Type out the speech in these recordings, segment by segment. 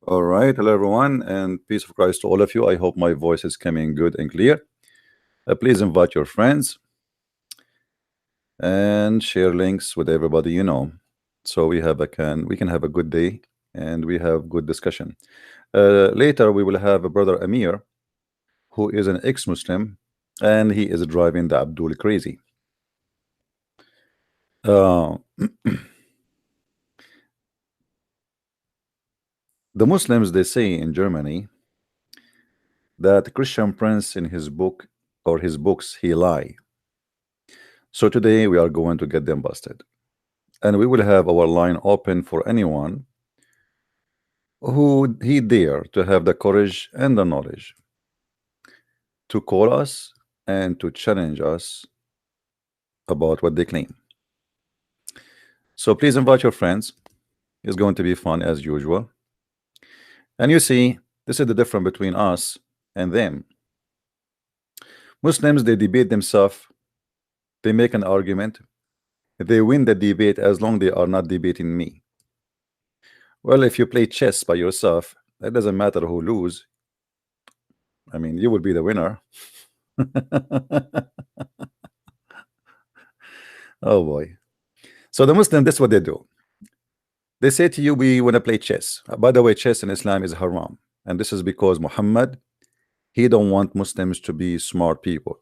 All right, hello everyone, and peace of Christ to all of you. I hope my voice is coming good and clear. Please invite your friends and share links with everybody you know, so we can have a good day and we have good discussion. Later, we will have a brother Amir, who is an ex-Muslim, and he is driving the Abdul crazy. Uh, the Muslims, they say in Germany that Christian Prince in his book or his books he lie. So today we are going to get them busted. And we will have our line open for anyone who he dare to have the courage and the knowledge to call us and to challenge us about what they claim. So please invite your friends. It's going to be fun as usual. And you see, this is the difference between us and them. Muslims, they debate themselves, they make an argument, they win the debate as long they are not debating me. Well, if you play chess by yourself, it doesn't matter who lose. I mean, you will be the winner. Oh boy. So the Muslim, that's what they do. They say to you, we want to play chess. By the way, chess in Islam is haram. And this is because Muhammad, he don't want Muslims to be smart people.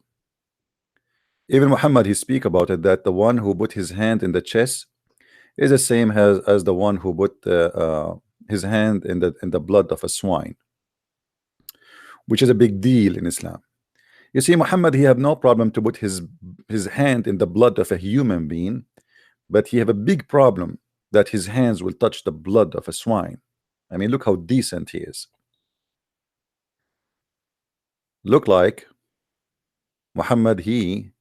Even Muhammad, he speak about it, that the one who put his hand in the chess is the same as the one who put his hand in the blood of a swine, which is a big deal in Islam. You see, Muhammad, he have no problem to put his hand in the blood of a human being, but he have a big problem that his hands will touch the blood of a swine. I mean, look how decent he is. Look like Muhammad, he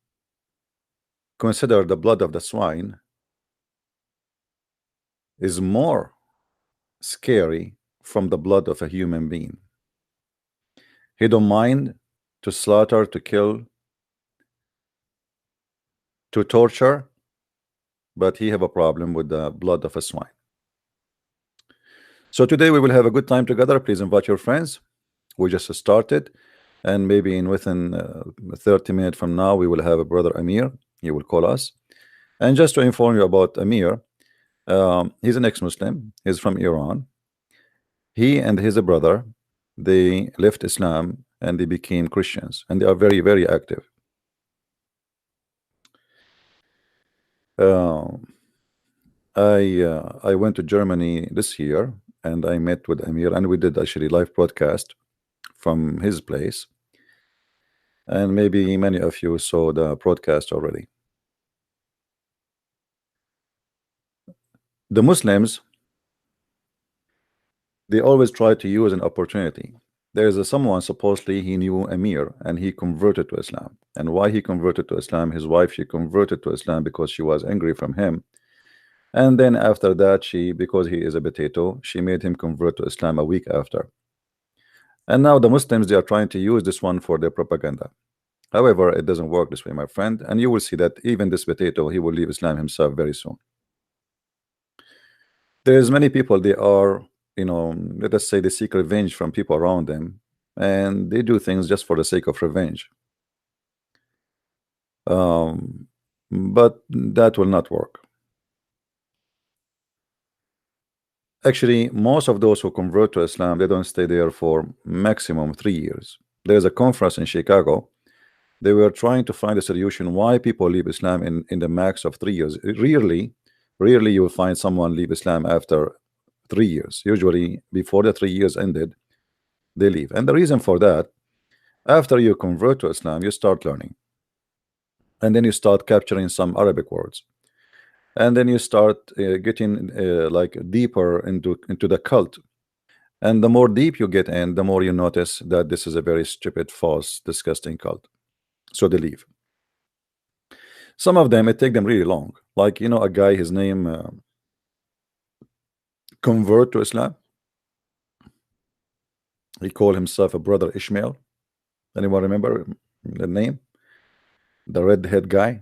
consider the blood of the swine is more scary from the blood of a human being. He don't mind to slaughter, to kill, to torture, but he have a problem with the blood of a swine. So today we will have a good time together. Please invite your friends. We just started, and maybe in within 30 minutes from now we will have a brother Amir. He will call us. And just to inform you about Amir, he's an ex-Muslim. He's from Iran. He and his brother, they left Islam and they became Christians, and they are very, very active. I went to Germany this year and I met with Amir, and we did actually live broadcast from his place, and maybe many of you saw the broadcast already. The Muslims, they always try to use an opportunity. There's someone supposedly he knew Amir and he converted to Islam. And why he converted to Islam? His wife, she converted to Islam because she was angry from him. And then after that, because he is a potato, she made him convert to Islam a week after. And now the Muslims, they are trying to use this one for their propaganda. However, it doesn't work this way, my friend. And you will see that even this potato, he will leave Islam himself very soon. There's many people, they are, let us say, they seek revenge from people around them, and they do things just for the sake of revenge. But that will not work. Actually, most of those who convert to Islam, they don't stay there for maximum 3 years. There's a conference in Chicago. They were trying to find a solution why people leave Islam in the max of 3 years. Rarely you will find someone leave Islam after 3 years. Usually before the 3 years ended, they leave. And the reason for that, after you convert to Islam, you start learning, and then you start capturing some Arabic words, and then you start getting like deeper into the cult. And the more deep you get in, the more you notice that this is a very stupid, false, disgusting cult. So they leave. Some of them, it take them really long. Like, a guy, his name convert to Islam. He called himself a brother Ishmael. Anyone remember the name? The redhead guy.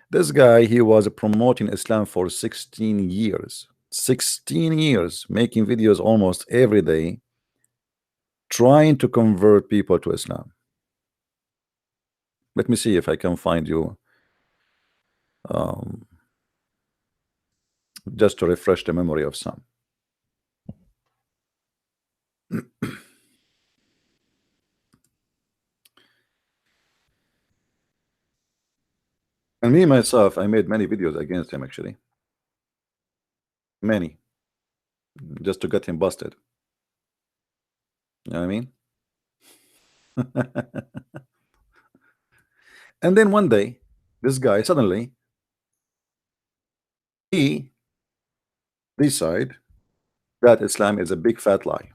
This guy, he was promoting Islam for 16 years. 16 years making videos almost every day, trying to convert people to Islam. Let me see if I can find you um, just to refresh the memory of some. And me myself, I made many videos against him, actually. Many. Just to get him busted. You know what I mean? And then one day, this guy suddenly, he decide that Islam is a big fat lie.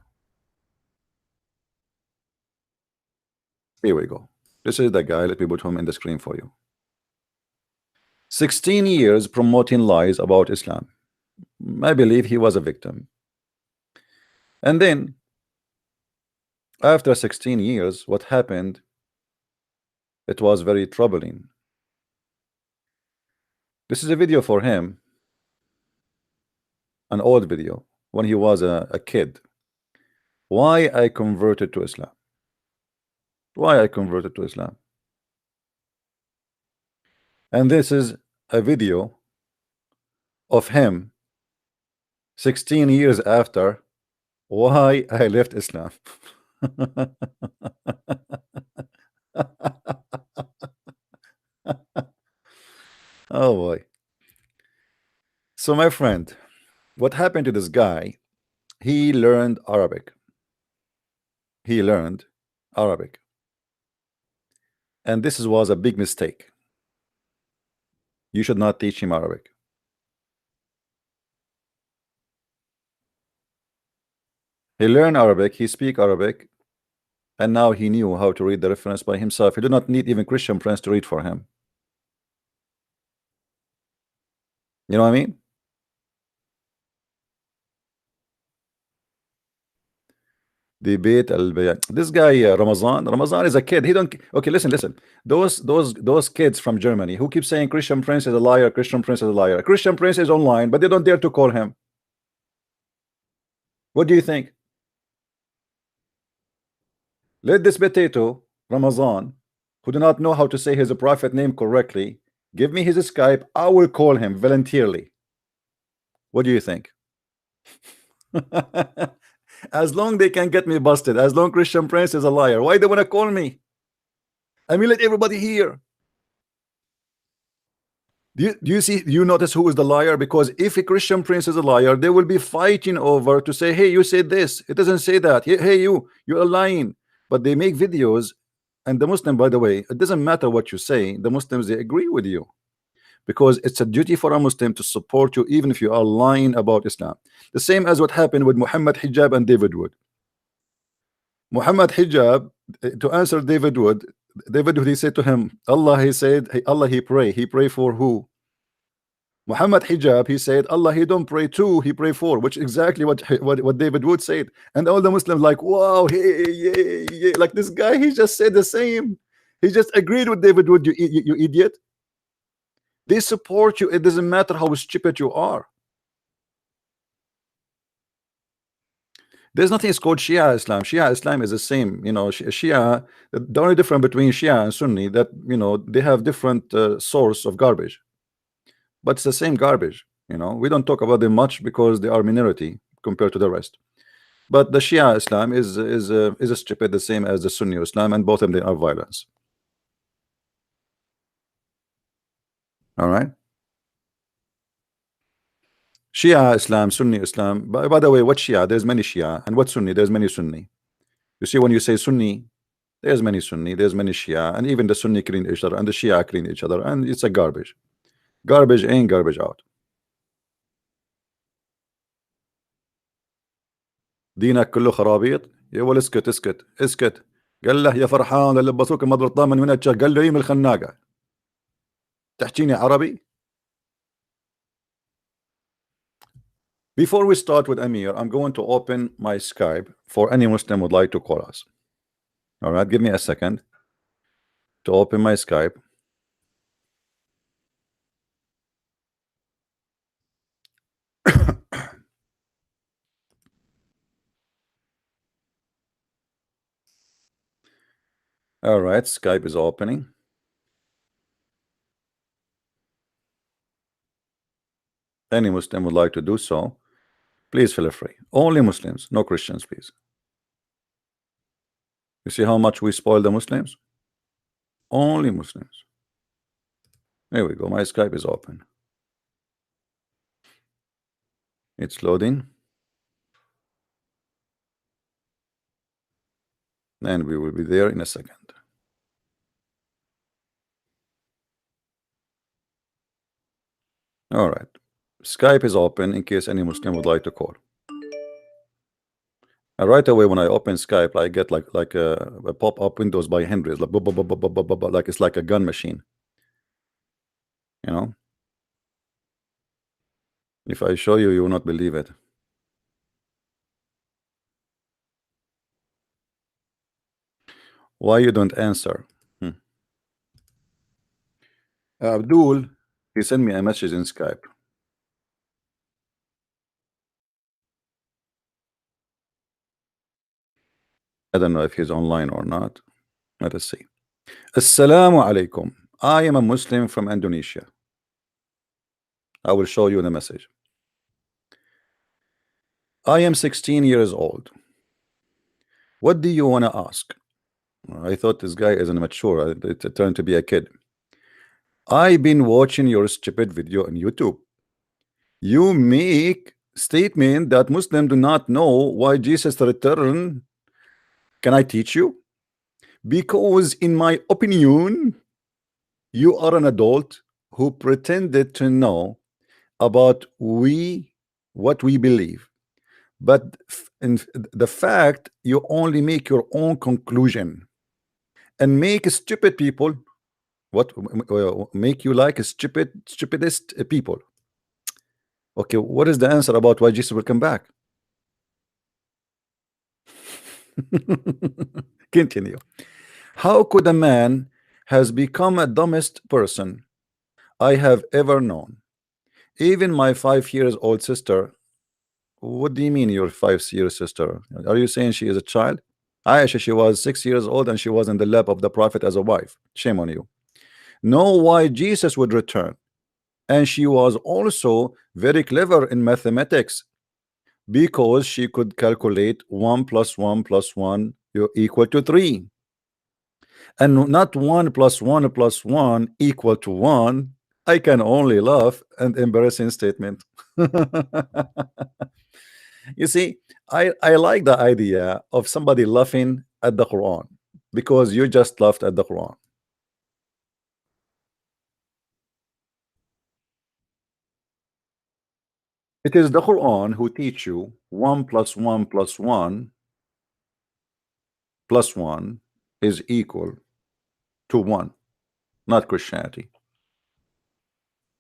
Here we go. This is the guy. Let me put him in the screen for you. 16 years promoting lies about Islam. I believe he was a victim. And then, after 16 years, what happened? It was very troubling. This is a video for him, an old video, when he was a kid. Why I converted to Islam. Why I converted to Islam. And this is a video of him 16 years after why I left Islam. Oh boy. So my friend, what happened to this guy? He learned Arabic. He learned Arabic. And this was a big mistake. You should not teach him Arabic. He learned Arabic, he speak Arabic, and now he knew how to read the reference by himself. He did not need even Christian friends to read for him. You know what I mean? Debate this guy Ramazan is a kid. He don't. Okay, listen. Those kids from Germany who keep saying Christian Prince is a liar, Christian Prince is a liar. Christian Prince is online, but they don't dare to call him. What do you think? Let this potato Ramazan, who do not know how to say his prophet name correctly, give me his Skype. I will call him voluntarily. What do you think? As long they can get me busted, as long Christian Prince is a liar, why they want to call me? I mean, let everybody hear. Do you notice who is the liar? Because if a Christian Prince is a liar, they will be fighting over to say, hey, you said this. It doesn't say that. Hey, you're lying. But they make videos, and the Muslim, by the way, it doesn't matter what you say. The Muslims, they agree with you. Because it's a duty for a Muslim to support you even if you are lying about Islam. The same as what happened with Muhammad Hijab and David Wood. Muhammad Hijab, to answer David Wood, he said to him, Allah, he said, Allah, he pray for who? Muhammad Hijab, he said, Allah, he don't pray to, he pray for, which is exactly what David Wood said. And all the Muslims like, wow, hey, yeah, like this guy, he just said the same. He just agreed with David Wood, you idiot. They support you. It doesn't matter how stupid you are. There's nothing is called Shia Islam. Shia Islam is the same. You know, Shia. The only difference between Shia and Sunni that they have different source of garbage, but it's the same garbage. We don't talk about them much because they are minority compared to the rest. But the Shia Islam is a stupid, the same as the Sunni Islam, and both of them are violence. All right. Shia Islam, Sunni Islam. By the way, what Shia? There's many Shia, and what Sunni? There's many Sunni. You see, when you say Sunni, there's many Sunni, there's many Shia, and even the Sunni clean each other, and the Shia clean each other, and it's a garbage. Garbage in, garbage out. دينك كله خرابيط. يا ولد اسكت. قال له يا فرحان اللي لبسوك المضرطة من هنا قال له يم الخناقة. تحكيني عربي؟ Before we start with Amir, I'm going to open my Skype for any Muslim would like to call us. All right, give me a second to open my Skype. All right, Skype is opening. Any Muslim would like to do so, please feel free. Only Muslims, no Christians, please. You see how much we spoil the Muslims? Only Muslims. There we go. My Skype is open. It's loading. And we will be there in a second. All right. Skype is open in case any Muslim would like to call. And right away when I open Skype, I get like a pop-up windows by hundreds, like, like it's like a gun machine. You know? If I show you, you will not believe it. Why you don't answer? Abdul, he sent me a message in Skype. I don't know if he's online or not. Let us see. Assalamu alaikum. I am a Muslim from Indonesia. I will show you the message. I am 16 years old. What do you want to ask? I thought this guy is immature. It turned to be a kid. I've been watching your stupid video on YouTube. You make statement that Muslims do not know why Jesus returned. Can I teach you? Because in my opinion, you are an adult who pretended to know about what we believe, but in the fact you only make your own conclusion and make stupid people make you like a stupidest people. Okay, what is the answer about why Jesus will come back? Continue. How could a man has become a dumbest person I have ever known? Even my 5 years old sister. What do you mean your 5 year sister? Are you saying she is a child? Aisha, she was 6 years old and she was in the lap of the Prophet as a wife. Shame on you. Know why Jesus would return. And she was also very clever in mathematics because she could calculate 1 plus 1 plus 1 equal to 3. And not 1 plus 1 plus 1 equal to 1. I can only laugh and embarrassing statement. You see, I like the idea of somebody laughing at the Quran because you just laughed at the Quran. It is the Quran who teach you 1 plus 1 plus 1 plus 1 is equal to 1, not Christianity.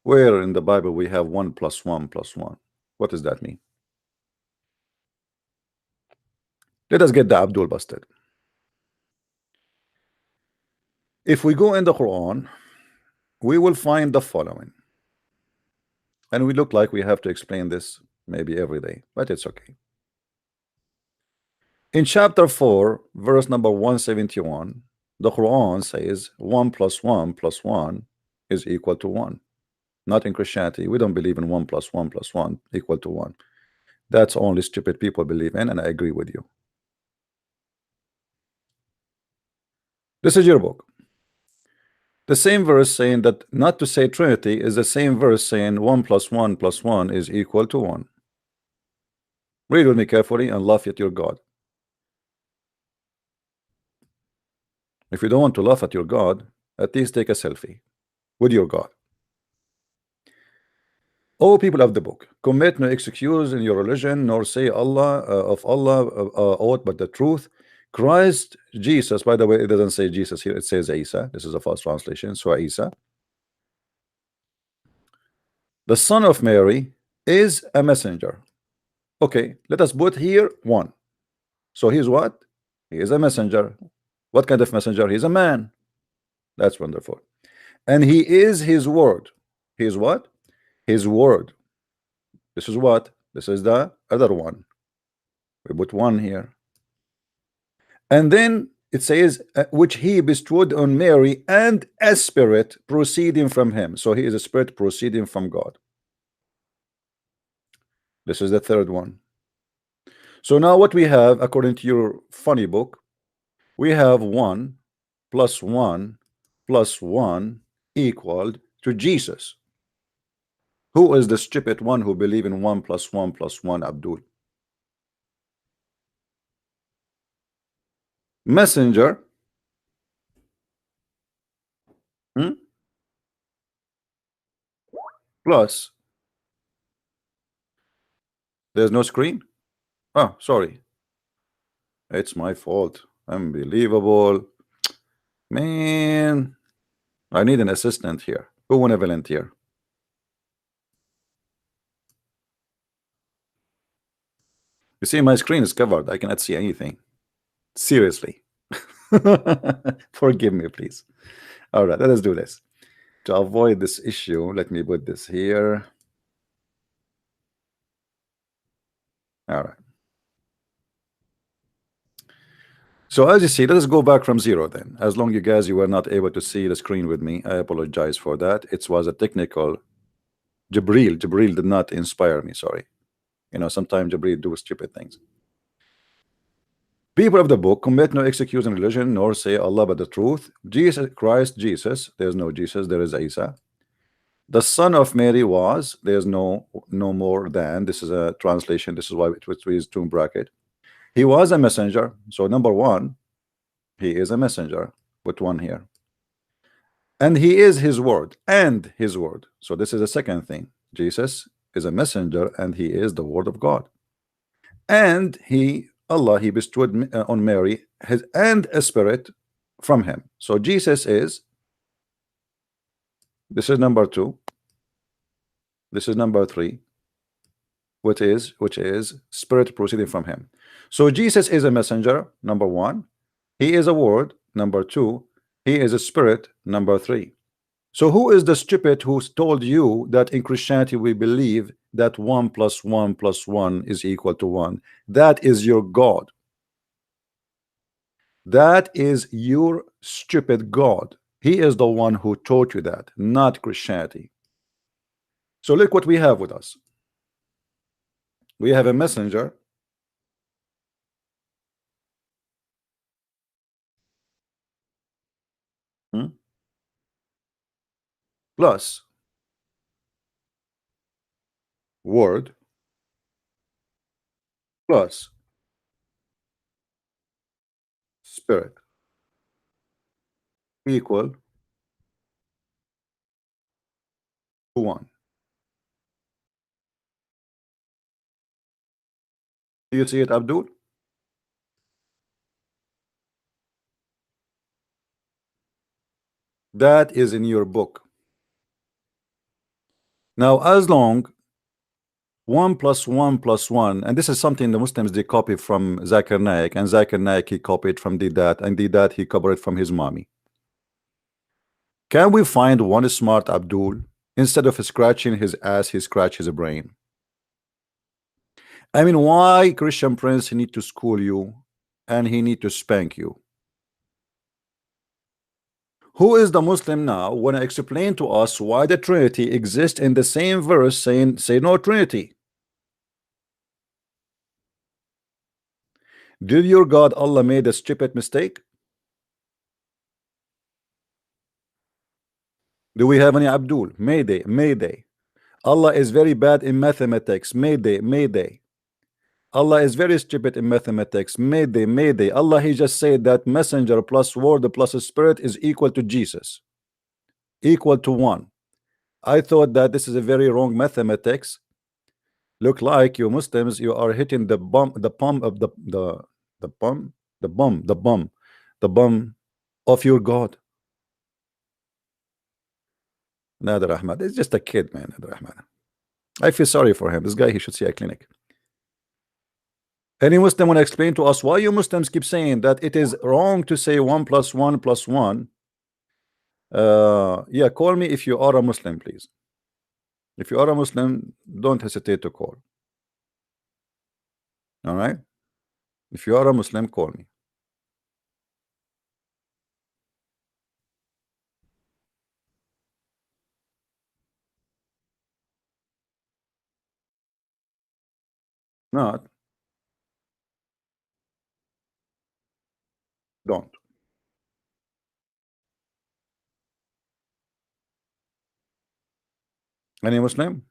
Where in the Bible we have 1 plus 1 plus 1? What does that mean? Let us get the Abdul busted. If we go in the Quran, we will find the following. And we look like we have to explain this maybe every day, but it's okay. In chapter 4, verse number 171, the Quran says 1 plus 1 plus 1 is equal to 1. Not in Christianity. We don't believe in 1 plus 1 plus 1 equal to 1. That's only stupid people believe in, and I agree with you. This is your book. The same verse saying that not to say Trinity is the same verse saying 1 plus 1 plus 1 is equal to 1. Read with me carefully and laugh at your God. If you don't want to laugh at your God, at least take a selfie with your God. O people of the book, commit no excuse in your religion, nor say Allah of Allah aught but the truth. Christ Jesus, by the way, it doesn't say Jesus here, it says Isa. This is a false translation. So Isa, the son of Mary, is a messenger. Okay, let us put here 1. So he's what? He is a messenger. What kind of messenger? He's a man. That's wonderful. And he is his word. He is what? His word. This is what? This is the other one. We put 1 here. And then It says which he bestowed on Mary, and a spirit proceeding from him. So he is a spirit proceeding from God. This is the third one. So now what we have, according to your funny book, we have 1 plus 1 plus 1 equal to Jesus. Who is the stupid one who believe in 1 plus 1 plus 1, Abdul? Messenger. Hmm? Plus, there's no screen. Oh, sorry, it's my fault. Unbelievable, man. I need an assistant here. Who wanna volunteer? You see, my screen is covered. I cannot see anything. Seriously. Forgive me, please. All right, let us do this. To avoid this issue, let me put this here. All right. So as you see, let us go back from 0 then. As long you guys you were not able to see the screen with me, I apologize for that. It was a technical. Jibril did not inspire me. Sorry. You know, sometimes Jibril do stupid things. People of the book commit no excuse in religion, nor say Allah but the truth. Jesus Christ, Jesus, there's no Jesus, there is Isa. The son of Mary was, there's no more than, this is a translation, this is why it is two bracket. He was a messenger. So number 1, he is a messenger. Put 1 here. And he is his word, and his word. So this is the second thing. Jesus is a messenger, and he is the word of God. And Allah he bestowed on Mary his and a spirit from him. So Jesus is, this is number 2, this is number 3, which is spirit proceeding from him. So Jesus is a messenger, number 1. He is a word, number 2. He is a spirit, number 3. So who is the stupid who told you that in Christianity we believe that 1 plus 1 plus 1 is equal to 1? That is your God. That is your stupid God. He is the one who taught you that, not Christianity. So look what we have with us. We have a messenger. Plus word plus spirit equal to 1. Do you see it, Abdul? That is in your book. Now, as long 1 plus 1 plus 1, and this is something the Muslims they copy from Zakir Naik, and Zakir Naik he copied from Didat, and Didat he copied from his mommy. Can we find one smart Abdul? Instead of scratching his ass, he scratch his brain. I mean, why Christian Prince he need to school you and he need to spank you? Who is the Muslim now when I explain to us why the Trinity exists in the same verse saying say no Trinity? Did your God Allah made a stupid mistake? Do we have any Abdul? Mayday, Mayday. Allah is very bad in mathematics. Mayday, Mayday. Allah is very stupid in mathematics. Mayday, Mayday. Allah he just said that messenger plus word plus spirit is equal to Jesus. Equal to 1. I thought that this is a very wrong mathematics. Look like you Muslims, you are hitting the bum of the bum of your God. Nader Ahmad is just a kid, man. Nader Ahmad. I feel sorry for him. This guy, he should see a clinic. Any Muslim want to explain to us why you Muslims keep saying that it is wrong to say 1 plus 1 plus 1? Yeah, call me if you are a Muslim, please. If you are a Muslim, don't hesitate to call. All right? If you are a Muslim, call me. Not. Don't. Any Muslim?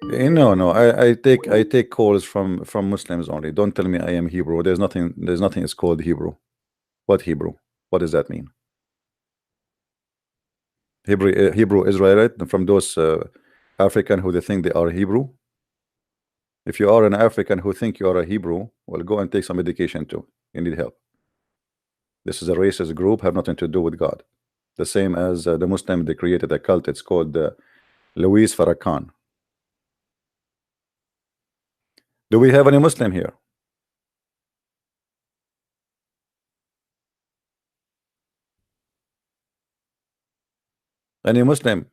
No, no. I take calls from Muslims only. Don't tell me I am Hebrew. There's nothing is called Hebrew. What Hebrew? What does that mean? Hebrew Israelite from those African who they think they are Hebrew. If you are an African who think you are a Hebrew, well, go and take some education too. You need help. This is a racist group, have nothing to do with God. The same as the Muslim, they created a cult. It's called Louis Farrakhan. Do we have any Muslim here? Any Muslim?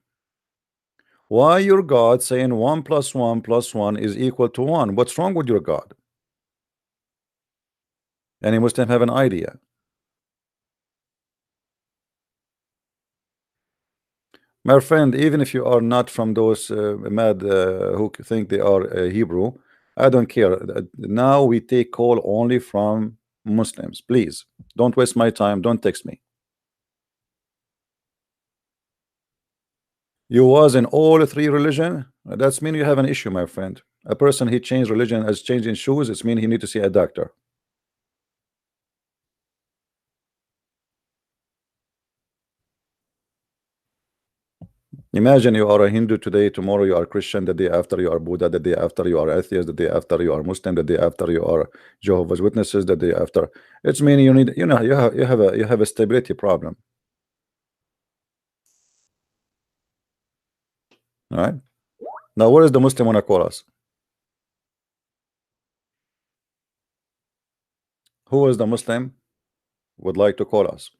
Why your God saying 1 + 1 + 1 is equal to 1? What's wrong with your God? Any Muslim have an idea? My friend, even if you are not from those mad who think they are Hebrew, I don't care. Now we take call only from Muslims. Please, don't waste my time. Don't text me. You was in all three religion. That's mean you have an issue, my friend. A person he changed religion as changing shoes. It's mean he need to see a doctor. Imagine you are a Hindu today, tomorrow you are Christian, the day after you are Buddha, the day after you are atheist, the day after you are Muslim, the day after you are Jehovah's Witnesses, the day after. It's mean you need, you have a stability problem. All right. Now where is the Muslim wanna call us? Who is the Muslim would like to call us?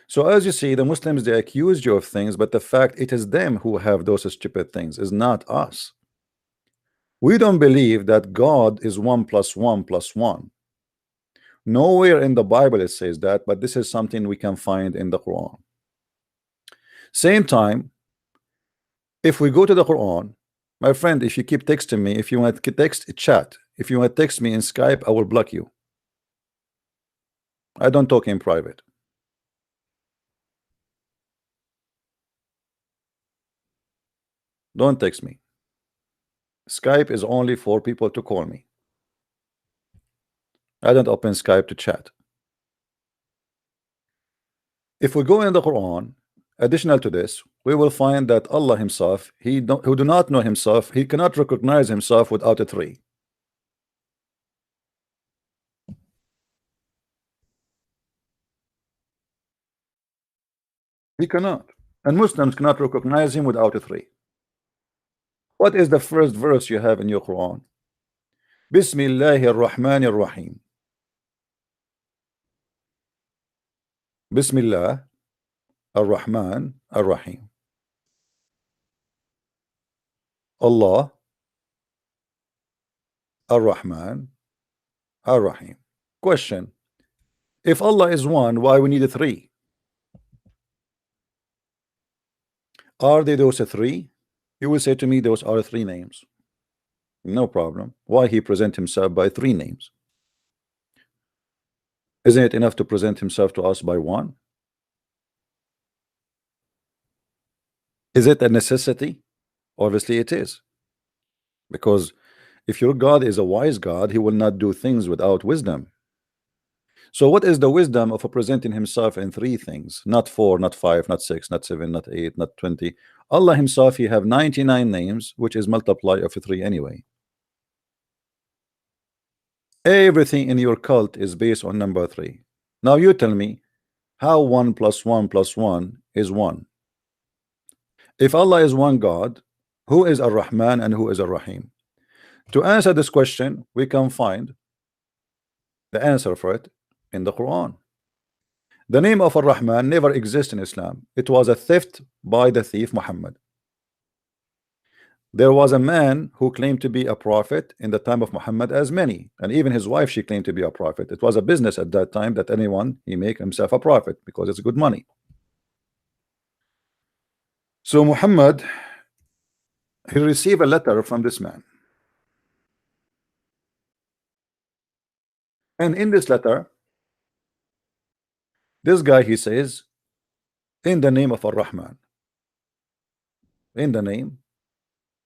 So as you see, the Muslims they accuse you of things, but the fact it is them who have those stupid things, is not us. We don't believe that God is 1 + 1 + 1. Nowhere in the Bible it says that, but this is something we can find in the Quran. Same time, if we go to the Quran, my friend, if you keep texting me, if you want to text chat, if you want to text me in Skype, I will block you. I don't talk in private. Don't text me. Skype is only for people to call me. I don't open Skype to chat. If we go in the Quran, additional to this, we will find that Allah himself, who do not know himself, he cannot recognize himself without a three. He cannot. And Muslims cannot recognize him without a three. What is the first verse you have in your Quran? Bismillahir Rahmanir Rahim. Bismillah Ar-Rahman Ar-Rahim. Allah Ar-Rahman Ar-Rahim. Question: if Allah is one, why we need a three? Are they those three? You will say to me those are three names. No problem. Why he present himself by three names? Isn't it enough to present himself to us by one? Is it a necessity? Obviously it is. Because if your God is a wise God, he will not do things without wisdom. So what is the wisdom of presenting himself in three things? Not four, not five, not six, not seven, not eight, not 20. Allah himself, he have 99 names, which is multiply of three anyway. Everything in your cult is based on number three. Now you tell me how 1 + 1 + 1 is 1. If Allah is one God, who is Ar-Rahman and who is Ar-Rahim? To answer this question, we can find the answer for it in the Quran. The name of Ar-Rahman never exists in Islam. It was a theft by the thief Muhammad. There was a man who claimed to be a prophet in the time of Muhammad, as many, and even his wife, she claimed to be a prophet. It was a business at that time that anyone he make himself a prophet because it's good money. So Muhammad, he received a letter from this man, and in this letter, this guy, he says, in the name of Ar-Rahman, in the name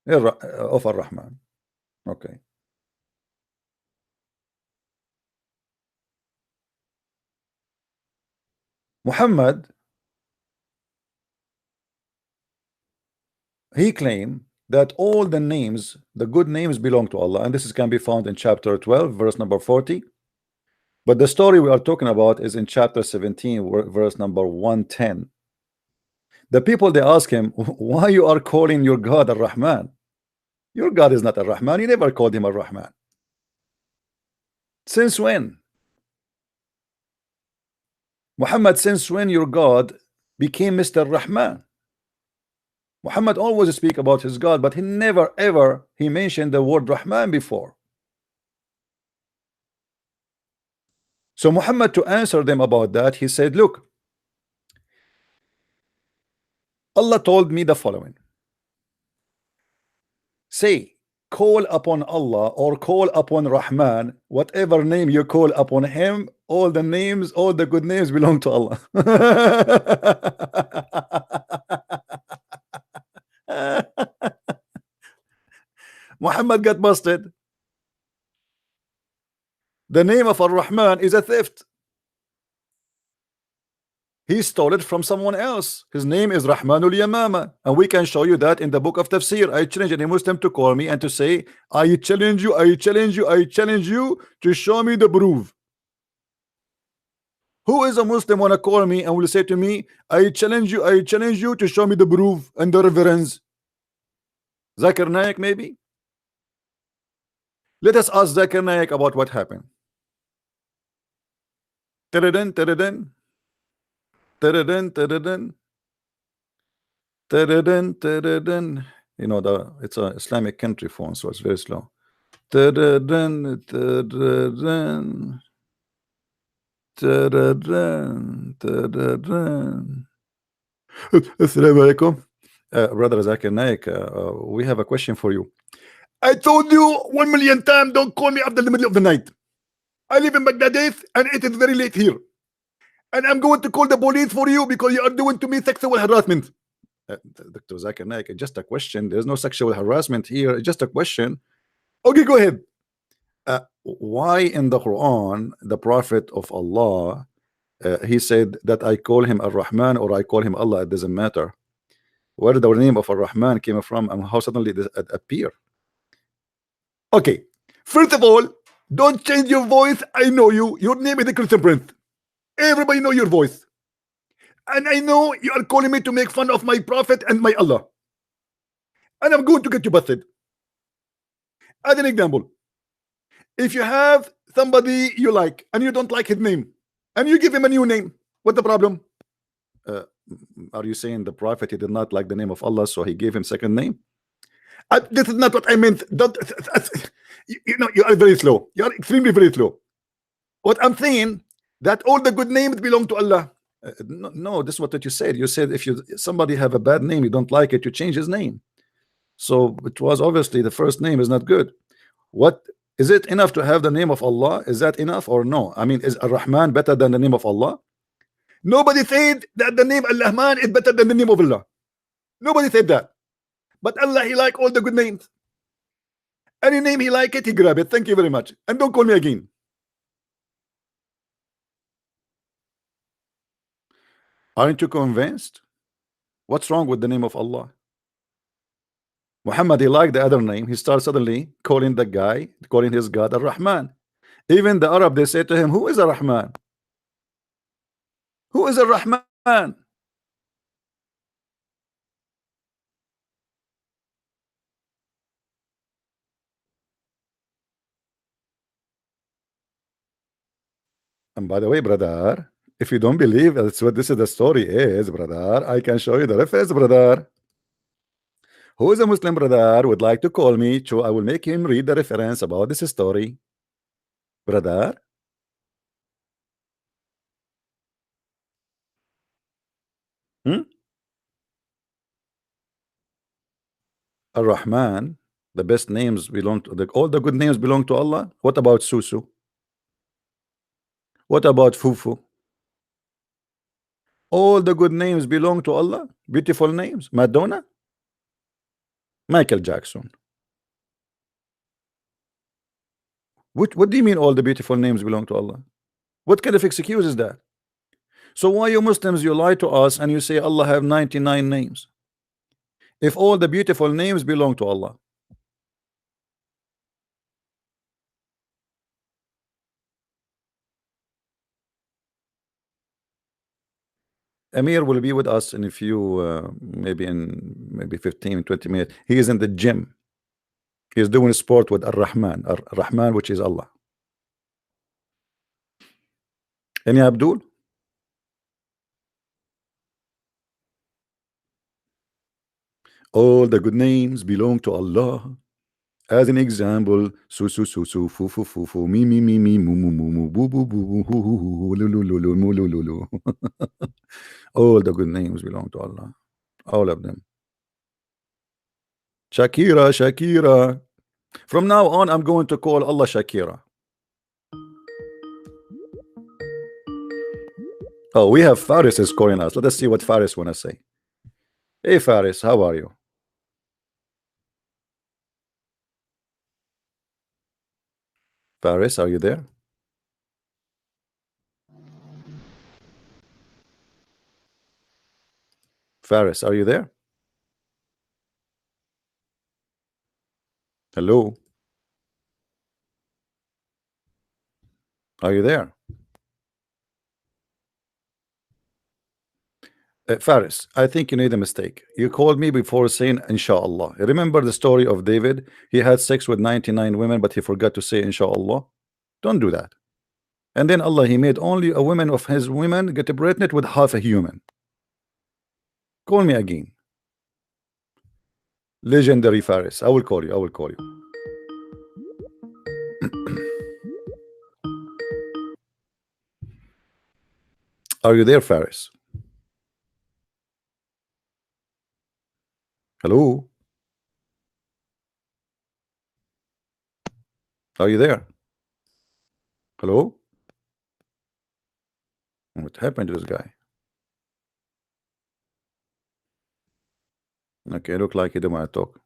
of Ar-Rahman. Okay. Muhammad, he claimed that all the names, the good names, belong to Allah, and this can be found in chapter 12, verse number 40. But the story we are talking about is in chapter 17, verse number 110. The people, they ask him, why you are calling your God Ar-Rahman? Your God is not Ar-Rahman. You never called him Ar-Rahman. Since when? Muhammad, since when your God became Mr. Rahman? Muhammad always speak about his God, but he never ever he mentioned the word Rahman before. So Muhammad, to answer them about that, he said, look, Allah told me the following. Say, call upon Allah or call upon Rahman, whatever name you call upon him, all the names, all the good names belong to Allah. Muhammad got busted. The name of Ar-Rahman is a theft. He stole it from someone else. His name is Rahmanul Yamama, and we can show you that in the book of Tafsir. I challenge any Muslim to call me and to say, I challenge you, I challenge you, I challenge you to show me the proof. Who is a Muslim wanna call me and will say to me, I challenge you to show me the proof and the reverence? Zakir Naik, maybe? Let us ask Zakir Naik about what happened. Tadadun, tadadun. Tadadun, tadadun. Tadadun, tadadun. You know, it's an Islamic country phone, so it's very slow. Tadadun, tadadun. Tadadun, tadadun. Assalamu alaikum. Brother Zakir Naik, we have a question for you. I told you 1,000,000 times, don't call me after the middle of the night. I live in Bangladesh and it is very late here. And I'm going to call the police for you because you are doing to me sexual harassment. Dr. Zakir Naik, just a question. There's no sexual harassment here. Just a question. Okay, go ahead. Why in the Quran, the Prophet of Allah, he said that I call him Ar-Rahman or I call him Allah, it doesn't matter. Where the name of Ar-Rahman came from and how suddenly it appear? Okay, first of all, don't change your voice. I know you. Your name is the Christian Prince. Everybody know your voice. And I know you are calling me to make fun of my Prophet and my Allah. And I'm going to get you busted. As an example, if you have somebody you like and you don't like his name and you give him a new name, what's the problem? Are you saying the Prophet, he did not like the name of Allah, so he gave him second name? This is not what I meant. Don't, you know, you are very slow. You are extremely very slow. What I'm saying, that all the good names belong to Allah. No, this is what you said. You said if somebody have a bad name, you don't like it, you change his name. So it was obviously the first name is not good. What is it enough to have the name of Allah? Is that enough or no? I mean, is Ar-Rahman better than the name of Allah? Nobody said that the name Ar-Rahman is better than the name of Allah. Nobody said that. But Allah, he like all the good names. Any name he like it, he grab it. Thank you very much. And don't call me again. Aren't you convinced? What's wrong with the name of Allah? Muhammad, he liked the other name. He starts suddenly calling the guy, calling his God Ar-Rahman. Even the Arab, they say to him, who is Ar-Rahman? Who is Ar-Rahman? And by the way, brother, if you don't believe that's what this is the story is, brother, I can show you the reference, brother. Who is a Muslim brother would like to call me, so I will make him read the reference about this story, brother. Hmm? Ar-Rahman, the best names belong to all the good names belong to Allah. What about Susu? What about Fufu? All the good names belong to Allah. Beautiful names. Madonna, Michael Jackson. What do you mean all the beautiful names belong to Allah? What kind of excuse is that? So why you Muslims, you lie to us and you say Allah have 99 names? If all the beautiful names belong to Allah. Amir will be with us in a few, maybe 15-20 minutes. He is in the gym. He is doing sport with Ar-Rahman. Ar-Rahman, which is Allah. Any Abdul? All the good names belong to Allah. As an example, su su su su fu fu fu fu mi mi mi mi mu mu mu mu boo boo boo hu hu hu lu lu lu lu mu lu lu lu. All the good names belong to Allah. All of them. Shakira, Shakira. From now on, I'm going to call Allah Shakira. Oh, we have Faris is calling us. Let us see what Faris wanna say. Hey Faris, how are you? Faris, are you there? Faris, are you there? Hello? Are you there? Faris, I think you made a mistake. You called me before saying Inshallah. Remember the story of David? He had sex with 99 women, but he forgot to say Inshallah. Don't do that. And then Allah, he made only a woman of his women get pregnant with half a human. Call me again. Legendary Faris. I will call you. I will call you. Are you there, Faris? Hello? Are you there? Hello? What happened to this guy? Okay, look like he don't want to talk.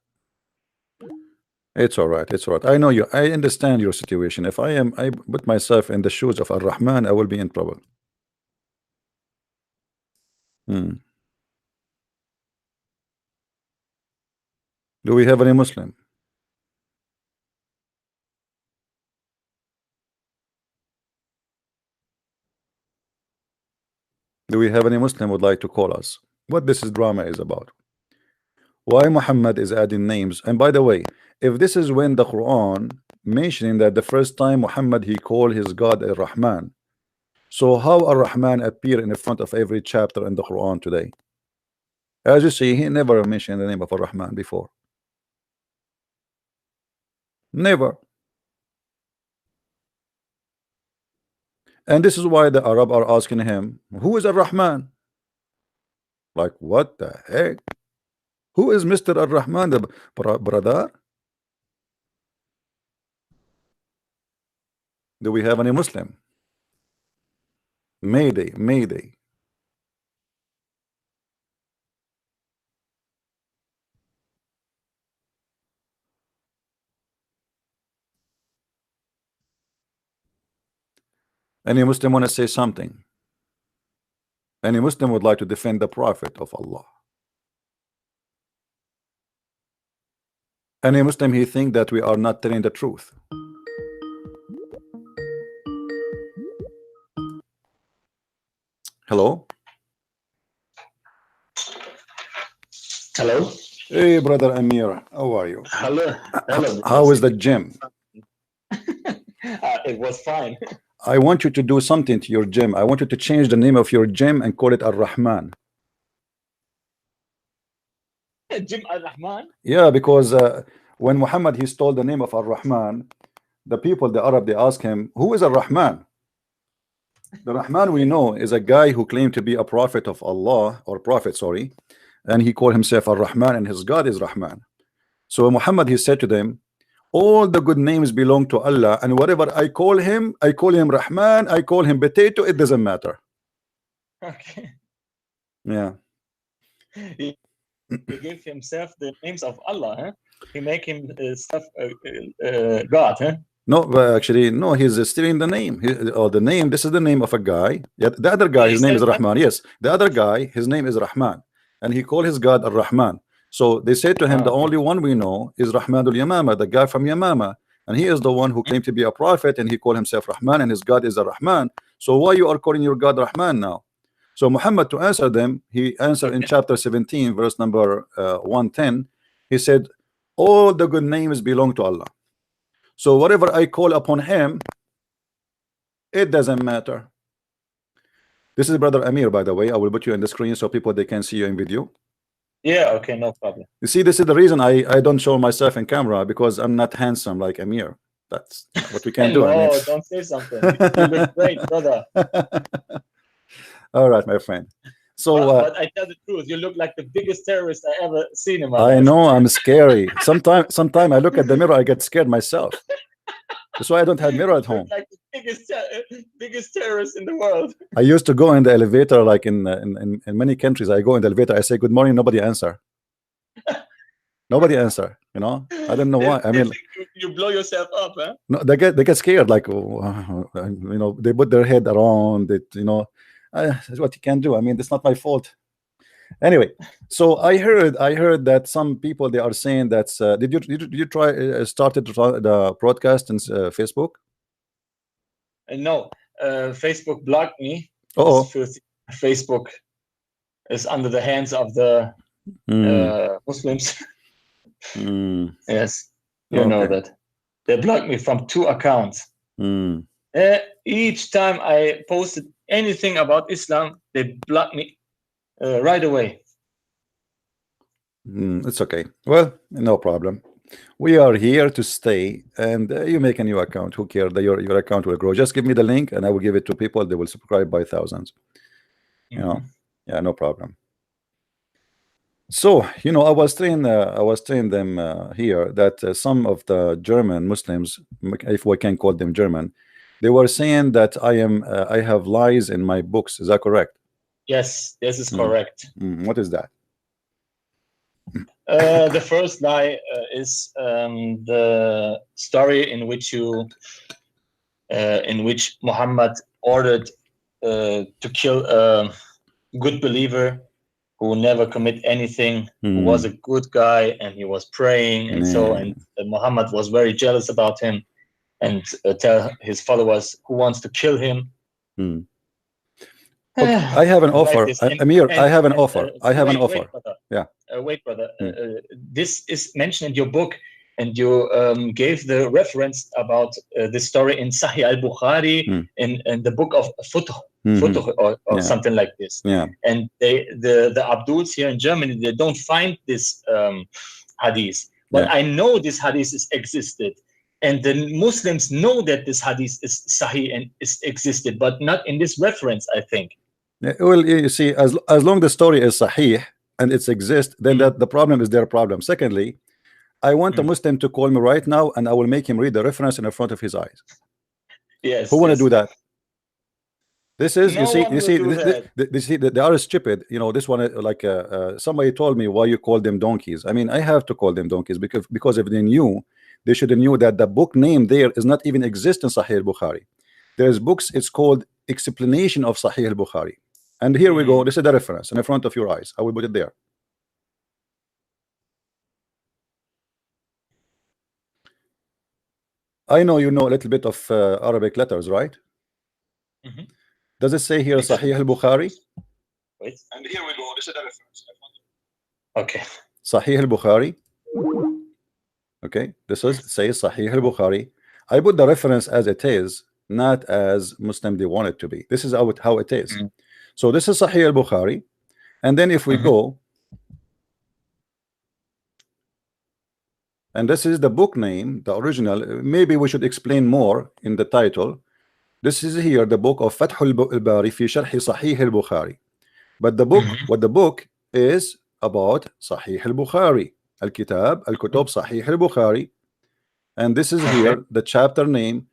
It's all right. It's all right. I know you. I understand your situation. If I put myself in the shoes of Ar-Rahman, I will be in trouble. Do we have any Muslim? Do we have any Muslim would like to call us? What this is drama is about? Why Muhammad is adding names? And by the way, if this is when the Quran mentioning that the first time Muhammad he called his God Ar-Rahman, so how Ar-Rahman appear in the front of every chapter in the Quran today? As you see, he never mentioned the name of Ar-Rahman before. Never. And this is why the Arab are asking him, who is Ar-Rahman? Like, what the heck? Who is Mr. Ar-Rahman, the brother? Do we have any Muslim? Mayday, Mayday. Any Muslim want to say something? Any Muslim would like to defend the Prophet of Allah? Any Muslim he think that we are not telling the truth? Hello? Hello. Hey, brother Amir, how are you? Hello. Hello. How is the gym? It was fine. I want you to do something to your gym. I want you to change the name of your gym and call it Ar-Rahman. Jim Ar-Rahman? Yeah, because when Muhammad he stole the name of Ar-Rahman, the people, the Arab, they ask him, who is Ar-Rahman? The Rahman we know is a guy who claimed to be a prophet of Allah, or prophet, sorry, and he called himself Ar-Rahman and his God is Rahman. So Muhammad, he said to them, all the good names belong to Allah, and whatever I call him Rahman, I call him potato, it doesn't matter. Okay. Yeah. He gave himself the names of Allah, huh? He make himself God, huh? No, actually, no, he's stealing the name. The name, this is the name of a guy. Yeah, the other guy, He his name said is that? Rahman. Yes, the other guy, his name is Rahman. And he called his God Ar-Rahman. So they said to him, the Okay. only one we know is Rahmanul Yamama, the guy from Yamama. And he is the one who claimed to be a prophet, and he called himself Rahman, and his God is Ar-Rahman. So why you are calling your God Rahman now? So Muhammad, to answer them, he answered in chapter 17, verse number 110. He said, all the good names belong to Allah. So whatever I call upon him, it doesn't matter. This is brother Amir, by the way. I will put you on the screen so people they can see you in video. Yeah, okay, no problem. You see, this is the reason I don't show myself in camera, because I'm not handsome like Amir. That's what we can do. No, don't say something. You look great, brother. All right, my friend. So but I tell the truth, you look like the biggest terrorist I ever seen in my I life. know I'm scary. Sometime I look at the mirror, I get scared myself. That's why I don't have mirror at home. Like the biggest terrorist in the world. I used to go in the elevator, like in many countries. I go in the elevator, I say good morning, nobody answer. Nobody answer. You know, I don't know why. I mean, you blow yourself up, huh? no, they get scared. Like, you know, they put their head around it. You know, that's what you can do. I mean, it's not my fault. Anyway, so I heard that some people, they are saying that did you try started the broadcast in Facebook? No, Facebook blocked me. Oh, Facebook is under the hands of the Muslims. Yes, you know that. They blocked me from 2 accounts. Each time I posted anything about Islam, they blocked me right away. It's okay. Well, no problem. We are here to stay, and you make a new account. Who cares? Your account will grow. Just give me the link, and I will give it to people. They will subscribe by thousands. You know, yeah, no problem. So, you know, I was telling them here that some of the German Muslims, if we can call them German, they were saying that I have lies in my books. Is that correct? Yes, this is correct. What is that? The first lie is the story in which Muhammad ordered to kill a good believer who never commit anything, who was a good guy, and he was praying, and Muhammad was very jealous about him, and tell his followers who wants to kill him. Okay, I have an offer, Amir. I have an offer. Wait, brother. Wait, brother. This is mentioned in your book, and you gave the reference about this story in Sahih al-Bukhari, in the book of Futuh or something like this. Yeah. And the Abduls here in Germany, they don't find this hadith. But I know this hadith is existed. And the Muslims know that this hadith is Sahih and is existed, but not in this reference, I think. Well, you see, as long the story is Sahih and it exists, then the problem is their problem. Secondly, I want a Muslim to call me right now, and I will make him read the reference in front of his eyes. Yes. Who want to do that? This is they are stupid. You know, this one, like somebody told me, why you call them donkeys. I mean, I have to call them donkeys because if they knew, they should have knew that the book name there is not even exist in Sahih al-Bukhari. There's books, it's called Explanation of Sahih al-Bukhari. And here we go. This is the reference in front of your eyes. I will put it there. I know you know a little bit of Arabic letters, right? Does it say here Sahih al-Bukhari? Wait. And here we go. This is the reference. Okay. Sahih al-Bukhari. Okay. This is says Sahih al-Bukhari. I put the reference as it is, not as Muslim they want it to be. This is how it is. So this is Sahih al-Bukhari. And then if we go, and this is the book name, the original. Maybe we should explain more in the title. This is here the book of Fath al-Bari fi Sharh Sahih al-Bukhari. But the book, what the book is about Sahih al-Bukhari. الكتب صحيح البخاري, and this is Okay. here the chapter name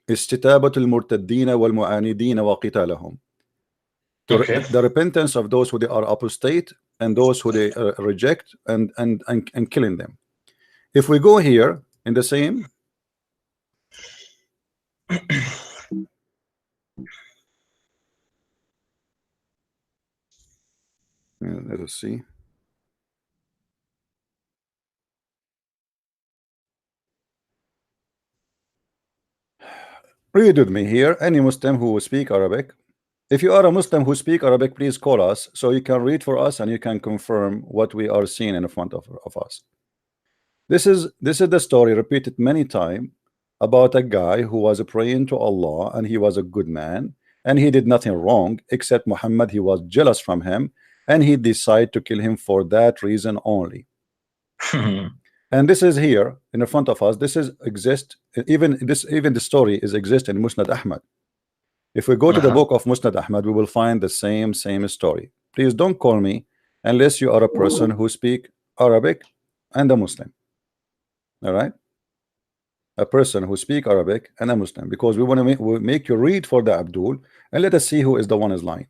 استتابة المرتدين والمعاندين وقتالهم. Okay. The repentance of those who they are apostate and those who they reject and killing them. If we go here in the same let us see. Read with me here, any Muslim who will speak Arabic. If you are a Muslim who speak Arabic, please call us so you can read for us and you can confirm what we are seeing in front of us. This is the story repeated many times about a guy who was praying to Allah and he was a good man and he did nothing wrong except Muhammad, he was jealous from him and he decided to kill him for that reason only. And this is here in the front of us. This is exist, even the story is exist in Musnad Ahmad. If we go to the book of Musnad Ahmad, we will find the same story. Please don't call me unless you are a person who speak Arabic and a Muslim. All right, a person who speak Arabic and a Muslim, because we want to make you read for the Abdul and let us see who is the one is lying.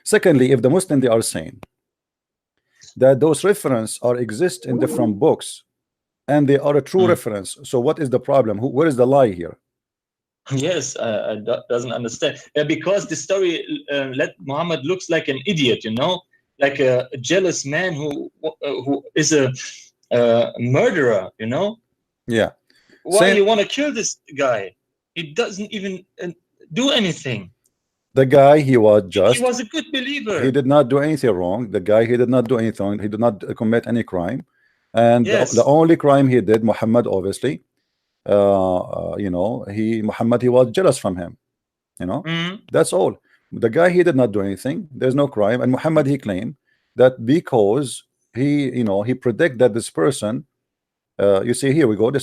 Secondly, if the Muslim they are saying that those reference are exist in different books and they are a true reference, so what is the problem? Where is the lie here? Yes, I doesn't understand. Because the story let Muhammad looks like an idiot, you know, like a jealous man who is a murderer, you know. Yeah. Why you want to kill this guy? He doesn't even do anything. The guy, he was a good believer. He did not do anything wrong. The guy, he did not do anything. He did not commit any crime. And yes. the only crime he did, Muhammad, obviously, you know, Muhammad, he was jealous from him. You know, that's all. The guy, he did not do anything. There's no crime. And Muhammad, he claimed that because he, you know, he predict that this person, you see, here we go. You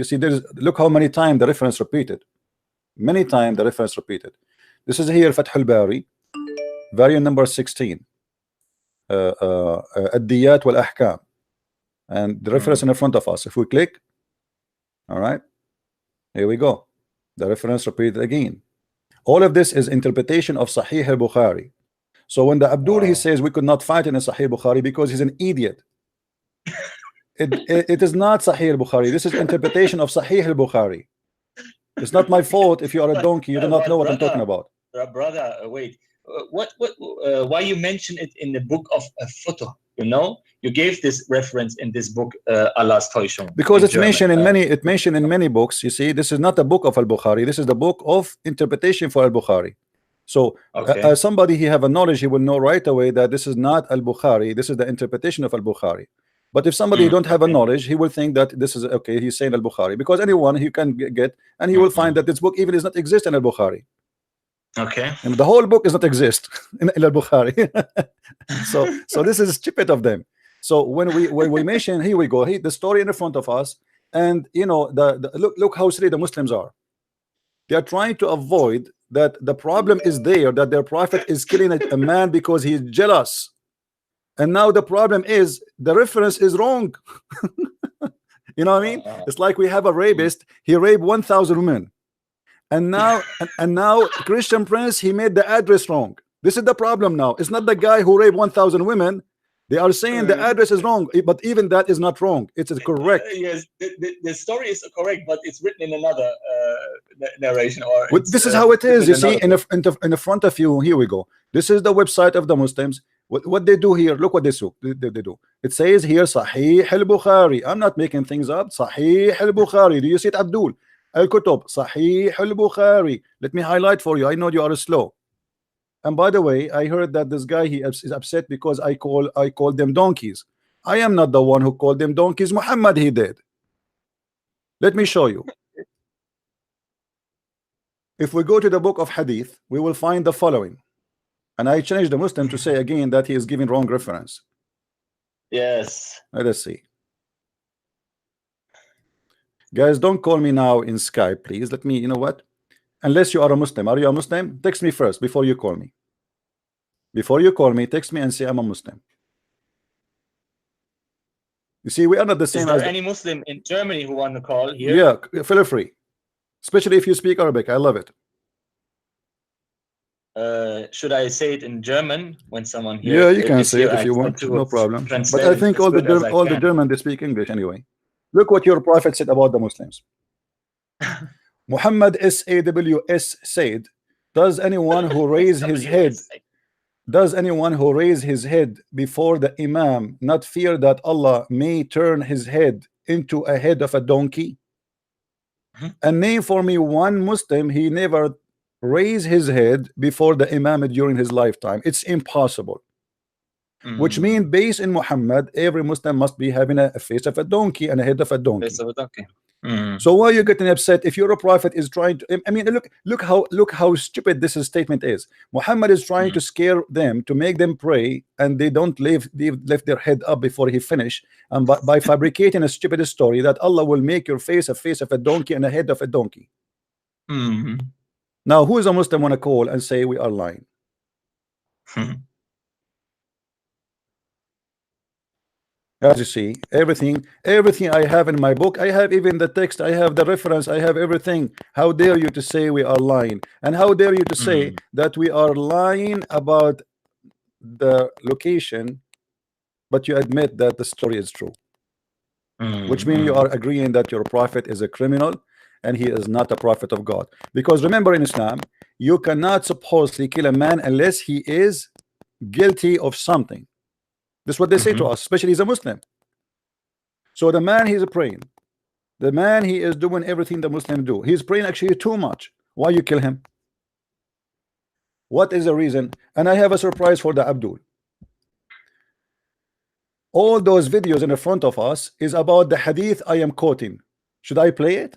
see, there's, look how many times the reference repeated. Many times the reference repeated. This is here Fath al-Bari, variant number 16. Ad-Diyat wal-Ahkam. And the reference in the front of us. If we click, all right, here we go. The reference repeated again. All of this is interpretation of Sahih al-Bukhari. So when the Abdul he says we could not find in a Sahih Bukhari because he's an idiot. It is not Sahih al-Bukhari. This is interpretation of Sahih al-Bukhari. It's not my fault if you are a donkey. You do not know what I'm talking about. Brother, wait. Why you mention it in the book of Futuh? You know, you gave this reference in this book, Allah's Täuschung. Because it's mentioned in many. It mentioned in many books. You see, this is not the book of Al-Bukhari. This is the book of interpretation for Al-Bukhari. So, as somebody he have a knowledge, he will know right away that this is not Al-Bukhari. This is the interpretation of Al-Bukhari. But if somebody don't have a knowledge, he will think that this is okay. He's saying Al-Bukhari because anyone he can get, and he will find that this book even does not exist in Al-Bukhari. Okay. And the whole book does not exist in Al-Bukhari. so this is stupid of them. So when we mention, here we go, the story in the front of us, and you know look how silly the Muslims are. They are trying to avoid that the problem is there, that their prophet is killing a man because he's jealous. And now the problem is the reference is wrong. You know what I mean? It's like we have a rapist, he raped 1,000 women. And now Christian Prince, he made the address wrong. This is the problem now. It's not the guy who raped 1,000 women. They are saying the address is wrong, but even that is not wrong. It's correct. Yes, the story is correct, but it's written in another narration. This is how it is. You see, in the front of you, here we go. This is the website of the Muslims. What they do here, look what they do. It says here, Sahih al-Bukhari. I'm not making things up. Sahih al-Bukhari. Do you see it, Abdul? Al-Kutub, Sahih al-Bukhari. Let me highlight for you. I know you are slow. And by the way, I heard that this guy he is upset because I called them donkeys. I am not the one who called them donkeys. Muhammad he did. Let me show you. If we go to the book of Hadith, we will find the following. And I challenge the Muslim to say again that he is giving wrong reference. Yes. Let us see. Guys, don't call me now in Skype, please. Let me, you know what? Unless you are a Muslim. Are you a Muslim? Text me first before you call me. Before you call me, text me and say I'm a Muslim. You see, we are not the Is same there as any Muslim in Germany who want to call here? yeah, feel free, especially if you speak Arabic. I love it. Should I say it in German when someone here Yeah, you can is say here? it if I you try want, to no problem. But translate I it think as good as I all the can. German they speak English anyway. Look what your prophet said about the Muslims. Muhammad SAW said, "Does anyone who raise his head, SWSA. does anyone who raise his head before the Imam not fear that Allah may turn his head into a head of a donkey?" Mhm. And name for me one Muslim he never raised his head before the Imam during his lifetime. It's impossible. Which means, based in Muhammad, every Muslim must be having a face of a donkey and a head of a donkey. Face of a donkey. So why are you getting upset if your prophet is trying to? I mean, look how stupid this statement is. Muhammad is trying to scare them to make them pray, and they don't lift their head up before he finish. And by fabricating a stupid story that Allah will make your face of a donkey and a head of a donkey. Now, who is a Muslim want to call and say we are lying? As you see, everything I have in my book, I have even the text, I have the reference, I have everything. How dare you to say we are lying? And how dare you to say that we are lying about the location, but you admit that the story is true? Which means you are agreeing that your prophet is a criminal and he is not a prophet of God. Because remember, in Islam, you cannot supposedly kill a man unless he is guilty of something. This is what they say to us, especially he's a Muslim. So the man, he's praying. The man, he is doing everything the Muslims do. He's praying actually too much. Why you kill him? What is the reason? And I have a surprise for the Abdul. All those videos in the front of us is about the hadith I am quoting. Should I play it?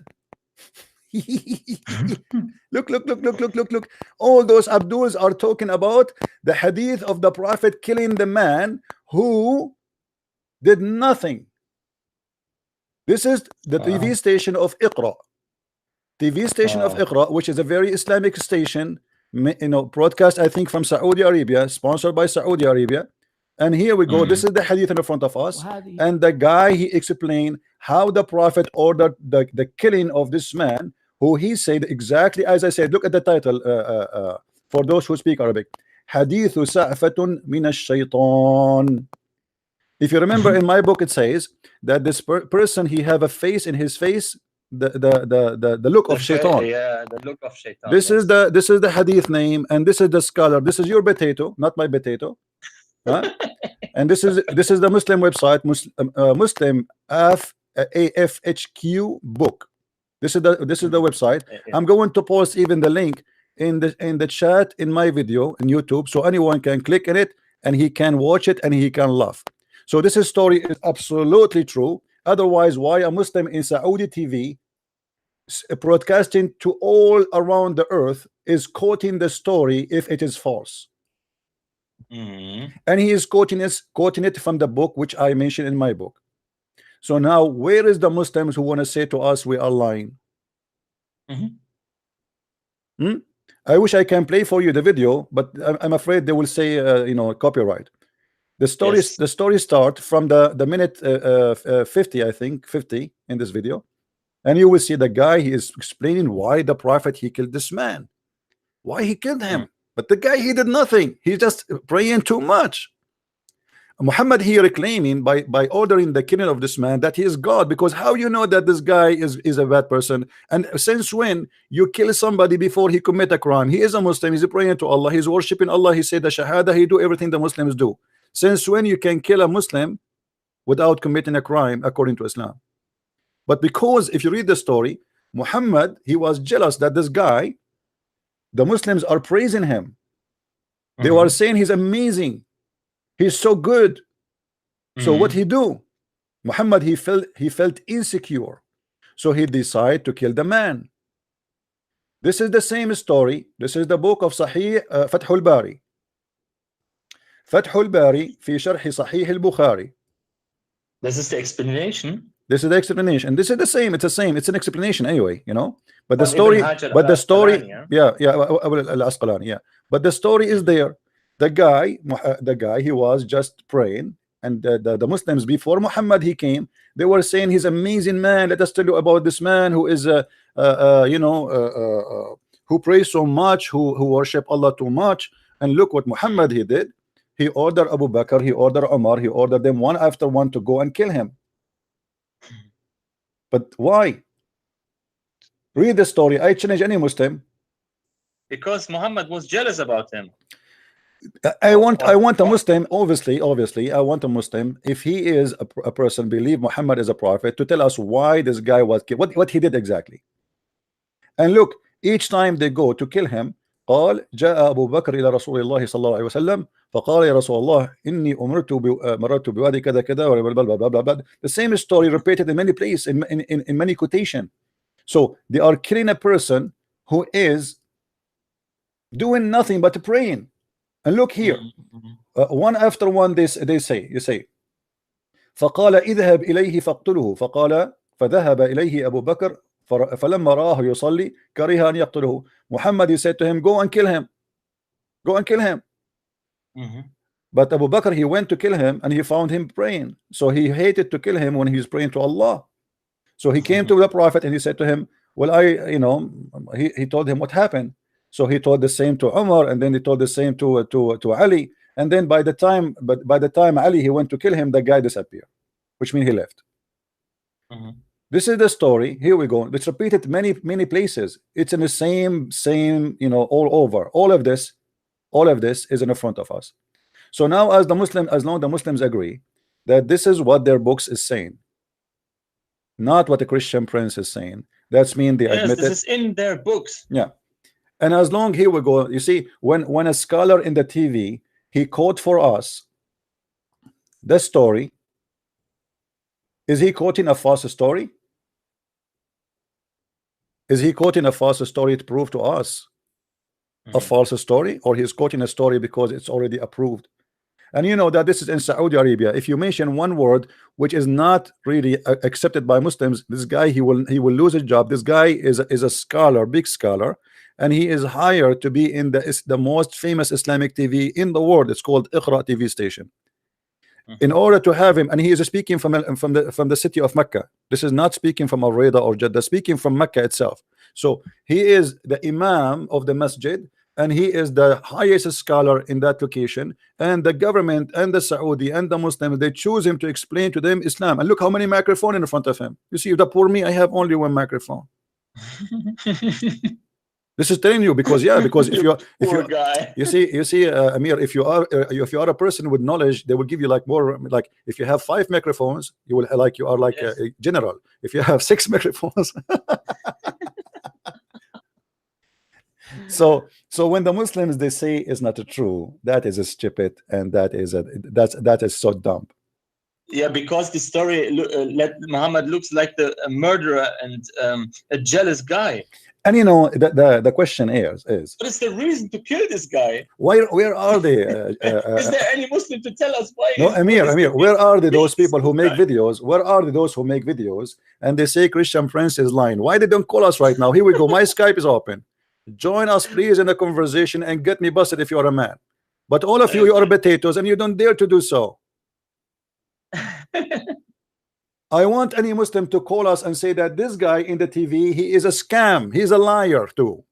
Look. All those Abduls are talking about the hadith of the Prophet killing the man who did nothing. This is the TV station of Iqra. TV station of Iqra, which is a very Islamic station, broadcast, I think, from Saudi Arabia, sponsored by Saudi Arabia. And here we go. This is the hadith in the front of us. And the guy, he explained how the Prophet ordered the killing of this man, who he said exactly as I said. Look at the title for those who speak Arabic. Hadithu sa'fatun min ash-shaytan. If you remember, in my book it says that this person, he have a face in his face, the look of shaitan. Yeah, the look of shaitan. This is the hadith name, and this is the scholar. This is your potato, not my potato. Huh? And this is the Muslim website, Muslim AFHQ book. This is the website. I'm going to post even the link in the chat in my video in YouTube, so anyone can click on it and he can watch it and he can laugh. So this story is absolutely true. Otherwise, why a Muslim in Saudi TV broadcasting to all around the earth is quoting the story if it is false? And he is quoting it from the book which I mentioned in my book. So now, where is the Muslims who want to say to us we are lying? I wish I can play for you the video, but I'm afraid they will say copyright. The story start from the minute 50, I think 50 in this video, and you will see the guy, he is explaining why the Prophet, he killed this man, why he killed him. But the guy, he did nothing. He's just praying too much. Muhammad here claiming by ordering the killing of this man that he is God, because how you know that this guy is a bad person? And since when you kill somebody before he commit a crime? He is a Muslim, he's praying to Allah, he's worshiping Allah, he said the Shahada, he do everything the Muslims do. Since when you can kill a Muslim without committing a crime according to Islam? But because if you read the story, Muhammad, he was jealous that this guy, the Muslims are praising him. They were saying he's amazing, he's so good. So what he do? Muhammad, he felt insecure, so he decided to kill the man. This is the same story. This is the book of Sahih Fathul Bari. Fathul Bari fi Sharh Sahih al-Bukhari. This is the explanation. This is the explanation. This is the same. It's the same. It's an explanation anyway, But the story, yeah. But the story is there. The guy, he was just praying, and the Muslims before Muhammad he came, they were saying he's amazing man. Let us tell you about this man who is who prays so much, who worship Allah too much. And look what Muhammad he did. He ordered Abu Bakr, he ordered Umar, he ordered them one after one to go and kill him. But why? Read the story. I challenge any Muslim. Because Muhammad was jealous about him. I want a Muslim, obviously I want a Muslim, if he is a person believe Muhammad is a prophet, to tell us why this guy was killed, what he did exactly. And look, each time they go to kill him, قال جاء أبو بكر إلى رسول الله صلى الله عليه وسلم فقال يا رسول الله إني مررت بوادي كذا كذا. The same story repeated in many places, in many quotation. So they are killing a person who is doing nothing but praying. And look here, one after one they say, you say فقال اذهب إليه فاقتله فقال فذهب إليه أبو بكر فلما رآه يصلي كره أن يقتله. Muhammad, he said to him, go and kill him, go and kill him. But Abu Bakr, he went to kill him and he found him praying, so he hated to kill him when he was praying to Allah. So he came to the Prophet and he said to him, well, he told him what happened. So he told the same to Umar, and then he told the same to Ali, and then by the time Ali he went to kill him, the guy disappeared, which means he left. This is the story. Here we go. It's repeated many places. It's in the same all over. All of this is in the front of us. So now, as long the Muslims agree that this is what their books is saying, not what the Christian Prince is saying, that's mean they admit it. This is in their books. Yeah. And as long, here we go, you see, when a scholar in the TV, he quote for us the story, is he quoting a false story? Is he quoting a false story to prove to us a false story, or he's quoting a story because it's already approved? And you know that this is in Saudi Arabia. If you mention one word which is not really accepted by Muslims, this guy he will lose his job. This guy is a scholar, big scholar, and he is hired to be in the most famous Islamic TV in the world. It's called Iqra TV station. In order to have him, and he is speaking from the city of Mecca. This is not speaking from Al Rida or Jeddah, speaking from Mecca itself. So he is the Imam of the masjid, and he is the highest scholar in that location, and the government and the Saudi and the Muslims, they choose him to explain to them Islam. And look how many microphones in front of him. You see, the poor me, I have only one microphone. This is telling you, because if you see Amir, if you are a person with knowledge, they will give you like more, like if you have 5 microphones, you will you are like a general. If you have 6 microphones. So when the Muslims they say is not true, that is stupid, and that is so dumb. Yeah, because the story Muhammad looks like a murderer and a jealous guy. And you know the question is what is the reason to kill this guy? Where are they? Is there any Muslim to tell us why? No, Amir, where are those people who make videos? Where are those who make videos and they say Christian Prince is lying? Why they don't call us right now? Here we go. My Skype is open. Join us please in the conversation and get me busted if you're a man. But all of you are potatoes and you don't dare to do so. I want any Muslim to call us and say that this guy in the TV, he is a scam, he's a liar too.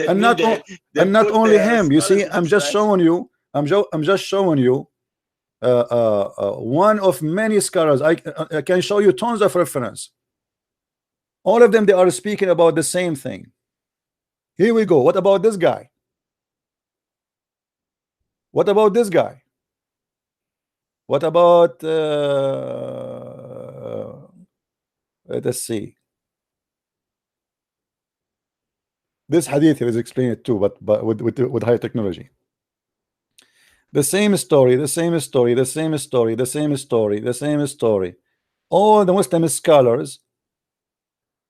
And not only him. You see, I'm just showing you one of many scholars. I can show you tons of reference. All of them, they are speaking about the same thing. Here we go. What about this guy? What about this guy? What about let's see. This hadith is explained it too, but with high technology. The same story, the same story, the same story, the same story, the same story. All the Muslim scholars.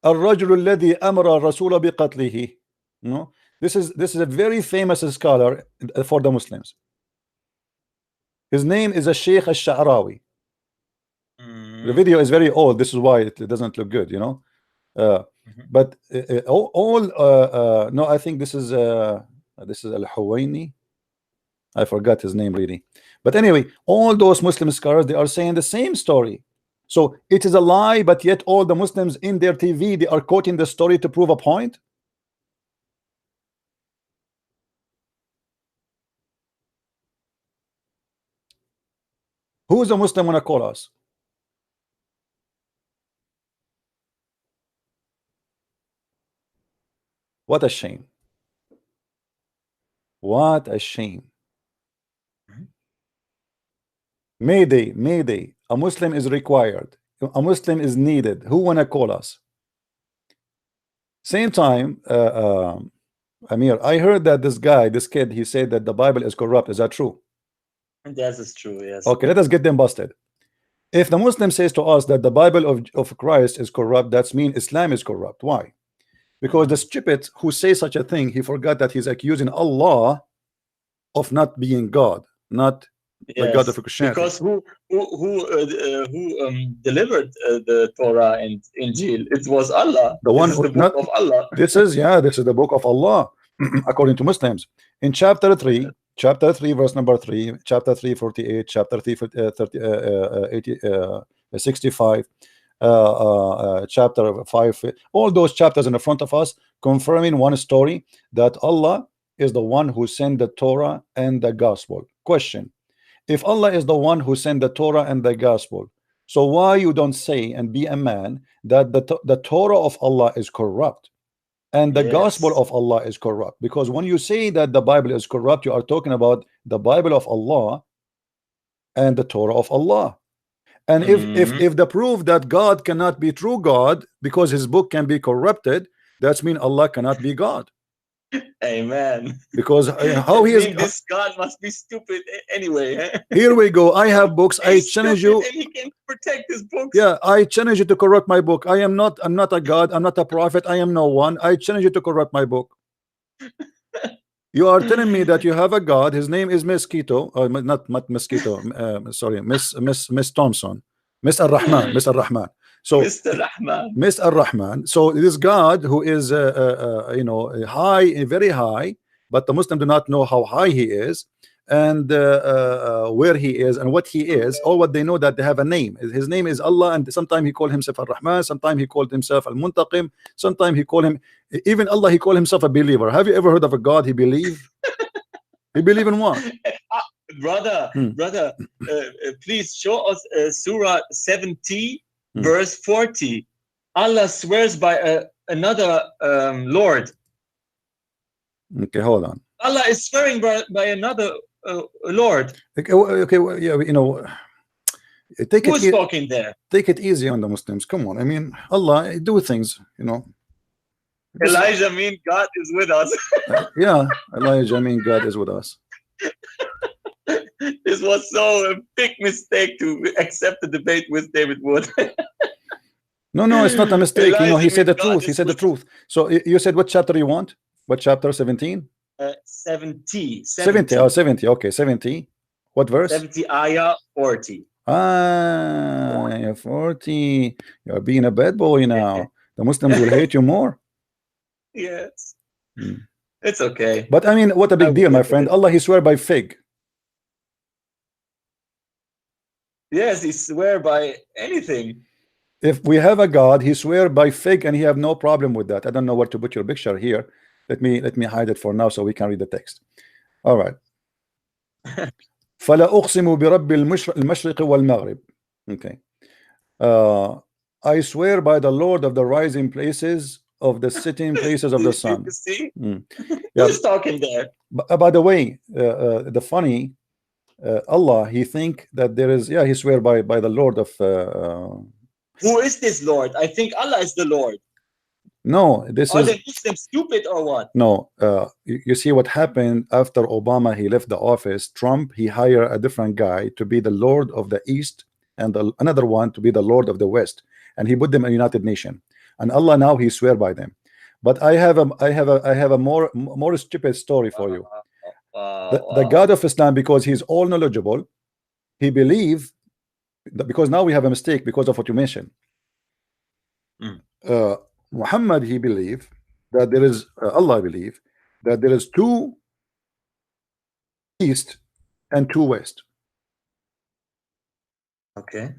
الرجل الذي أمر الرسول بقتله. No, this is a very famous scholar for the Muslims. His name is a Sheikh al-Sha'rawi. The video is very old. This is why it doesn't look good, you know. But no, I think this is al-Huwaini. I forgot his name really. But anyway, all those Muslim scholars, they are saying the same story. So it is a lie, but yet all the Muslims in their TV, they are quoting the story to prove a point. Who is a Muslim want to call us? What a shame. What a shame. Mayday, mayday. A Muslim is required. A Muslim is needed. Who wanna call us? Same time, Amir, I heard that this guy, this kid, he said that the Bible is corrupt. Is that true? That is true, yes. Okay, let us get them busted. If the Muslim says to us that the Bible of Christ is corrupt, that's mean Islam is corrupt. Why? Because the stupid who says such a thing, he forgot that he's accusing Allah of not being God, not the God of Christianity. Because who delivered the Torah and Injil? It was Allah. The one this who, is the book of Allah. This is the book of Allah, according to Muslims. In chapter 3, verse number 3, chapter 3, 48, chapter 3, 30, 65, chapter 5, all those chapters in the front of us confirming one story, that Allah is the one who sent the Torah and the gospel. Question: if Allah is the one who sent the Torah and the gospel, so why you don't say and be a man that the Torah of Allah is corrupt and the gospel of Allah is corrupt? Because when you say that the Bible is corrupt, you are talking about the Bible of Allah and the Torah of Allah. And if the proof that God cannot be true God because his book can be corrupted, that's mean Allah cannot be God. Amen. Because how he is, this God must be stupid anyway. Here we go. I have books. I challenge you. And he can protect his books. Yeah, I challenge you to correct my book. I'm not a God. I'm not a prophet. I am no one. I challenge you to correct my book. You are telling me that you have a God. His name is Mosquito. Not Mosquito. Sorry, Miss Thompson. Miss Ar-Rahman. Miss Ar-Rahman. So Mr. Rahman. Miss Ar-Rahman. So this God who is high, very high, but the Muslim do not know how high he is and where he is and what he is. All what they know that they have a name. His name is Allah, and sometimes he called himself Ar-Rahman, sometimes he called himself Al-Muntaqim, sometimes he called him, even Allah, he called himself a believer. Have you ever heard of a God he believe? He believe in what? Brother, please show us Surah 70, verse 40. Allah swears by another Lord. Okay, hold on. Allah is swearing by another Lord. Okay, well, yeah, take Who's talking there? Take it easy on the Muslims. Come on, I mean, Allah do things, Elijah mean God is with us. Yeah, Elijah mean God is with us. This was so a big mistake to accept the debate with David Wood. No, it's not a mistake. He said the truth. He said the with truth. So you said what chapter you want? What chapter? 17? 70. 70. Oh, 70. Okay, 70. What verse? 70 ayah 40. 40. You're being a bad boy now. The Muslims will hate you more. Yes. It's okay. But I mean, what a big deal, my friend. Allah, he swear by fig. Yes, he swear by anything. If we have a God, he swear by fig, and he have no problem with that. I don't know where to put your picture here. Let me hide it for now so we can read the text. All right. فلا أقسم برب المشرق والمغرب. Okay. I swear by the Lord of the rising places, of the sitting places of the sun. See? Yeah. Who's talking there? By the way, the funny, Allah, he think that there is, he swear by the Lord of. Who is this Lord? I think Allah is the Lord. No, this Are is. the Muslims stupid or what? No, you see what happened after Obama, he left the office. Trump, he hired a different guy to be the Lord of the East and another one to be the Lord of the West, and he put them in United Nations. And Allah now he swear by them. But I have a more stupid story for you. The God of Islam, because he's all knowledgeable, he believe that, because now we have a mistake because of what you mentioned. Muhammad, he believe that there is Allah believe that there is two east and 2 west. Okay.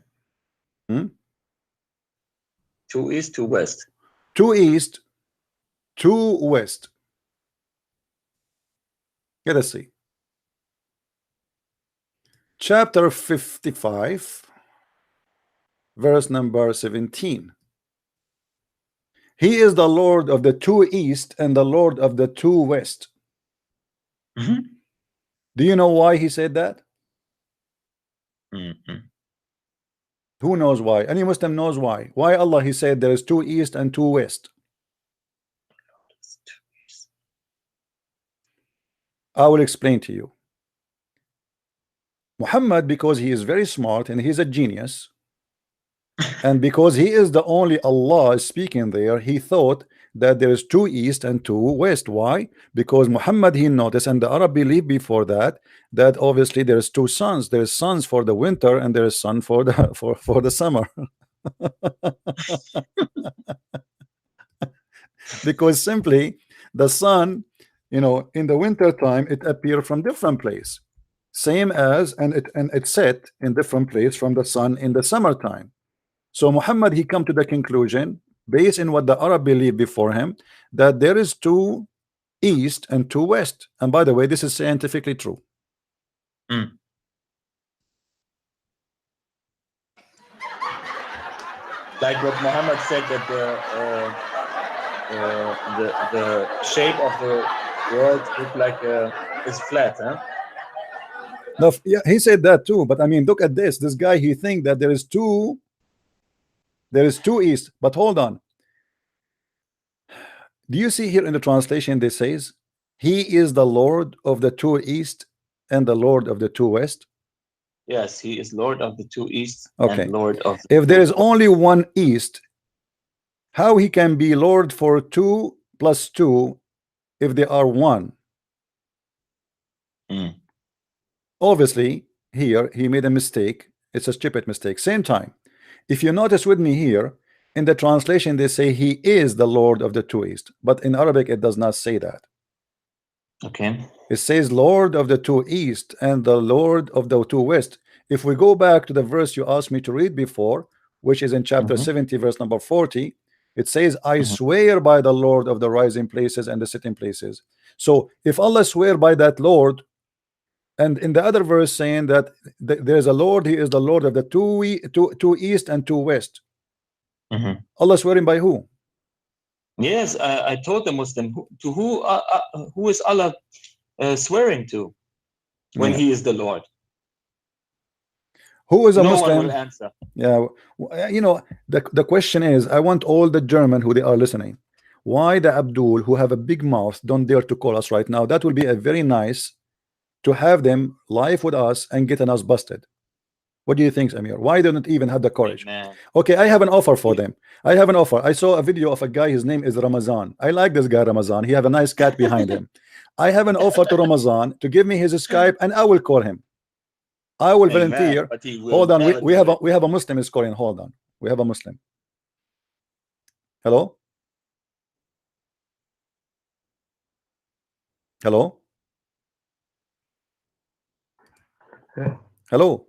Hmm? 2 east, 2 west. 2 east, 2 west. Let us see. Chapter 55, verse number 17. He is the Lord of the 2 east and the Lord of the 2 west. Do you know why he said that? Who knows why? Any Muslim knows why. Why Allah he said there is 2 east and 2 west? I will explain to you. Muhammad, because he is very smart and he's a genius, and because he is the only Allah speaking there, he thought that there is 2 east and 2 west. Why? Because Muhammad he noticed, and the Arab believed before that, that obviously there is 2 suns. There is suns for the winter and there is sun for the for the summer. Because simply the sun, you know, in the winter time it appeared from different place, same as, and it set in different place from the sun in the summertime. So Muhammad he come to the conclusion, based in what the Arab believed before him, that there is 2 east and 2 west. And by the way, this is scientifically true. Like what Muhammad said, that the shape of the world look like is flat, huh? No, yeah, he said that too. But I mean, look at this. This guy he think that there is 2 east. But hold on. Do you see here in the translation this says he is the Lord of the 2 east and the Lord of the 2 west? Yes, he is Lord of the 2 east Okay. and Lord of the If there is only 1 east, how he can be Lord for 2 plus 2 if they are 1? Obviously here he made a mistake. It's a stupid mistake. Same time, if you notice with me here in the translation they say he is the Lord of the 2 east, but in Arabic it does not say that. Okay. It says Lord of the 2 east and the Lord of the 2 west. If we go back to the verse you asked me to read before, which is in chapter 70 verse number 40, it says I swear by the Lord of the rising places and the sitting places. So if Allah swear by that Lord, and in the other verse saying that there's a Lord, he is the Lord of the 2 east and 2 west. Allah swearing by who? Yes, I told the Muslim, who is Allah swearing to when he is the Lord? Who is a no Muslim? one will answer. Yeah, you know, the question is, I want all the German who they are listening, why the Abdul who have a big mouth don't dare to call us right now? That will be a very nice to have them live with us and getting us busted. What do you think, Amir? Why don't even have the courage? Okay, I have an offer for them. I have an offer. I saw a video of a guy, his name is Ramazan. I like this guy Ramazan. He have a nice cat behind him. I have an offer to Ramazan to give me his Skype and I will call him. I will volunteer. Hold on, we have a Muslim is calling. Hold on, we have a Muslim. Hello. Hello. Hello.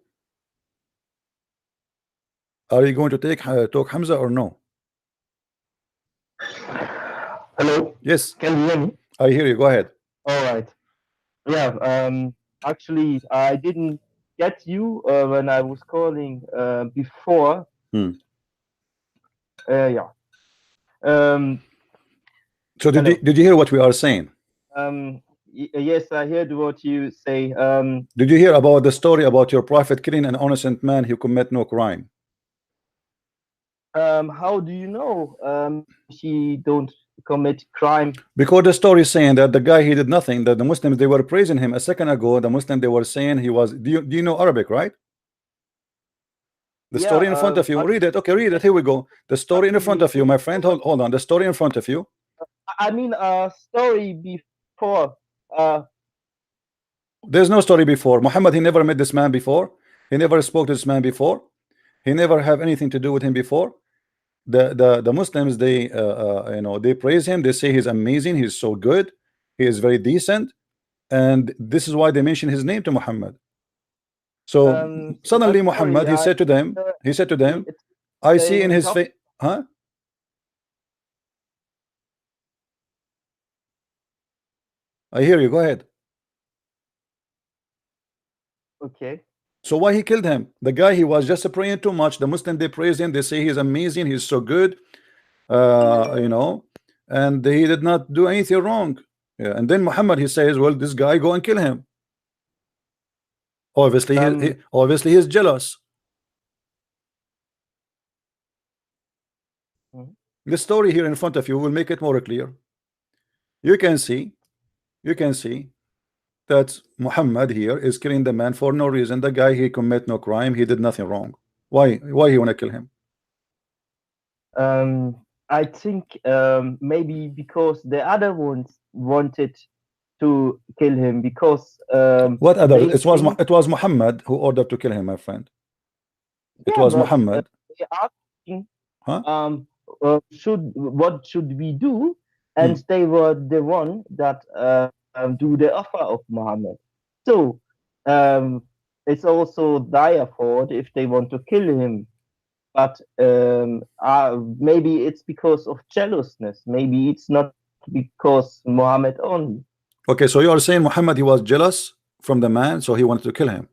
Are you going to talk Hamza or no? Hello. Yes. Can you hear me? I hear you. Go ahead. All right. Yeah. Actually, I didn't get you when I was calling before. Yeah. So did you hear what we are saying? Yes, I heard what you say. Did you hear about the story about your prophet killing an innocent man who commit no crime? How do you know he don't commit crime? Because the story is saying that the guy he did nothing, that the Muslims they were praising him a second ago. The Muslim they were saying he was. Do you know Arabic, right? The story in front of you. Read it. Okay, read it. Here we go. The story in front of you, my friend. Hold on. The story in front of you. I mean, a story before. There's no story before. Muhammad, he never met this man before. He never spoke to this man before. He never have anything to do with him before. The Muslims they you know, they praise him. They say he's amazing. He's so good. He is very decent, and this is why they mention his name to Muhammad. So suddenly sorry, Muhammad, he said to them, it's I see in same his topic. face, huh? I hear you, go ahead. Okay. So why he killed him? The guy, he was just praying too much. The Muslim, they praise him, they say he's amazing, he's so good, you know, and he did not do anything wrong. Yeah. And then Muhammad, he says, well, this guy, go and kill him. Obviously obviously he's jealous. Mhm. The story here in front of you will make it more clear. You can see, you can see that Muhammad here is killing the man for no reason. The guy, he commit no crime, he did nothing wrong. Why you want to kill him? I think maybe because the other ones wanted to kill him because What other? they think, It was Muhammad who ordered to kill him, my friend. It yeah, was but Muhammad. they asking Huh? should what should we do? Hmm. And they were the one that do the offer of Muhammad. So um, it's also their fault if they want to kill him. But maybe it's because of jealousness. Maybe it's not because Muhammad only. Okay, so you are saying Muhammad, he was jealous from the man, so he wanted to kill him.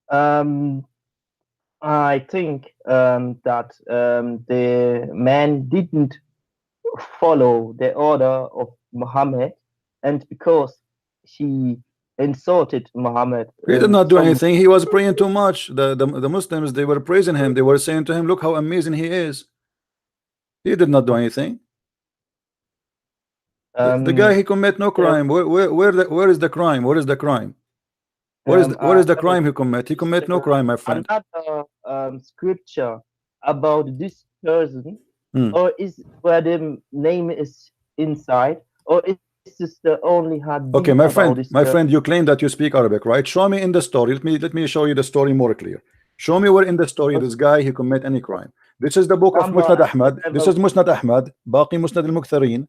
Um, I think that the man didn't follow the order of Muhammad, and because she insulted Muhammad He did not do some anything. He was praying too much. The Muslims, they were praising him. They were saying to him, look how amazing he is. He did not do anything. The guy, um he commit no there, crime. Where is the crime? Where is the crime? What is the I crime he commit? He commit no crime, my friend. another scripture about this person, Hmm. or is where the name is inside, or is this the only Okay, hadith about this my person? friend, you claim that you speak Arabic, right? Show me in the story. Let me show you the story more clear. Show me where in the story this guy he commit any crime. This is the book of Number Musnad and Ahmad. This whatever. is Musnad Ahmad, Baqi Musnad al-Muktharin,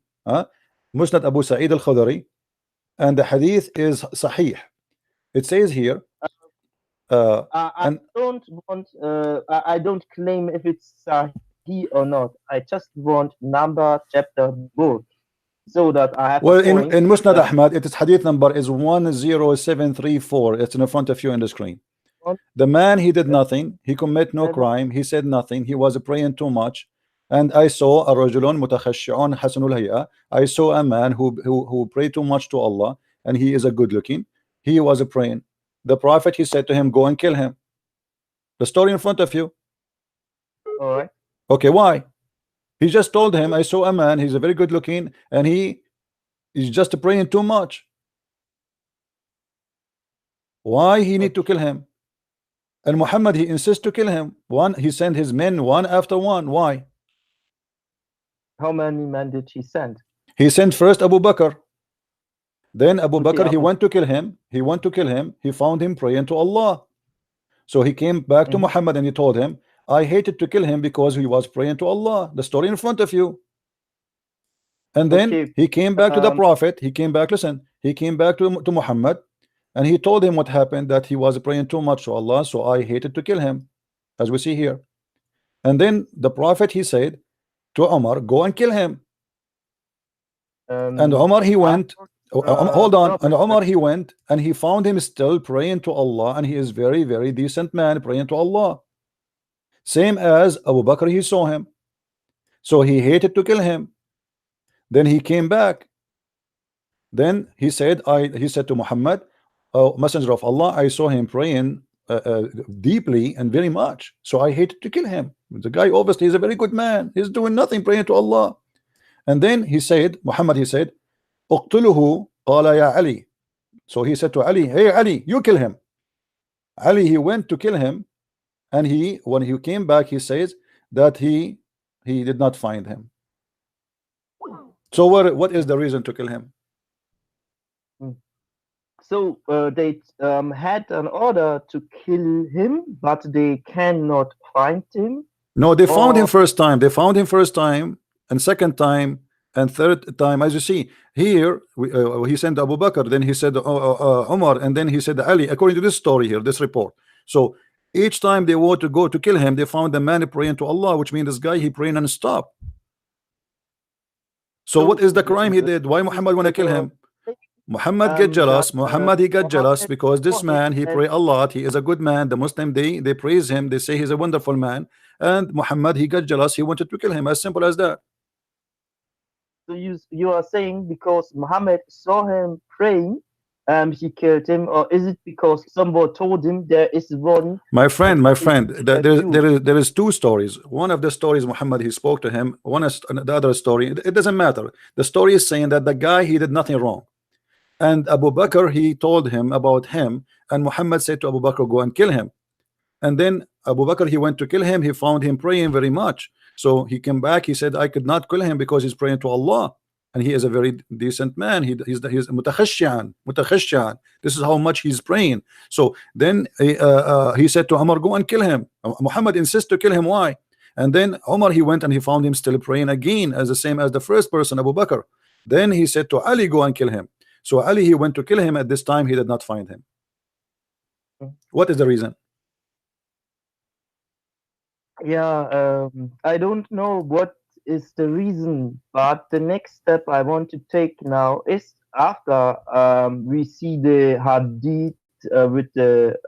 Musnad Abu Sa'id al-Khudri, and the hadith is Sahih. It says here, I and don't want. I don't claim if it's Sahih or not. I just want number, chapter, book, so that I have a well, point. in Musnad Ahmad, its hadith number is 10734. It's in front of you in the screen. On The man, he did nothing, he commit no seven. crime, he said nothing, he was praying too much. And I saw a rajulun mutakhashshi'un hasanul hay'a. I saw a man who prayed too much to Allah, and he is a good looking. He was praying. The Prophet, he said to him, go and kill him. The story in front of you. All right. Okay, why? He just told him, I saw a man, he's a very good looking, and he is just praying too much. Why he need to Okay. kill him? And Muhammad, he insists to kill him. One, he sent his men one after one. Why? How many men did he send? He sent first Abu Bakr. Then Abu Okay, Bakr, he went to kill him. He went to kill him. He found him praying to Allah. So he came back to Mhm. Muhammad and he told him, I hated to kill him because he was praying to Allah. The story in front of you. And then Okay. he came back to the Prophet. He came back, listen, he came back to Muhammad and he told him what happened, that he was praying too much to Allah. So I hated to kill him, as we see here. And then the Prophet, he said to Omar, go and kill him. And Omar, he I went, hold on, and Prophet. Omar, he went and he found him still praying to Allah, and he is very, very decent man praying to Allah. Same as Abu Bakr, he saw him. So he hated to kill him. Then he came back. Then he said, he said to Muhammad, oh, Messenger of Allah, I saw him praying deeply and very much. So I hated to kill him. The guy obviously is a very good man. He's doing nothing praying to Allah. And then he said, Muhammad, he said, اقتله قال يا علي. So he said to Ali, hey Ali, you kill him. Ali, he went to kill him, and when he came back, he says that he did not find him. So what is the reason to kill him? Mm. So they had an order to kill him, but they cannot find him. No, they found him Or first time. They found him first time, and second time and third time, as you see here, he sent Abu Bakr, then he said Umar, and then he said Ali, according to this story here, this report. So each time they want to go to kill him, they found the man praying to Allah, which means this guy, he praying non-stop. So what is the crime he did? Why Muhammad want to kill him? Muhammad get jealous. Muhammad, he got jealous because this man, he pray a lot, he is a good man. The Muslim, they praise him, they say he's a wonderful man, and Muhammad, he got jealous, he wanted to kill him. As simple as that. So you are saying because Muhammad saw him praying, he killed him, or is it because somebody told him there is one? My friend, there is two stories. One of the stories, Muhammad, he spoke to him. One is the other story. It doesn't matter. The story is saying that the guy, he did nothing wrong, and Abu Bakr, he told him about him, and Muhammad said to Abu Bakr, go and kill him. And then Abu Bakr, he went to kill him. He found him praying very much. So he came back. He said, I could not kill him because he's praying to Allah. And he is a very decent man. He's mutakhashshan. This is how much he's praying. So then he said to Umar, go and kill him. Muhammad insists to kill him. Why? And then Umar, he went and he found him still praying again, as the same as the first person, Abu Bakr. Then he said to Ali, go and kill him. So Ali, he went to kill him. At this time, he did not find him. What is the reason? Yeah, I don't know what is the reason, but the next step I want to take now is after we see the hadith with the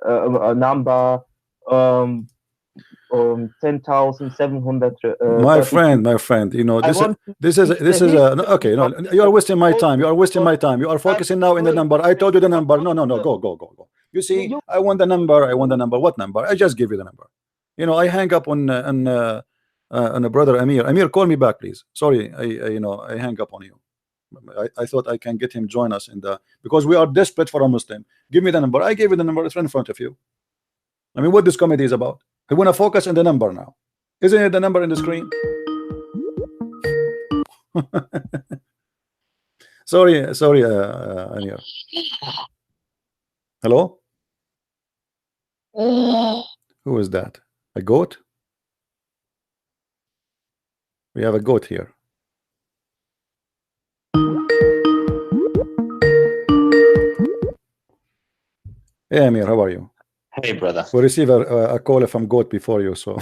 number 10,700. My friend, you know, this is okay. No, you are wasting my time. You are wasting my time. You are focusing now in the number. I told you the number. No, go. You see, I want the number. What number? I just give you the number. You know, I hang up on a brother Amir. Amir, call me back, please. Sorry, I hang up on you. I thought I can get him join us in the, because we are desperate for a Muslim. Give me the number. I gave you the number. It's right in front of you. I mean, what this committee is about. I want to focus on the number now. Isn't it the number in the screen? sorry, Amir. Hello? Who is that? A goat? We have a goat here. Hey Amir, how are you? Hey brother. We receive a call from goat before you, so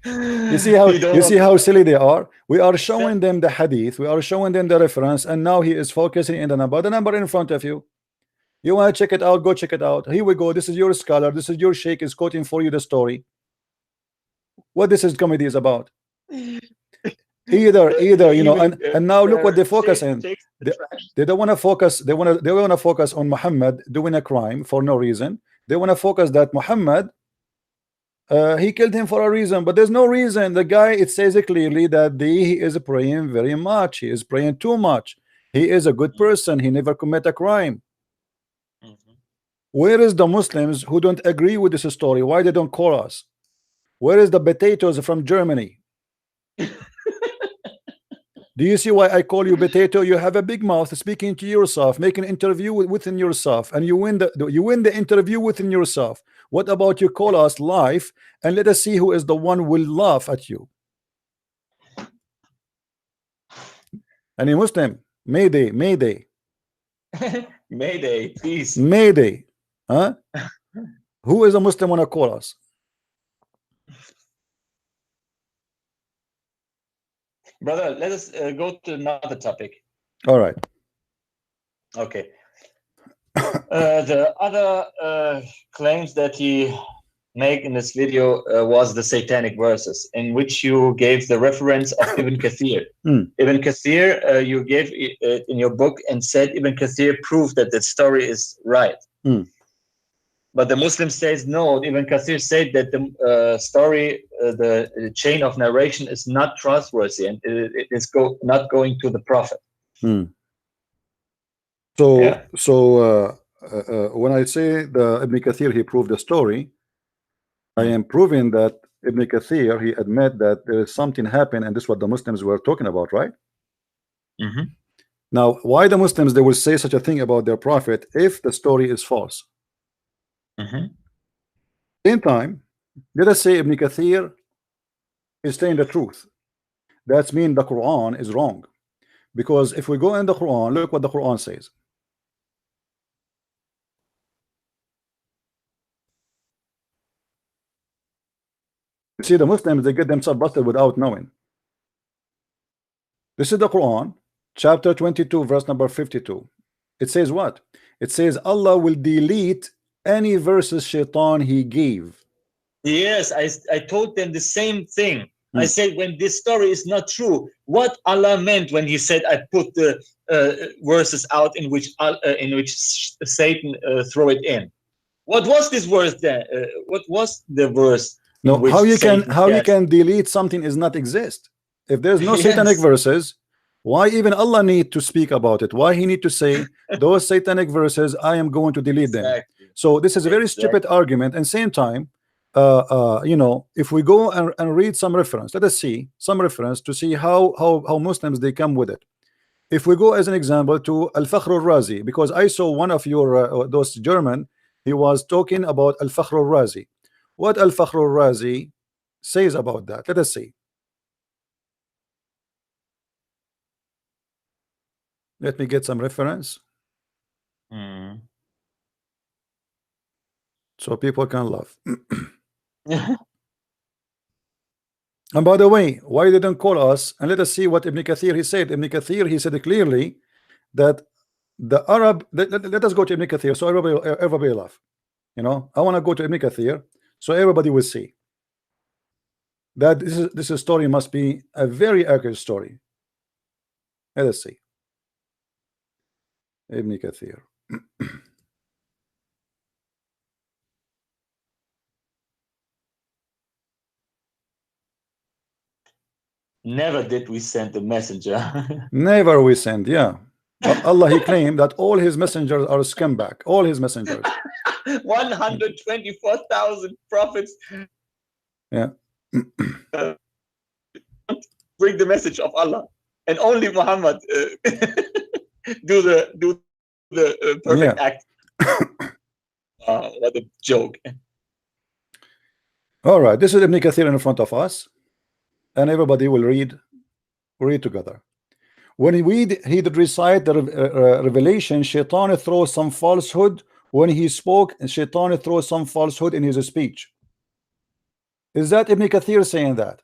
you see how silly they are. We are showing them the hadith, we are showing them the reference, and now he is focusing in the number in front of you. You want to check it out, go check it out. Here we go. This is your scholar, this is your sheikh is quoting for you the story. What this is comedy is about. Either you know, and now look what they focus on. They don't want to focus, they want to focus on Muhammad doing a crime for no reason. They want to focus that Muhammad he killed him for a reason, but there's no reason. The guy, it says it clearly that he is praying very much, he is praying too much, he is a good person, he never commit a crime. Where is the Muslims who don't agree with this story? Why they don't call us? Where is the potatoes from Germany? Do you see why I call you potato? You have a big mouth speaking to yourself, making an interview within yourself, and you win the interview within yourself. What about you call us live and let us see who is the one who will laugh at you? Any Muslim, Mayday. Mayday, please. Mayday. Huh? Who is a Muslim wanna call us? Brother, let us go to another topic. All right. Okay. The other claims that he made in this video was the satanic verses, in which you gave the reference of Ibn Kathir. Ibn Kathir, you gave it in your book and said Ibn Kathir proved that the story is right. But the Muslim says no. Ibn Kathir said that the story, the chain of narration is not trustworthy, and it is not going to the Prophet. So, yeah. When I say the Ibn Kathir, he proved the story, I am proving that Ibn Kathir, he admit that there is something happened, and this is what the Muslims were talking about, right? Now, why the Muslims, they will say such a thing about their Prophet if the story is false? Same time, let us say Ibn Kathir is saying the truth. That's mean the Quran is wrong. Because if we go in the Quran, look what the Quran says. You see, the Muslims, they get themselves busted without knowing. This is the Quran, chapter 22, verse number 52. It says what? It says Allah will delete any verses shaitan he gave. Yes, I told them the same thing. I said, when this story is not true, what Allah meant when He said, "I put the verses out in which Satan throw it in." What was this verse then? What was the verse? No, how you can delete something is not exist. If there's no satanic verses, why even Allah need to speak about it? Why He need to say those satanic verses? I am going to delete them. So this is a very stupid argument. And same time, you know, if we go and read some reference, let us see some reference to see how Muslims they come with it. If we go as an example to Al-Fakhr al-Razi, because I saw one of your those German, he was talking about Al-Fakhr al-Razi. What Al-Fakhr al-Razi says about that? Let us see. Let me get some reference so people can laugh. And by the way, why they don't call us and let us see what Ibn Kathir he said. Ibn Kathir he said clearly that the Arab let us go to Ibn Kathir so everybody laugh. You know, I want to go to Ibn Kathir so everybody will see that this story must be a very accurate story. Let us see. Ibn Kathir. Never did we send a messenger. Never we send, yeah. But Allah he claimed that all his messengers are scumbag. All his messengers. 124,000 prophets. Yeah. Bring the message of Allah, and only Muhammad do the perfect act. What a joke. All right, this is Ibn Kathir in front of us, and everybody will read together. When he did recite the revelation, Shaitan throws some falsehood when he spoke, and Shaitan throws some falsehood in his speech. Is that Ibn Kathir saying that?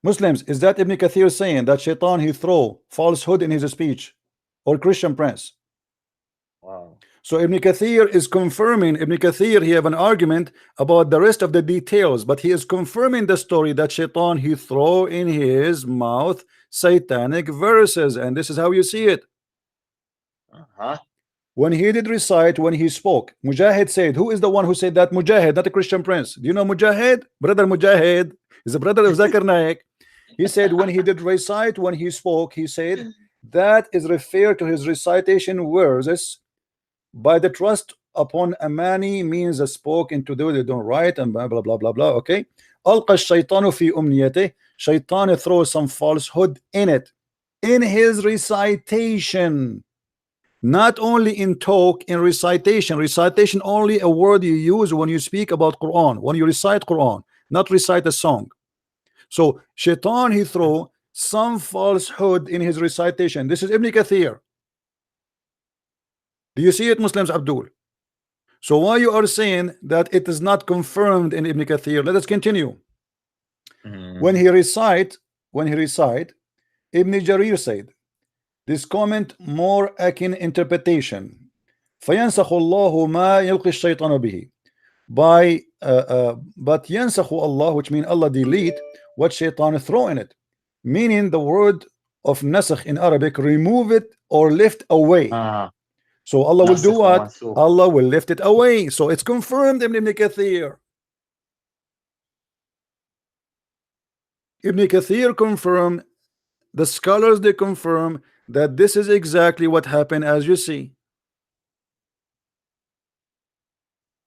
Muslims, is that Ibn Kathir saying that Shaitan he throw falsehood in his speech, or Christian Prince? Wow. So Ibn Kathir is confirming. Ibn Kathir he have an argument about the rest of the details, but he is confirming the story that Shaitan he throw in his mouth satanic verses, and this is how you see it. When he did recite, when he spoke, Mujahid said, who is the one who said that? Mujahid, not a Christian Prince. Do you know Mujahid? Brother Mujahid is a brother of Zakir Naik. He said when he did recite, when he spoke, he said that is referred to his recitation verses by the trust upon amani means a spoke into those they don't write and blah blah blah blah blah. Okay. Alqa shaytanu fi umniyati. Shaitan throws some falsehood in it, in his recitation. Not only in talk, in recitation. Recitation only a word you use when you speak about Quran, when you recite Quran, not recite a song. So Shaitan he throw some falsehood in his recitation. This is Ibn Kathir. Do you see it, Muslims? Abdul. So why you are saying that it is not confirmed in Ibn Kathir? Let us continue. When he recite, Ibn Jarir said this comment more akin interpretation. فَيَنْسَخُ اللَّهُ مَا يَلْقِ الشَّيْطَانُ بِهِ. By but يَنْسَخُ Allah, which means Allah delete what shaitan throw in it, meaning the word of nasakh in Arabic, remove it or lift away. So Allah will do what? Allah will lift it away. So it's confirmed in Ibn Kathir. Ibn Kathir confirm, the scholars they confirm that this is exactly what happened as you see.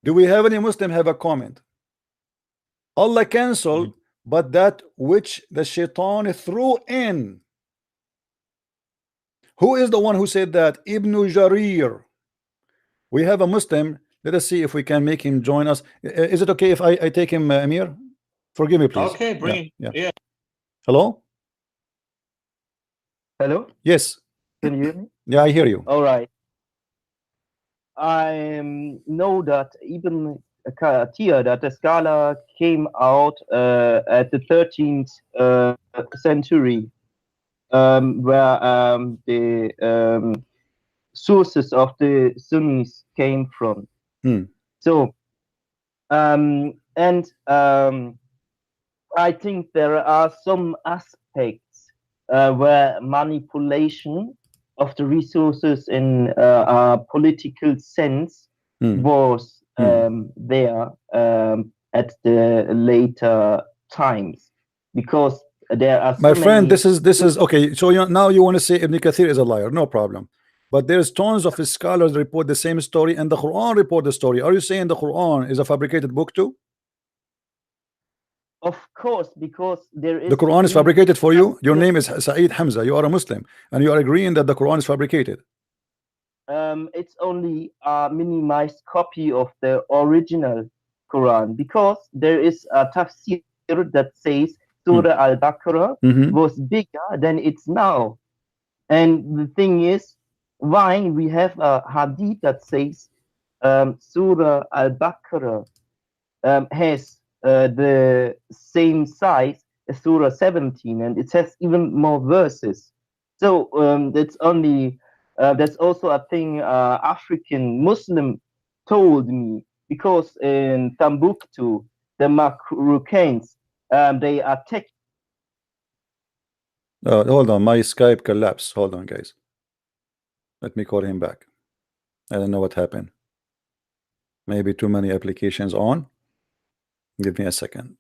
Do we have any Muslim have a comment? Allah cancelled, but that which the shaitan threw in. Who is the one who said that? Ibn Jarir. We have a Muslim. Let us see if we can make him join us. Is it okay if I take him, Amir? Forgive me, please. Okay, bring yeah. Hello? Hello? Yes. Can you hear me? Yeah, I hear you. All right. I know that even Katia, that the Scala came out at the 13th century, where the sources of the Sunnis came from. So, and I think there are some aspects where manipulation of the resources in a political sense was there at the later times, because there are my so friend, many... this is okay. So now you want to say Ibn Kathir is a liar, no problem. But there's tons of scholars report the same story, and the Quran report the story. Are you saying the Quran is a fabricated book too? Of course, because there is... The Quran is fabricated for you. Your name is Saeed Hamza. You are a Muslim, and you are agreeing that the Quran is fabricated. It's only a minimized copy of the original Quran, because there is a tafsir that says Surah Al-Baqarah was bigger than it's now. And the thing is, why we have a hadith that says Surah Al-Baqarah has the same size as Surah 17, and it has even more verses. So that's only that's also a thing African Muslim told me, because in Timbuktu, the Marocains they attacked. Hold on, my Skype collapsed. Hold on, guys. Let me call him back. I don't know what happened. Maybe too many applications on. Give me a second.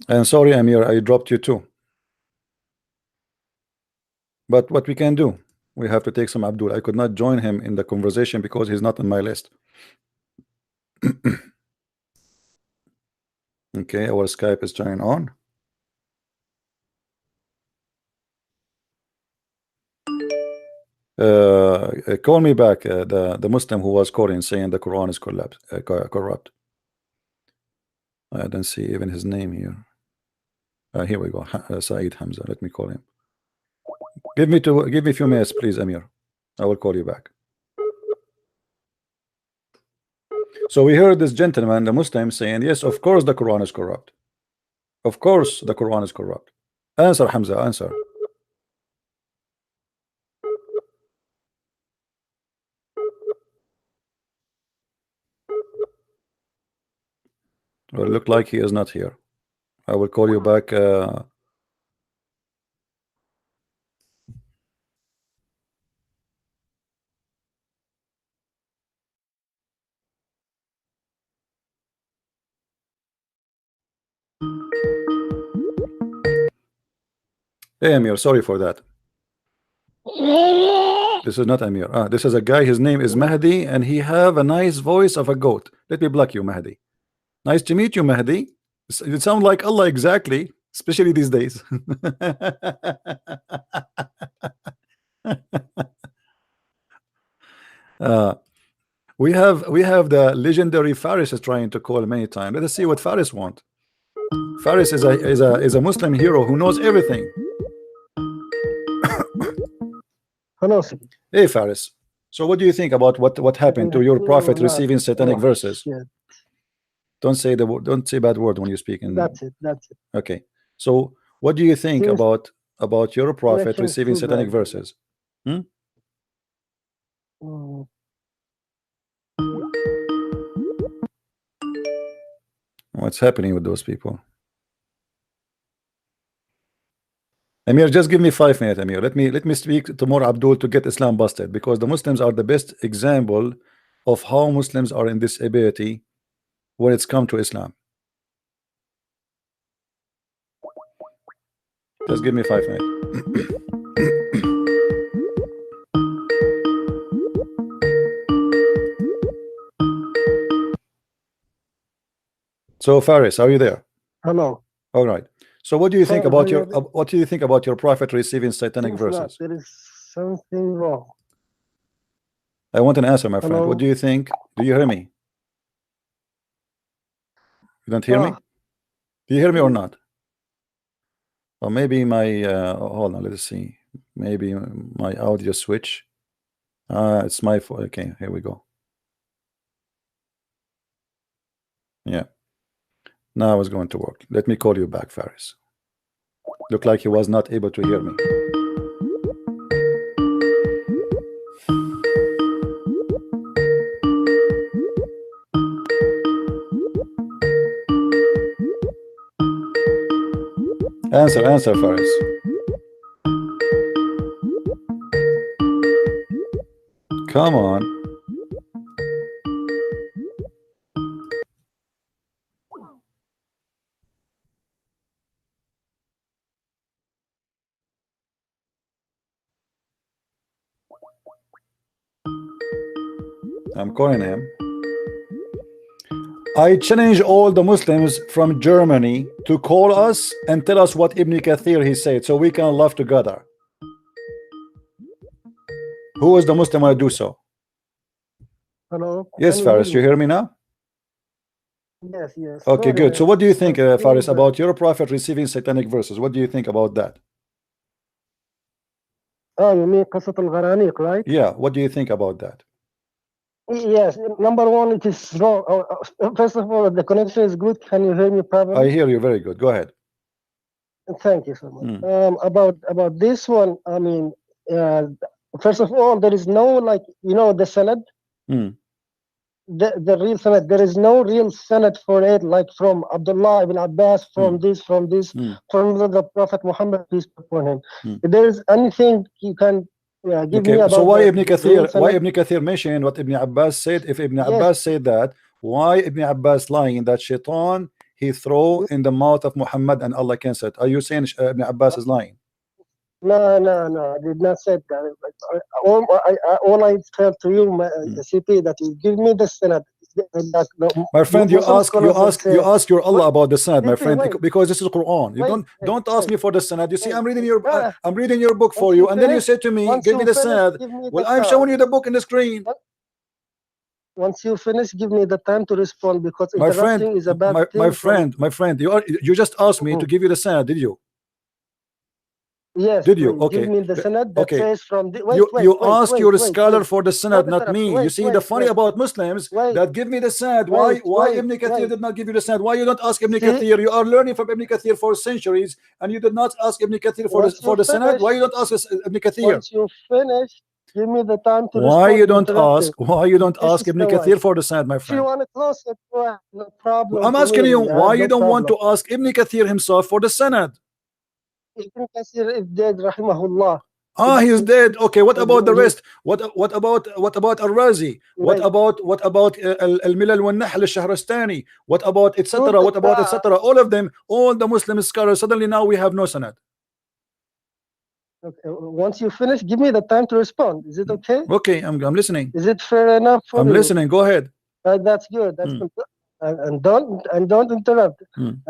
And sorry, Amir, I dropped you too. But what we can do, we have to take some Abdul. I could not join him in the conversation because he's not on my list. Okay, our Skype is turning on. Call me back, the Muslim who was calling saying the Quran is corrupt. I don't see even his name here. Here we go, Saeed Hamza. Let me call him. Give me a few minutes, please, Amir. I will call you back. So we heard this gentleman, the Muslim, saying, yes, of course the Quran is corrupt. Of course the Quran is corrupt. Answer, Hamza, answer. Well, it looked like he is not here. I will call you back. Hey, Amir, sorry for that. This is not Amir. This is a guy. His name is Mahdi, and he have a nice voice of a goat. Let me block you, Mahdi. Nice to meet you, Mahdi. You sound like Allah exactly, especially these days. We have the legendary Faris is trying to call many times. Let us see what Faris want. Faris is a Muslim hero who knows everything. Hello. Hey, Faris. So what do you think about what happened to your prophet receiving satanic verses? Shit. Don't say bad word when you speak. That's it. Okay. So what do you think about your prophet receiving satanic verses? What's happening with those people? Amir, just give me 5 minutes, Amir. Let me speak to more Abdul to get Islam busted, because the Muslims are the best example of how Muslims are in this ability when it's come to Islam. Just give me 5 minutes. So Faris, are you there? Hello. All right. So what do you think about your prophet receiving satanic verses? There is something wrong. I want an answer, my friend. Hello? What do you think? Do you hear me? You don't hear me? Do you hear me or not? Or maybe my hold on, let's see. Maybe my audio switch. It's my fault. Okay, here we go. Yeah. Now it's going to work. Let me call you back, Faris. Looked like he was not able to hear me. Answer, Faris. Come on. I'm calling him. I challenge all the Muslims from Germany to call us and tell us what Ibn Kathir he said, so we can laugh together. Who is the Muslim when I do so? Hello. Yes, Faris, you hear me now? Yes, yes. Okay, Go good. ahead. So what do you think, Faris, about your prophet receiving satanic verses? What do you think about that? Oh, you mean Qasat al-Gharaniq, right? Yeah, what do you think about that? Yes. Number one, it is wrong. First of all, the connection is good. Can you hear me properly? I hear you very good. Go ahead. Thank you so much. About this one, I mean, first of all, there is no, like, the Sanad, the real Sanad. There is no real Sanad for it, like from Abdullah ibn Abbas, from from the Prophet Muhammad, peace be upon him. If there is anything you can give me about so why Ibn real Kathir? Why Sanad? Ibn Kathir mentioned what Ibn Abbas said? If Ibn Abbas said that, why Ibn Abbas lying that Shaitan he throw in the mouth of Muhammad and Allah cancelled? Are you saying Ibn Abbas is lying? No, I did not say that. All I tell to you, CP, that you give me the Sanad. My friend, you ask your Allah about the Sanad, my friend, wait. because this is Quran. You don't ask me for the Sanad. You see, I'm reading your book for Once you, you and then you finish- say to me, once give me you the finish, Sanad. give me Well, the I'm time. showing you the book in the screen. Once you finish, give me the time to respond, because My friend, interrupting is a bad thing. my friend, you just asked me to give you the Sanad, did you? Yes, Did you? please, Okay. give me the Sanad that Okay. says from the You ask your scholar for the Sanad, Don't not interrupt. me. You see, the funny about Muslims that give me the Sanad. Why Ibn Kathir did not give you the Sanad? Why you don't ask Ibn Kathir? You are learning from Ibn Kathir for centuries, and you did not ask Ibn Kathir for the Sanad. Why you don't ask Ibn Kathir? Once you finish, give me the time to Why respond. you don't ask? Why you don't This ask is Ibn the Kathir way. for the Sanad, my If you friend? want to close it, no problem. I'm asking you why you don't want to ask Ibn Kathir himself for the Sanad. Ibn Kathir is dead, rahimahullah. He's dead. Okay, what about the rest? What about Al-Razi? What about Al-Milal wal-Nahl al-Shahrastani? What about etc.? What about etc.? All of them, all the Muslim scholars, suddenly now we have no Sanad. Okay. Once you finish, give me the time to respond. Is it okay? Okay, I'm listening. Is it fair enough for you? I'm listening. Go ahead. That's good. That's good. And don't interrupt.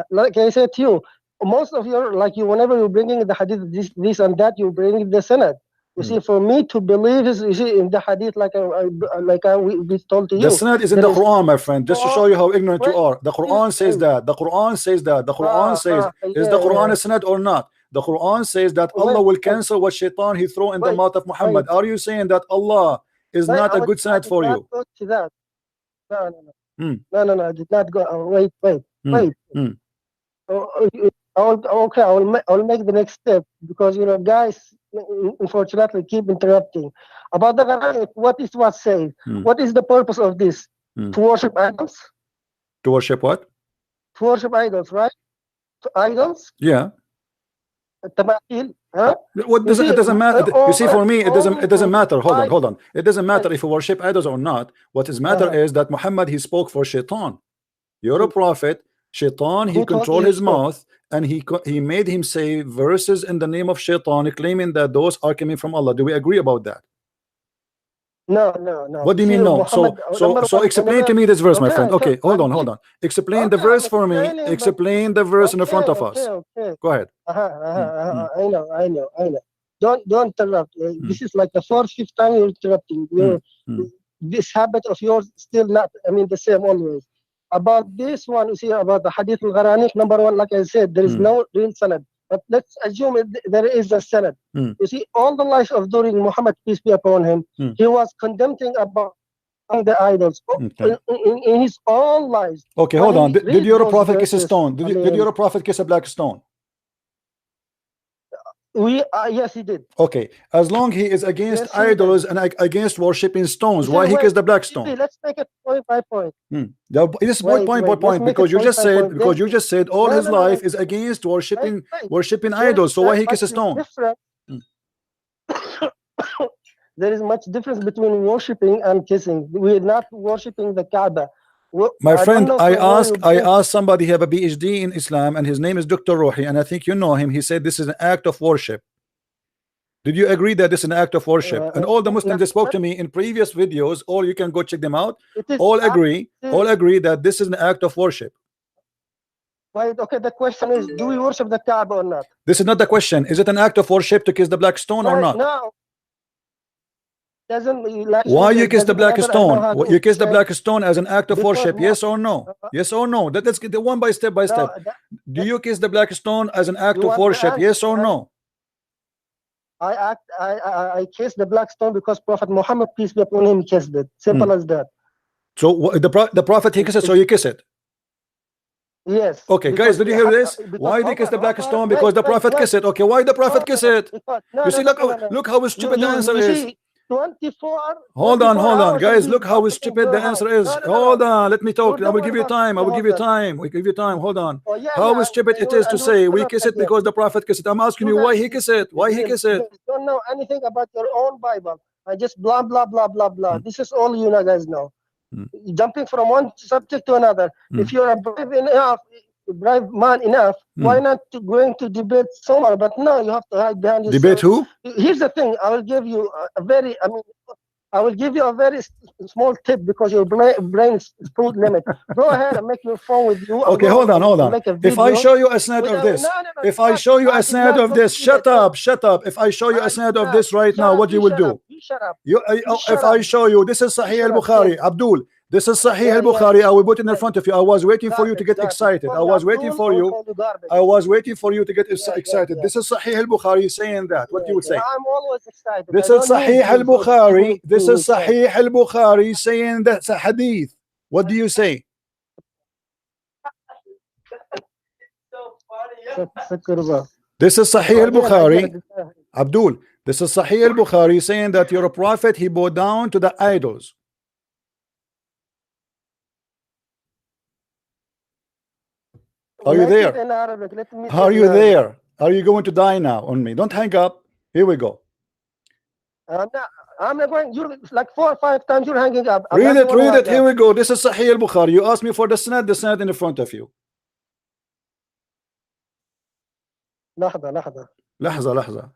Like I said to you, most of your, like, you, whenever you're bringing the hadith, this and that, you bring the Sanad. You see, for me to believe is, you see, in the hadith, we told to you. The Sanad is in the Quran, my friend, just to show you how ignorant you are. The Quran says that. The Quran says that. The Quran says, is the Quran a Sanad or not? The Quran says that Allah will cancel what Shaitan he threw in the mouth of Muhammad. Are you saying that Allah is not a good Sanad for you? No, I did not go. Wait. Okay, I'll make the next step, because guys unfortunately keep interrupting. About the Qur'an, what says? What is the purpose of this? To worship idols? To worship what? To worship idols, right? To idols? Yeah. Huh? It doesn't matter. You see, for me, it doesn't matter. Hold on. It doesn't matter if you worship idols or not. What is matter is that Muhammad, he spoke for Shaitan. You're a prophet. Shaitan, he controlled his mouth, and he made him say verses in the name of Shaitan, claiming that those are coming from Allah. Do we agree about that? No. What do you mean no? So explain to me this verse, my friend. Okay, hold on. Explain the verse for me. Explain the verse in the front of us. Go ahead. I know. Don't interrupt. This is like the fourth, fifth time you're interrupting. This habit of yours still not, the same always. about this one, you see, about the Hadith al-Gharaniq, number one, like I said, there is no real sanad. But let's assume there is a sanad. You see, all the life of during Muhammad, peace be upon him, he was condemning about the idols in his own lives. Okay, hold on. Did your prophet kiss a stone? Did your prophet kiss a black stone? Yes, he did. Okay, as long he is against idols and against worshipping stones, why he kissed the black stone? Let's take it point by point. This is point because you just said all his life is against worshipping idols. So why he kiss a stone? There is much difference between worshipping and kissing. We are not worshipping the Kaaba. My friend, I asked somebody who have a PhD in Islam, and his name is Dr. Rohi, and I think you know him. He said this is an act of worship. Did you agree that this is an act of worship? And all the Muslims that spoke to me in previous videos, or you can go check them out, all agree that this is an act of worship. Right, okay, the question is, do we worship the Kaaba or not? This is not the question. Is it an act of worship to kiss the black stone or not? No. Why you kiss the black stone? You kiss the black stone as an act of worship, yes or no? Yes or no? Let's get the one by step. Do you kiss the black stone as an act of worship, yes or no? I kiss the black stone because Prophet Muhammad, peace be upon him, kissed it. Simple as that. So the prophet he kisses, so you kiss it. Yes. Okay, guys, did you hear this? Why they kiss the black stone? Because the prophet kiss it. Okay, why the prophet kiss it? You see, look how stupid the answer is. 24. Hold on, guys. Look how stupid the answer is. Hold on, let me talk. I will give you time. We give you time. Hold on. How stupid it is to say we kiss it because the prophet kiss it. I'm asking you why he kiss it. Why he kiss it? You don't know anything about your own Bible. I just blah blah blah blah blah. This is all you guys know. Jumping from one subject to another. If you're a brave man enough, why not going to debate somewhere? But no, you have to hide behind yourself. Debate who? Here's the thing. I will give you a very small tip because your brain is fruit limit. Go ahead and make your phone with you. Okay, hold on. If I show you a snap of this, if I show you a snap of this, shut up. If I show you a snap of this right now, what you will do? Shut up. If I show you, this is Sahih al-Bukhari, Abdul. This is Sahih al-Bukhari. I will put it in front of you. I was waiting for you to get excited. I was waiting for you to get excited. This is Sahih al-Bukhari saying that. What you would say? I'm always excited. This is Sahih al-Bukhari. This is Sahih al-Bukhari saying that's a hadith. What do you say? This is Sahih al-Bukhari. Abdul, this is Sahih al-Bukhari saying that your prophet, he bowed down to the idols. Are you there? Are you there? Are you going to die now on me? Don't hang up. Here we go. I'm not going. You're like 4 or 5 times you're hanging up. Read it. Here we go. This is Sahih al-Bukhari. You asked me for the sanad in front of you. لحظة.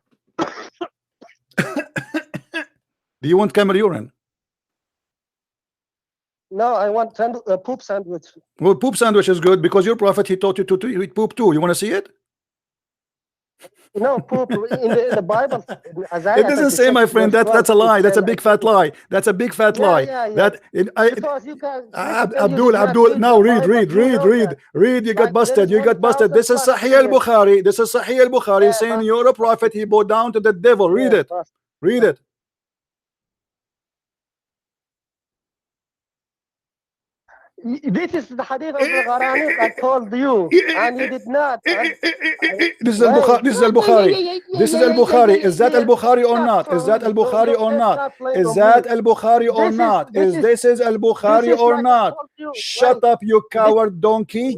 Do you want camel urine? No, I want poop sandwich. Well, poop sandwich is good because your prophet, he taught you to eat poop too. You want to see it? No, poop in the Bible. It doesn't say, my friend. That's a lie. That's a big fat lie. That's a big fat lie. That because you guys, Abdul. Now read. You got busted. This is Sahih al-Bukhari. Saying you're a prophet. He bowed down to the devil. Read it. This is the hadith of the Gharaniq I told you, and you did not. This is al-Bukhari. This is al-Bukhari. Is that al-Bukhari or not? Is that al-Bukhari or not? Is that al-Bukhari or not? This is al-Bukhari or not? Shut up, you coward donkey.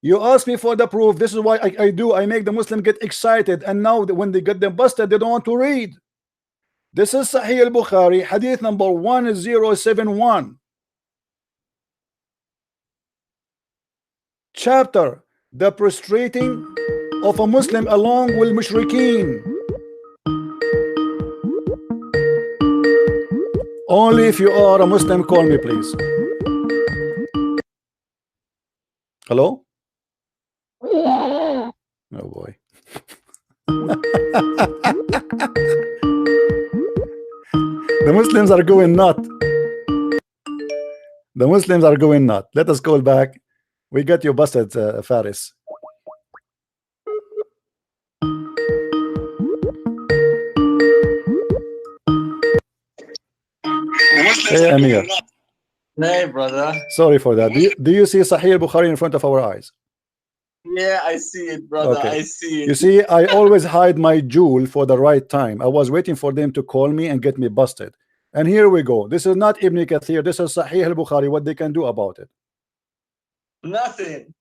You ask me for the proof. This is why I do. I make the Muslim get excited, and now when they get them busted, they don't want to read. This is Sahih al-Bukhari, hadith number 1071. Chapter, the prostrating of a Muslim along with mushrikeen. Only if you are a Muslim, call me please. Hello? Oh boy. The Muslims are going nuts. The Muslims are going nuts. Let us call back. We got you busted, Faris. Hey, Amir. Hey, brother. Sorry for that. Do you see Sahih Bukhari in front of our eyes? Yeah, I see it, brother. Okay. I see it. You see, I always hide my jewel for the right time. I was waiting for them to call me and get me busted. And here we go. This is not Ibn Kathir. This is Sahih al-Bukhari. What they can do about it? Nothing.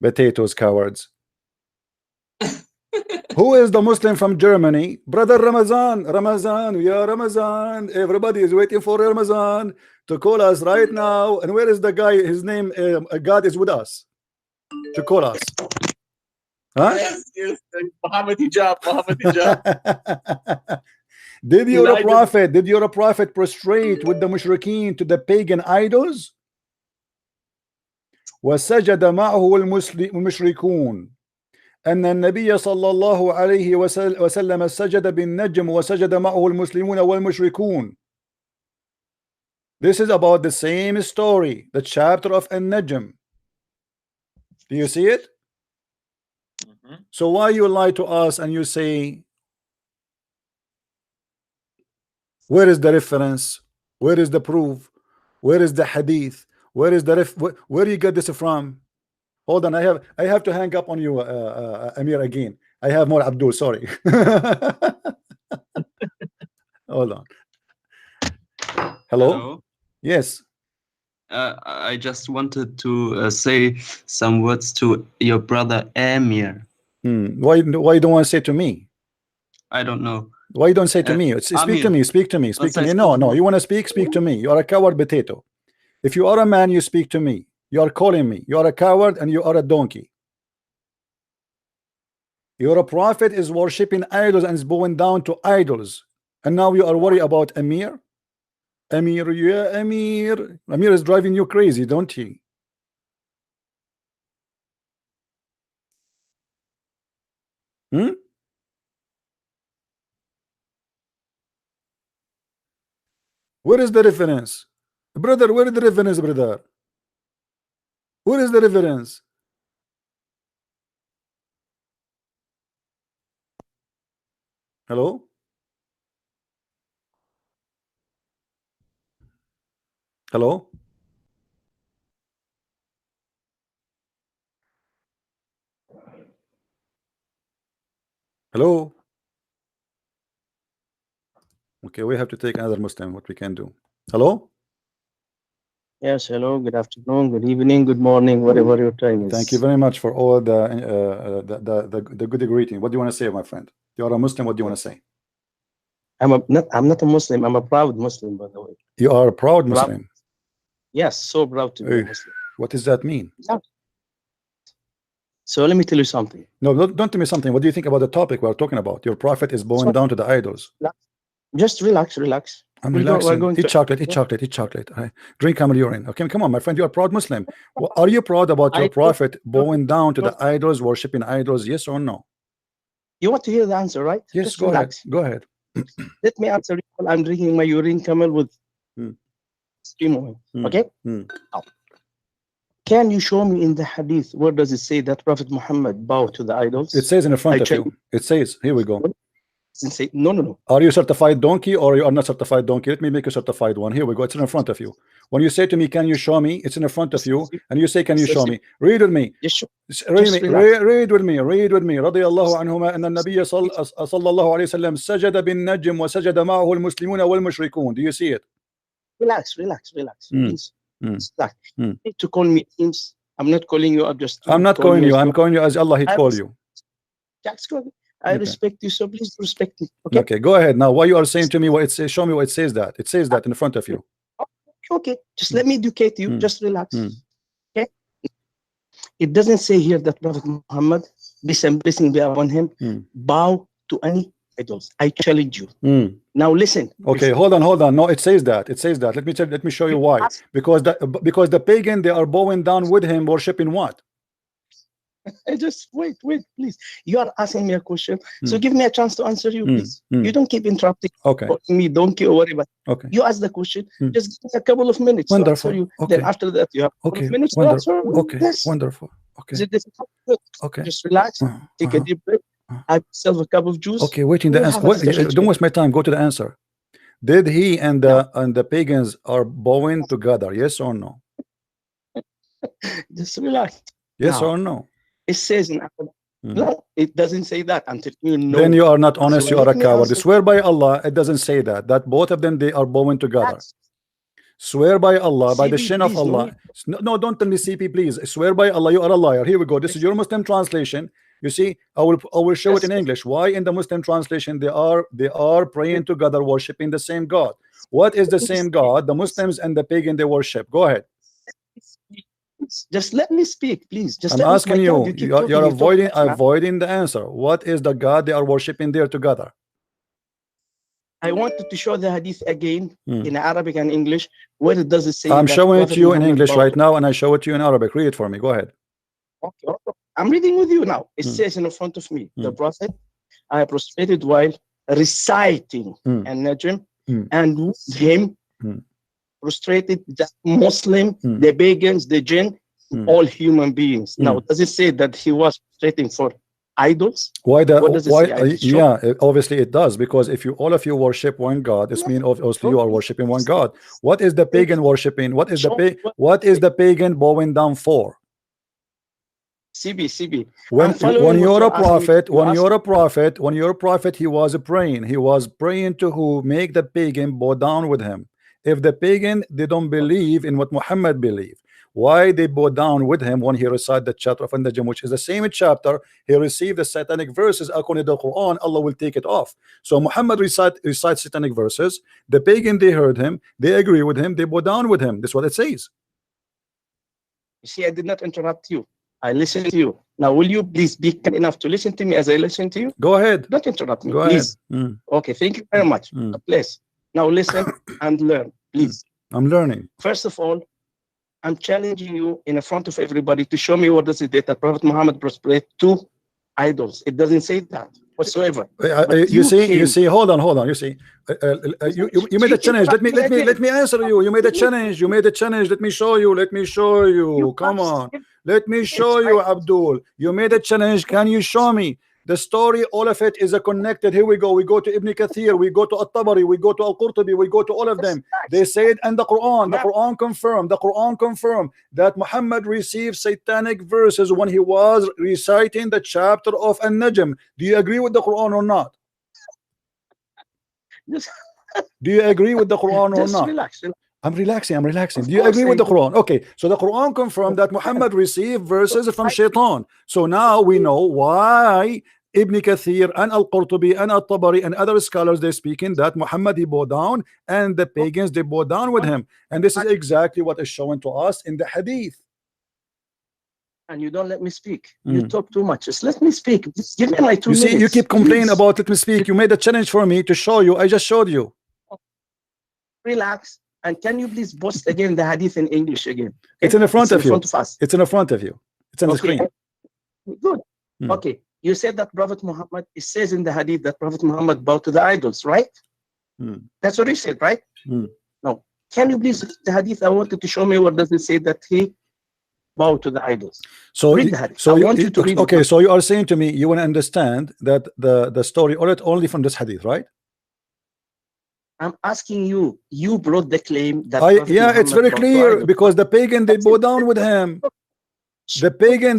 Potatoes, cowards. Who is the Muslim from Germany? Brother Ramazan. Ramazan. Yeah, Ramazan. Everybody is waiting for Ramazan to call us right now. And where is the guy? His name, God is with us to call us. Huh? Yes, yes. Muhammad Hijab. Muhammad Hijab. Did your prophet prostrate with the mushrikeen to the pagan idols? وسجد معه المشركون أن النبي صلى الله عليه وسلم سجد بالنجم وسجد معه المسلمون والمشركون. This is about the same story, the chapter of An-Najm. Do you see it? So why you lie to us and you say, where is the reference? Where is the proof? Where is the hadith? Where is the where do you get this from? Hold on, I have to hang up on you, Amir, again. I have more Abdul, sorry. Hold on. Hello? Yes. I just wanted to say some words to your brother Amir. Why don't want to say to me? I don't know. Why you don't say to me? Speak Amir, to me. Speak to me. Speak to me. No. You want to speak? Speak to me. You are a coward potato. If you are a man, you speak to me. You are calling me. You are a coward and you are a donkey. Your prophet is worshipping idols and is bowing down to idols. And now you are worried about Amir? Amir, yeah, Amir. Amir is driving you crazy, don't he? Where is the reference? Brother, where is the reference, brother? Where is the reference? Hello? Hello? Hello? Okay, we have to take another Muslim. What we can do? Hello? Yes, hello, good afternoon, good evening, good morning, whatever your time is. Thank you very much for all the good greeting. What do you want to say, my friend? You are a Muslim. What do you want to say? I'm not a Muslim. I'm a proud Muslim, by the way. You are a proud Muslim. Yes, so proud to be a Muslim. What does that mean? So let me tell you something. No, don't tell me something. What do you think about the topic we're talking about? Your prophet is bowing down to the idols. Just relax. I'm relaxing. Eat chocolate. Drink camel urine. Okay, come on, my friend. You are a proud Muslim. Well, are you proud about your prophet bowing down to the idols, worshipping idols? Yes or no? You want to hear the answer, right? Yes, just go relax. ahead. Go ahead. Let me answer you while I'm drinking my urine camel with stream oil. Okay? Now, can you show me in the hadith where does it say that Prophet Muhammad bowed to the idols? It says in the front of you. It says, here we go. Say, no. Are you a certified donkey or you are not certified donkey? Let me make a certified one. Here we go. It's in front of you. When you say to me, can you show me? It's in front of you. And you say, can you show me? Read with me. Read with me. رضي الله عنهما أن النبي صلى الله عليه وسلم سجد بالنجم وسجد معه المسلمون والمشركون. Do you see it? Relax. Please. Relax. You need to call me. I'm not calling you. I'm not calling you. I'm calling you as Allah He called you. I respect you, so please respect me. Okay, go ahead. Now, what you are saying to me, what it says, show me what it says that. It says that in front of you. Okay, just let me educate you. Just relax. Okay? It doesn't say here that Prophet Muhammad, peace and blessing be upon him, bow to any idols. I challenge you. Now listen. Okay, hold on. No, it says that. Let me show you why. Because the pagan, they are bowing down with him, worshiping what? Just wait, please. You are asking me a question, so give me a chance to answer you, please. You don't keep interrupting me, don't worry about it. Okay. You ask the question, just give me a couple of minutes to answer you. Okay. Then after that, you have a couple of minutes to Wonderful. answer. Okay. Yes. Wonderful. Okay. Is it difficult? Good. Okay. Just relax, take a deep breath, have yourself a cup of juice. Okay, waiting the answer. Don't waste my time. Go to the answer. Did he and the pagans are bowing together? Yes or no? Just relax. Yes or no? It says in no, it doesn't say that until you know. Then you are not honest. So you are a coward. answer. Swear by Allah, it doesn't say that. That both of them they are bowing together. Swear by Allah, by the shin of Allah. No, don't tell me CP, please. Swear by Allah, you are a liar. Here we go. This is your Muslim translation. You see, I will show it in English. Why in the Muslim translation they are praying together, worshiping the same God? What is the same God? The Muslims and the pagan they worship. Go ahead. Just let me speak, please. Just I'm asking you. You're avoiding the answer. What is the God they are worshiping there together? I wanted to show the hadith again in Arabic and English. Where it does it say? I'm showing it to you in English right now, and I show it to you in Arabic. Read it for me. Go ahead. Okay. I'm reading with you now. It says in front of me, the Prophet, I prostrated while reciting an-Najm, and with him prostrated the Muslim, the pagans, the jinn, all human beings. Now, does it say that he was prostrating for idols? Why yeah, obviously it does, because if you all of you worship one God, it means obviously you are worshiping one God. What is the pagan worshiping? What is the pagan bowing down for? CB. When you're a prophet, he was praying. He was praying to who? Make the pagan bow down with him. If the pagan they don't believe in what Muhammad believed, why they bow down with him when he recited the chapter of An-Najm, which is the same chapter he received the satanic verses according to the Quran? Allah will take it off. So Muhammad recites satanic verses. The pagan they heard him, they agree with him, they bow down with him. That's what it says. You see, I did not interrupt you. I listened to you. Now, will you please be kind enough to listen to me as I listen to you? Go ahead. Don't interrupt me, Go please. ahead. Okay, thank you very much. Please. Now listen and learn, please. I'm learning. First of all, I'm challenging you in front of everybody to show me what does it say that Prophet Muhammad prostrated to idols. It doesn't say that whatsoever. You see. Hold on. You see, you made a challenge. Let me answer you. You made a challenge. Let me show you. Come on. Let me show you, Abdul. You made a challenge. Can you show me? The story, all of it is connected. Here we go. We go to Ibn Kathir, we go to At-Tabari, we go to Al-Qurtubi, we go to all of them. They said, and the Quran confirmed that Muhammad received satanic verses when he was reciting the chapter of An-Najm. Do you agree with the Quran or not? Do you agree with the Quran or not? Relax. I'm relaxing. Do you agree with the Quran? Okay, so the Quran confirmed that Muhammad received verses from Shaitan. So now we know why Ibn Kathir and Al-Qurtubi and At-Tabari and other scholars they speaking that Muhammad he bowed down and the pagans they bowed down with him. And this is exactly what is shown to us in the hadith. And you don't let me speak. You talk too much. Just let me speak. Just give me my 2 minutes. You see, you keep complaining about let me speak. You made a challenge for me to show you. I just showed you. Relax. And can you please post again the hadith in English again? Okay? It's in front of you. Us. It's in front of you. It's on the screen. Good. Okay. You said that Prophet Muhammad, it says in the hadith that Prophet Muhammad bowed to the idols, right? That's what he said, right? No. Can you please read the hadith? I wanted to show me what does it say that he bowed to the idols. So read the hadith. I want you to read okay, it. so you are saying to me you want to understand that the story only from this hadith, right? I'm asking you. You brought the claim that it's very clear because the pagan they bow down with him. The pagan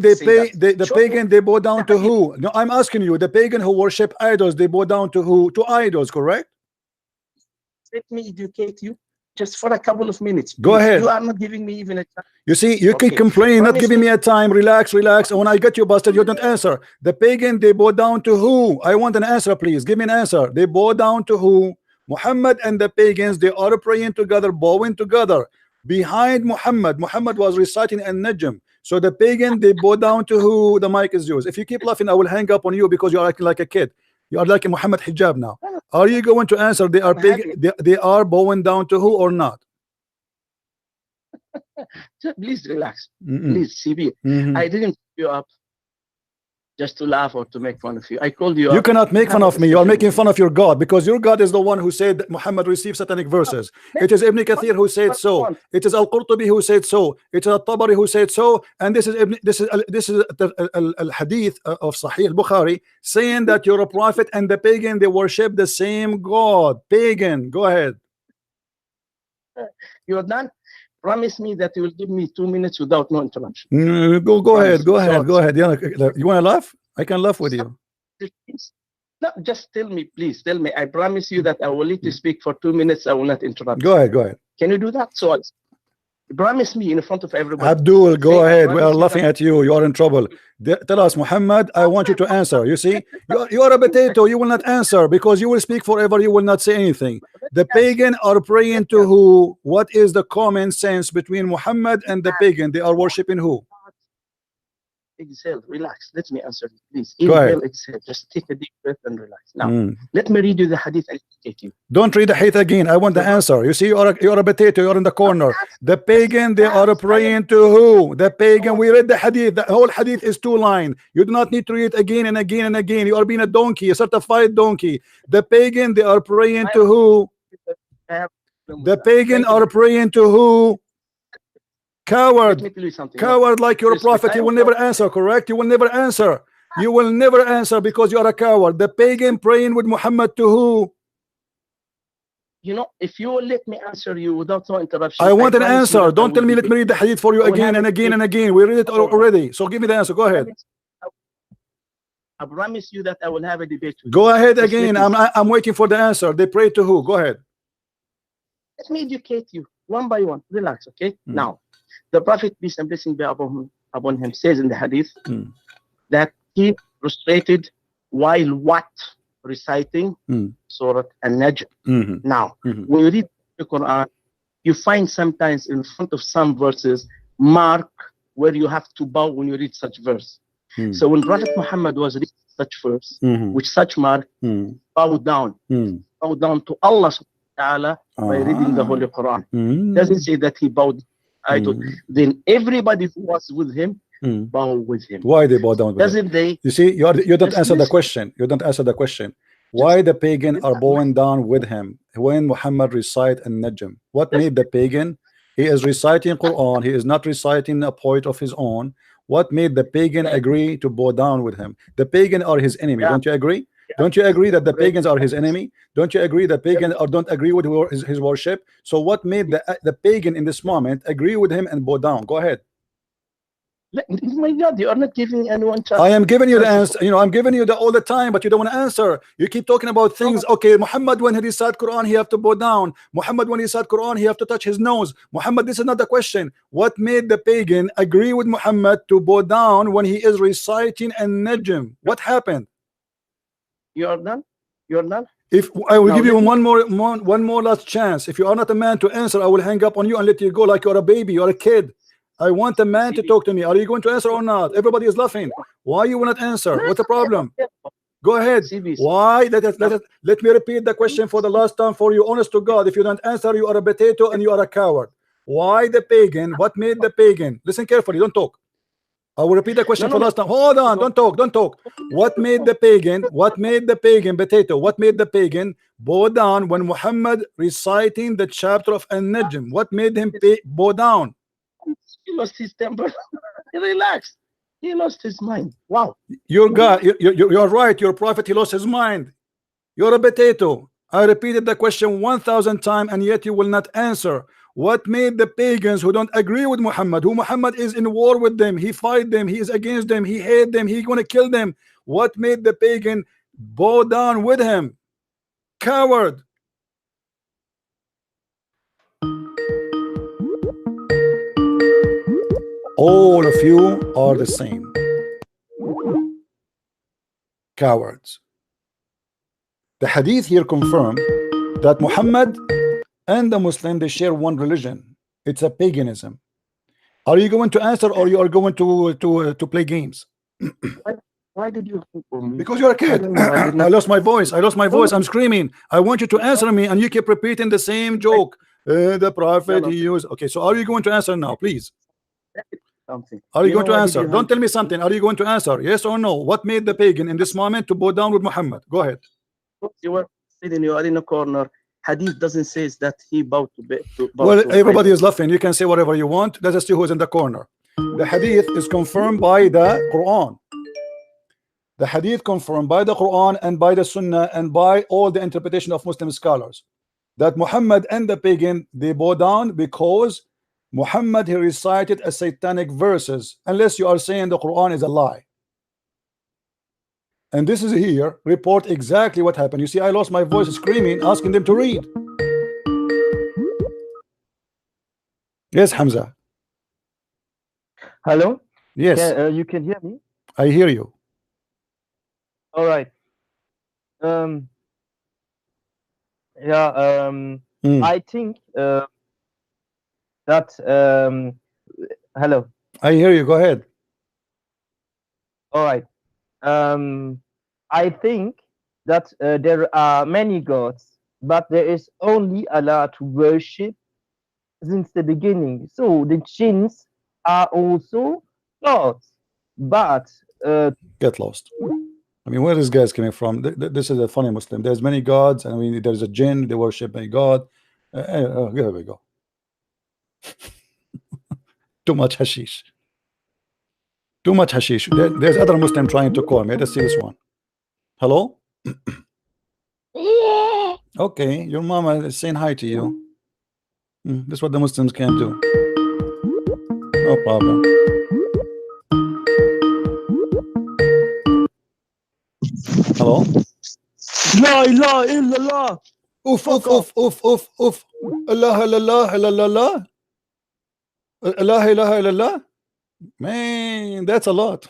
they bow down to who? No, I'm asking you. The pagan who worship idols they bow down to who? To idols, correct? Let me educate you just for a couple of minutes. Go ahead. You are not giving me even a chance. You see, you keep complaining, not giving me a time. Relax. And when I get you busted, you don't answer. The pagan they bow down to who? I want an answer, please. Give me an answer. They bow down to who? Muhammad and the pagans they are praying together, bowing together behind Muhammad. Muhammad was reciting An-Najm. So the pagan they bow down to who? The mic is yours. If you keep laughing, I will hang up on you because you are acting like a kid. You are like a Muhammad hijab now. Are you going to answer? They are pagan, they are bowing down to who or not? Please relax. Please, CB. I didn't pick you up just to laugh or to make fun of you. I called you. You cannot make fun of me. You are making fun of your God, because your God is the one who said that Muhammad received satanic verses. It is Ibn Kathir who said so. It is Al-Qurtubi who said so. It is Al-Tabari who said so. And this is Al Hadith of Sahih Al-Bukhari saying that you're a prophet, and the pagan, they worship the same God. Pagan. Go ahead. You're done. Promise me that you will give me 2 minutes without no interruption. Go ahead. Go ahead. You want to laugh? I can laugh with you. No, just tell me, please. Tell me. I promise you that I will let you speak for 2 minutes. I will not interrupt. Go ahead. Can you do that? So promise me in front of everybody. Abdul, go ahead. We are laughing at you. You are in trouble. Tell us, Muhammad, I want you to answer. You see, you are a potato. You will not answer because you will speak forever. You will not say anything. The pagan are praying to who? What is the common sense between Muhammad and the pagan? They are worshiping who? Exhale, relax. Let me answer you, please. Go ahead. Inhale, exhale. Just take a deep breath and relax. Now, let me read you the hadith and educate you. Don't read the hadith again. I want the answer. You see, you are a potato. You're in the corner. The pagan, they are praying to who? The pagan. We read the hadith. The whole hadith is 2 lines. You do not need to read it again and again and again. You are being a donkey, a certified donkey. The pagan, they are praying to who? The pagan are praying to who? Coward. Let me tell you something. Coward, like you're a prophet. You will never answer, correct? You will never answer. You will never answer because you are a coward. The pagan praying with Muhammad to who? You know, if you will let me answer you without no interruption. I want an answer. Don't tell me let me read the hadith for you again and again and again. We read it already. So give me the answer. Go ahead. I promise you that I will have a debate with you. Go ahead again. I'm waiting for the answer. They pray to who? Go ahead. Let me educate you one by one. Relax, okay? Now, the Prophet, peace and blessing be upon him, says in the hadith that he prostrated while what? Reciting Surah An-Najm. Now, when you read the Quran, you find sometimes in front of some verses mark where you have to bow when you read such verse. So when Prophet Muhammad was reading such verse, with such mark, bow down to Allah subhanahu wa ta'ala by reading the Holy Quran. Doesn't say that he bowed. Then everybody who was with him bow with him. Why they bow down with Doesn't him? they? You see, you don't answer the question. You don't answer the question. Why the pagan are bowing down with him when Muhammad recite An-Najm? What made the pagan? He is reciting Quran. He is not reciting a poet of his own. What made the pagan agree to bow down with him? The pagan are his enemy. Don't you agree? Don't you agree that the pagans are his enemy? Don't you agree that pagans don't agree with his worship? So what made the pagan in this moment agree with him and bow down? Go ahead. My God, you are not giving anyone chance. I am giving you the answer. You know, I'm giving you all the time, but you don't want to answer. You keep talking about things. Okay, Muhammad, when he recite Quran, he have to bow down. Muhammad, when he recite Quran, he have to touch his nose. Muhammad, this is not the question. What made the pagan agree with Muhammad to bow down when he is reciting An-Najm? What happened? You are done. You are done. If I will give you one more last chance. If you are not a man to answer, I will hang up on you and let you go like you're a baby, you're a kid. I want a man to talk to me. Are you going to answer or not? Everybody is laughing. Why you will not answer? What's the problem? Go ahead. Why? Let me repeat the question for the last time for you. Honest to God, if you don't answer, you are a potato and you are a coward. Why the pagan? What made the pagan? Listen carefully. Don't talk. I will repeat the question for the last time. Hold on. Don't talk. Don't talk. What made the pagan? What made the pagan potato? What made the pagan bow down when Muhammad reciting the chapter of An-Najm? What made him bow down? He lost his temper. Relax. He lost his mind. Wow. Your God, you're right. Your prophet, he lost his mind. You're a potato. I repeated the question 1,000 times and yet you will not answer. What made the pagans who don't agree with Muhammad, who Muhammad is in war with them, he fight them, he is against them, he hate them, he gonna kill them. What made the pagan bow down with him? Coward. All of you are the same. Cowards. The hadith here confirm that Muhammad and the Muslim, they share one religion. It's a paganism. Are you going to answer or you are going to play games? Why did you because you're a kid. I lost my voice. I lost my voice. I'm screaming. I want you to answer me and you keep repeating the same joke. The prophet he used. Okay, so are you going to answer now, please? something. Are you going to why did answer? you Don't hand- tell me something. Are you going to answer? Yes or no? What made the pagan in this moment to bow down with Muhammad? Go ahead. You were sitting, you are in a corner. Hadith doesn't say that he bowed to Well, to everybody idols. is laughing. You can say whatever you want. Let us see who's in the corner. The hadith is confirmed by the Quran. The hadith confirmed by the Quran and by the Sunnah and by all the interpretation of Muslim scholars that Muhammad and the pagan, they bow down because Muhammad, he recited a satanic verses, unless you are saying the Quran is a lie. And this is here report exactly what happened. You see, I lost my voice screaming, asking them to read. Yes, Hamza. Hello? Yes, You can hear me? I hear you. All right. Um, yeah, I think that hello. I hear you. Go ahead. All right. I think that there are many gods, but there is only Allah to worship since the beginning. So the jinns are also gods, but Get lost. I mean, where is this guy's coming from? This is a funny Muslim. There's many gods. I mean, there's a jinn. They worship a god. Here we go. Too much hashish. Too much hashish. There's other Muslim trying to call me. Let's see this one. Hello? Okay, your mama is saying hi to you. This is what the Muslims can do. No problem. Hello? La ilaha illallah. Oof, oof, oof, oof, oof, oof. Allah, Allah, Allah, Allah. Allah, ilaha illallah. Man, that's a lot.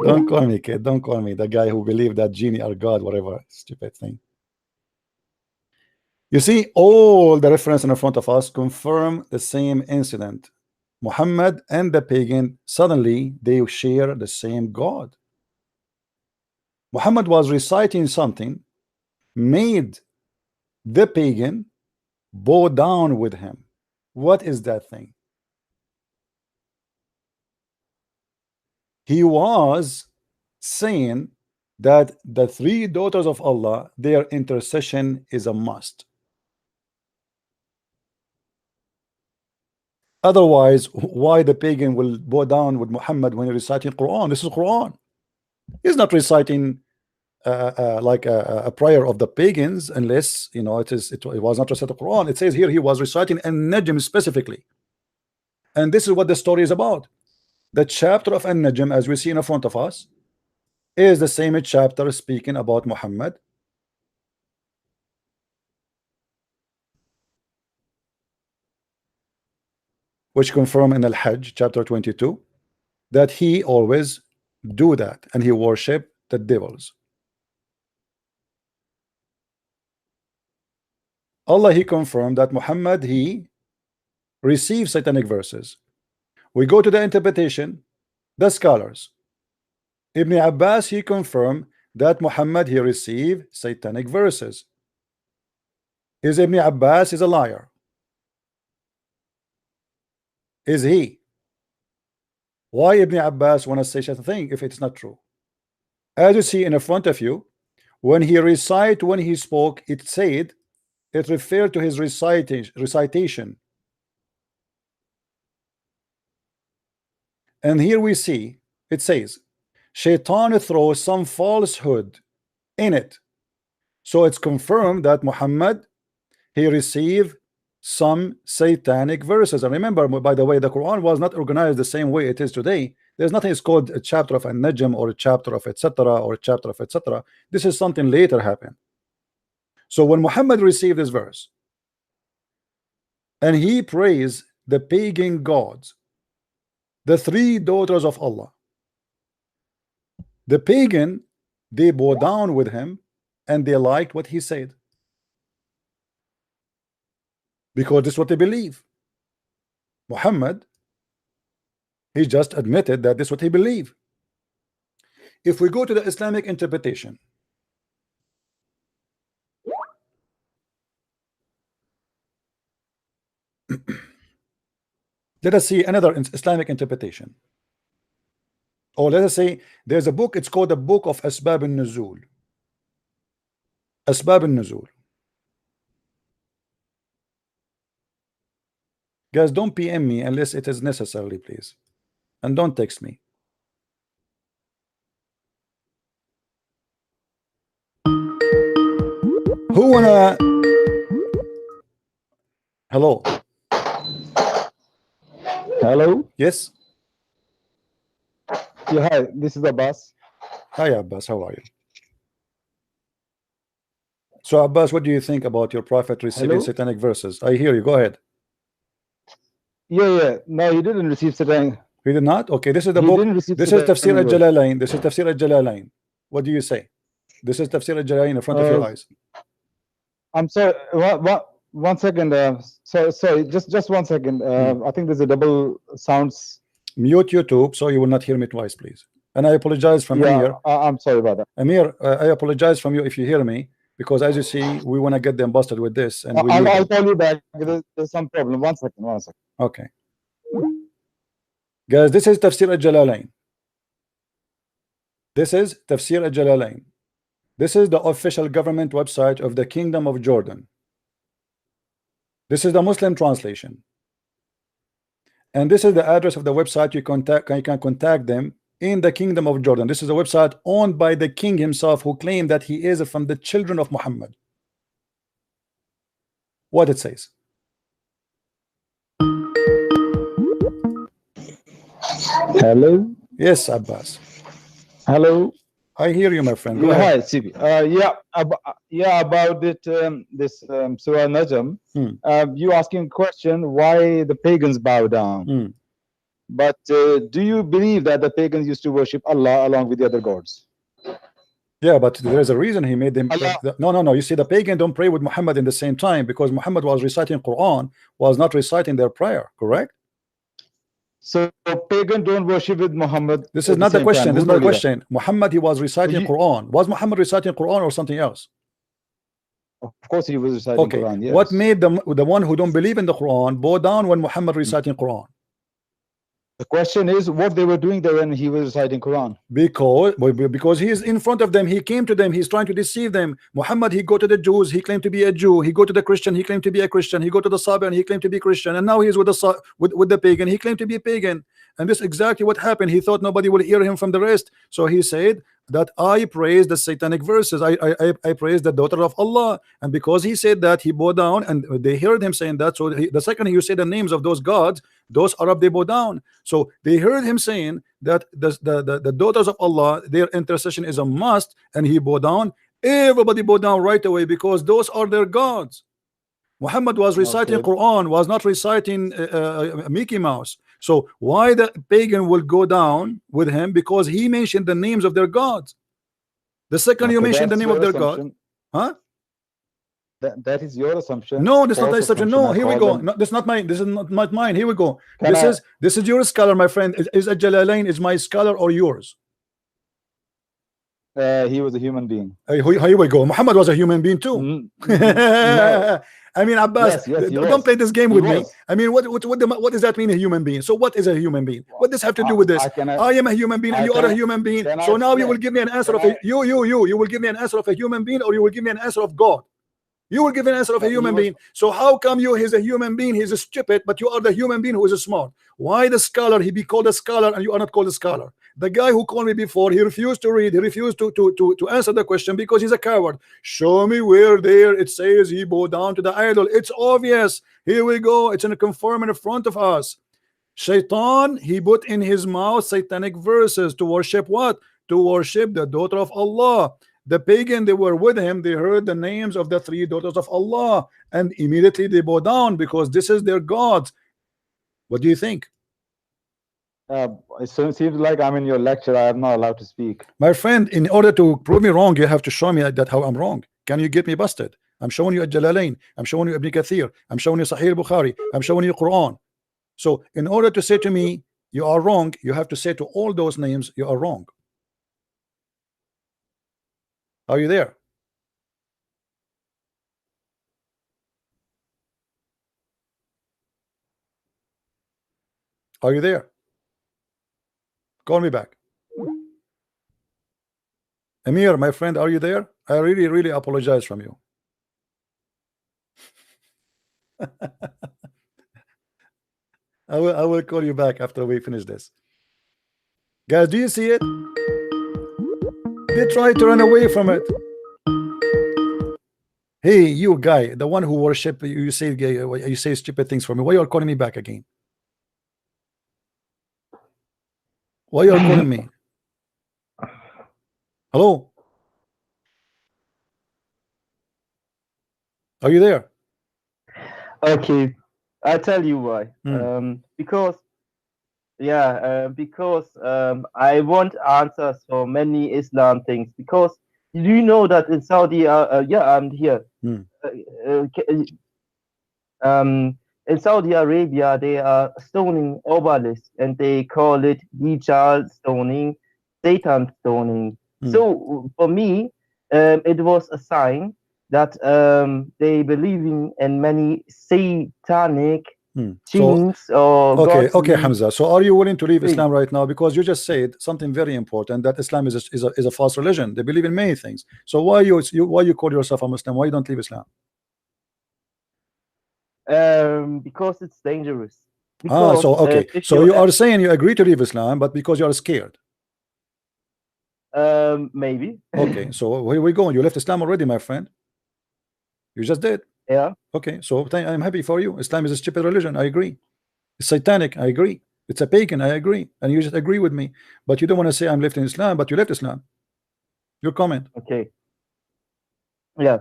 Don't call me, kid. Don't call me the guy who believed that genie are God, whatever stupid thing. You see, all the reference in front of us confirm the same incident. Muhammad and the pagan, suddenly they share the same God. Muhammad was reciting something, made the pagan bow down with him. What is that thing? He was saying that the three daughters of Allah, their intercession is a must. Otherwise, why the pagan will bow down with Muhammad when he's reciting Quran? This is Quran. He's not reciting like a prayer of the pagans, unless it was not reciting Quran. It says here he was reciting An-Najm specifically, and this is what the story is about. The chapter of An-Najm, as we see in front of us, is the same chapter speaking about Muhammad. Which confirm in Al-Hajj chapter 22 that he always do that and he worship the devils. Allah, he confirmed that Muhammad, he received satanic verses. We go to the interpretation, the scholars. Ibn Abbas, he confirmed that Muhammad, he received satanic verses. Is Ibn Abbas is a liar? Is he? Why Ibn Abbas want to say such a thing if it's not true? As you see in front of you, when he spoke, it said, it referred to his recitation. And here we see, it says, Shaitan throws some falsehood in it. So it's confirmed that Muhammad, he received some satanic verses. And remember, by the way, the Quran was not organized the same way it is today. There's nothing is called a chapter of An-Najm or a chapter of etc. or a chapter of etc. This is something later happened. So when Muhammad received this verse and he praised the pagan gods, the three daughters of Allah, the pagan, they bow down with him and they liked what he said, because this is what they believe. Muhammad, he just admitted that this is what he believed. If we go to the Islamic interpretation, Let us see another Islamic interpretation. Or let us say there's a book, it's called the Book of Asbab al-Nuzul. Asbab al-Nuzul. Guys, don't PM me unless it is necessary, please. And don't text me. Who wanna? Hello. Hello. Yes. Yeah, hi. This is Abbas. Hi Abbas, how are you? So Abbas, what do you think about your prophet receiving Hello? satanic verses? I hear you. Go ahead. Yeah. No, he didn't receive satanic. He did not? Okay, this is the He book. didn't receive This is satanic Tafsir verse. al-Jalalain. This is Tafsir al-Jalalain. What do you say? This is Tafsir al-Jalalain in front of your eyes. I'm sorry. One second. Sorry. Just 1 second. I think there's a double sounds. Mute YouTube so you will not hear me twice, please. And I apologize from Yeah, Amir. I'm sorry about that. Amir, I apologize from you if you hear me, because as you see, we want to get them busted with this, and we need I'll them. call you back. There's some problem. 1 second. 1 second. Okay. Guys, this is Tafsir al-Jalalain. This is Tafsir al-Jalalain. This is the official government website of the Kingdom of Jordan. This is the Muslim translation. And this is the address of the website you can contact them in the Kingdom of Jordan. This is a website owned by the king himself, who claimed that he is from the children of Muhammad. What it says. Hello. Yes, Abbas. Hello. I hear you, my friend. Go Yeah, ahead. hi, Sibi. About it, this Surah Najm. You asking question why the pagans bow down. But do you believe that the pagans used to worship Allah along with the other gods? Yeah, but there is a reason he made them. No. You see, the pagan don't pray with Muhammad in the same time, because Muhammad was reciting Quran, was not reciting their prayer. Correct? So pagan don't worship with Muhammad. This is not the question. This is not the question. Muhammad, he was reciting you, Quran. Was Muhammad reciting Quran or something else? Of course, he was reciting Quran. Yes. What made the one who don't believe in the Quran bow down when Muhammad reciting Quran? The question is what they were doing there when he was reciting Quran. Because he is in front of them. He came to them. He's trying to deceive them. Muhammad, he go to the Jews. He claimed to be a Jew. He go to the Christian. He claimed to be a Christian. He go to the Sabi and he claimed to be Christian. And now he's with the pagan. He claimed to be a pagan. And this is exactly what happened. He thought nobody will hear him from the rest. So he said that I praise the satanic verses. I praise the daughter of Allah. And because he said that, he bowed down, and they heard him saying that. So the second he said the names of those gods, those Arab, they bow down. So they heard him saying that the daughters of Allah, their intercession is a must, and he bowed down. Everybody bowed down right away, because those are their gods. Muhammad was reciting Quran, was not reciting Mickey Mouse. So why the pagan will go down with him? Because he mentioned the names of their gods. The second you mention the name of their god, huh? That is your assumption. No, this is not the assumption. No, here we go. No, this is not mine. This is not mine. Here we go. This is your scholar, my friend. Is Jalalain is my scholar or yours? He was a human being. Here we go. Muhammad was a human being too. No. I mean, Abbas, don't play this game with me. I mean, what does that mean, a human being? So what is a human being? What does this have to do with this? I am a human being and you are a human being. So now you will give me an answer of you will give me an answer of a human being, or you will give me an answer of God. You will give an answer of a human being. So how come he's a human being, he's a stupid, but you are the human being who is a smart? Why the scholar, he be called a scholar and you are not called a scholar? The guy who called me before, he refused to read, he refused to answer the question because he's a coward. Show me where there it says he bowed down to the idol. It's obvious. Here we go. It's in a conform in front of us. Shaitan, he put in his mouth satanic verses to worship what? To worship the daughter of Allah. The pagan, they were with him, they heard the names of the three daughters of Allah, and immediately they bow down because this is their gods. What do you think? It seems like I'm in your lecture. I am not allowed to speak. My friend, in order to prove me wrong, you have to show me that how I'm wrong. Can you get me busted? I'm showing you Jalalain, I'm showing you Ibn Kathir, I'm showing you Sahih Bukhari, I'm showing you Quran. So in order to say to me you are wrong, you have to say to all those names you are wrong. Are you there? Are you there? Call me back. Amir, my friend, are you there? I really apologize from you. I will call you back after we finish this. Guys, do you see it? They try to run away from it. Hey, you guy, the one who worship, you say stupid things for me. Why you are calling me back again? Why you are calling me? Hello? Are you there? Okay, I'll tell you why. Because I want answers for many Islam things. Because do you know that in Saudi, I'm here. In Saudi Arabia, they are stoning obelisks, and they call it Dajjal stoning, Satan stoning. So for me, it was a sign that they believing in many satanic things. Okay, Hamza. So are you willing to leave Islam right now? Because you just said something very important, that Islam is a false religion. They believe in many things. So why you call yourself a Muslim? Why you don't leave Islam? Because it's dangerous. Because, so you are saying you agree to leave Islam, but because you are scared. Maybe. Okay, so here we go. You left Islam already, my friend. You just did. Yeah. Okay, so I'm happy for you. Islam is a stupid religion. I agree. It's satanic. I agree. It's a pagan. I agree. And you just agree with me. But you don't want to say I'm left in Islam, but you left Islam. Your comment. Okay. Yeah.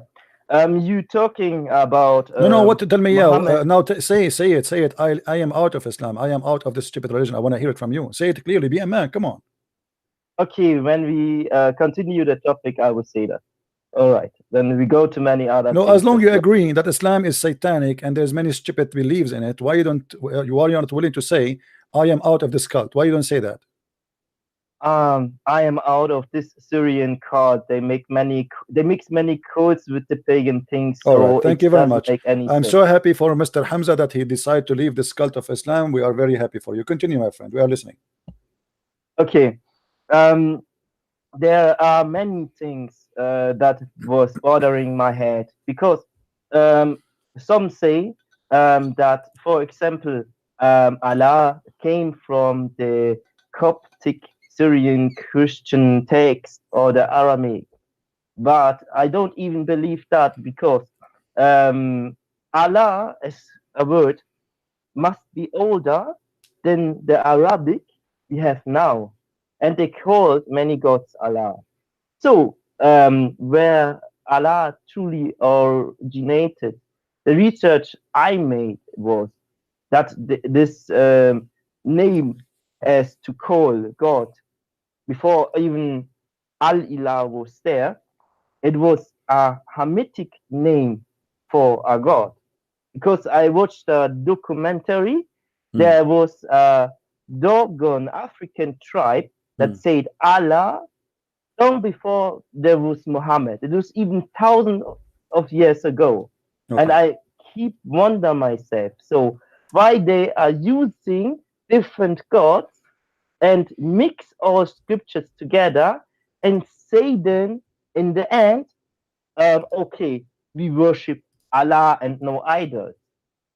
You talking about no, what to tell me? Now say it. I am out of Islam. I am out of this stupid religion. I want to hear it from you. Say it clearly. Be a man. Come on. Okay, when we continue the topic, I will say that. All right, then we go to many other. No, as long as you agree that Islam is satanic and there's many stupid beliefs in it, why you are not willing to say I am out of this cult? Why you don't say that? I am out of this Syrian cult. They mix many cults with the pagan things. So all right, thank you very much. I'm sense. so happy for Mr. Hamza that he decided to leave this cult of Islam. We are very happy for you. Continue, my friend. We are listening. Okay. There are many things that was bothering my head, because some say that, for example, Allah came from the Coptic Syrian Christian text or the Aramaic, but I don't even believe that, because Allah as a word must be older than the Arabic we have now. And they called many gods Allah. So, where Allah truly originated, the research I made was that this name as to call God, before even Al-Ilah was there, it was a Hamitic name for a God. Because I watched a documentary, there was a Dogon African tribe that said Allah long before there was Muhammad. It was even thousands of years ago. Okay. And I keep wondering myself, so why they are using different gods and mix all scriptures together and say then in the end, okay, we worship Allah and no idols.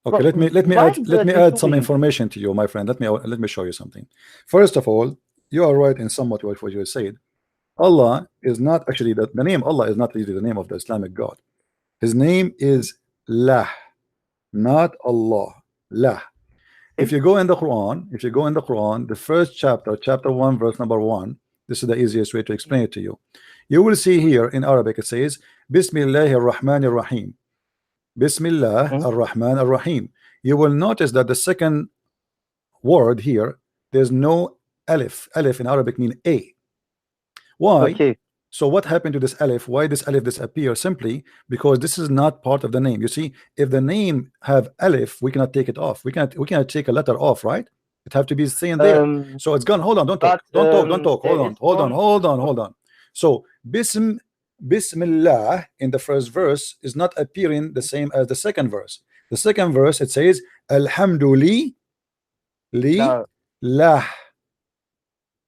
Okay, let me add some information to you, my friend. Let me show you something. First of all, you are right in somewhat what you said. Allah is not actually the name Allah is not really the name of the Islamic God. His name is Lah, not Allah. Lah. If you go in the Quran, the first chapter 1, verse number 1, this is the easiest way to explain it to you. You will see here in Arabic it says Bismillahir Rahmanir Rahim. Bismillah ar-Rahman ar-Rahim. You will notice that the second word here, there's no alif. Alif in Arabic means a. Why? Okay. So what happened to this alif? Why this alif disappear? Simply because this is not part of the name. You see, if the name have alif, we cannot take it off. We cannot take a letter off, right? It have to be staying there. So it's gone. Hold on, don't talk. Don't talk. Hold on. So Bismillah in the first verse is not appearing the same as the second verse. The second verse it says Alhamdulillah Lah.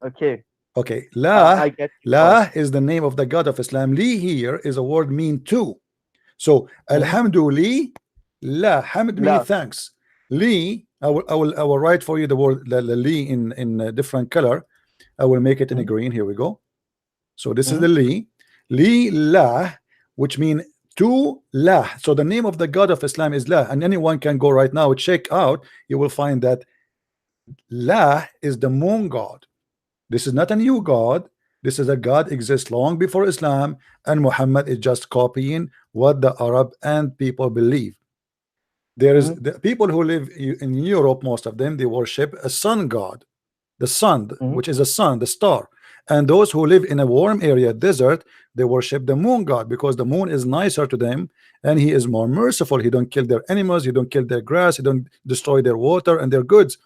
Okay. Okay. Lah. I get you. Lah is the name of the God of Islam. Li here is a word mean too. So alhamdulillah, la, hamd means thanks. Li, I will write for you the word the li in a different color. I will make it in a green. Here we go. So this is the li la, which mean to la. So the name of the God of Islam is La, and anyone can go right now check out. You will find that La is the moon god. This is not a new god. This is a god exists long before Islam, and Muhammad is just copying what the Arab and people believe. There is the people who live in Europe, most of them, they worship a sun god, the sun, which is a sun, the star. And those who live in a warm area, desert, they worship the moon god because the moon is nicer to them and he is more merciful. He don't kill their animals, he don't kill their grass, he don't destroy their water and their goods.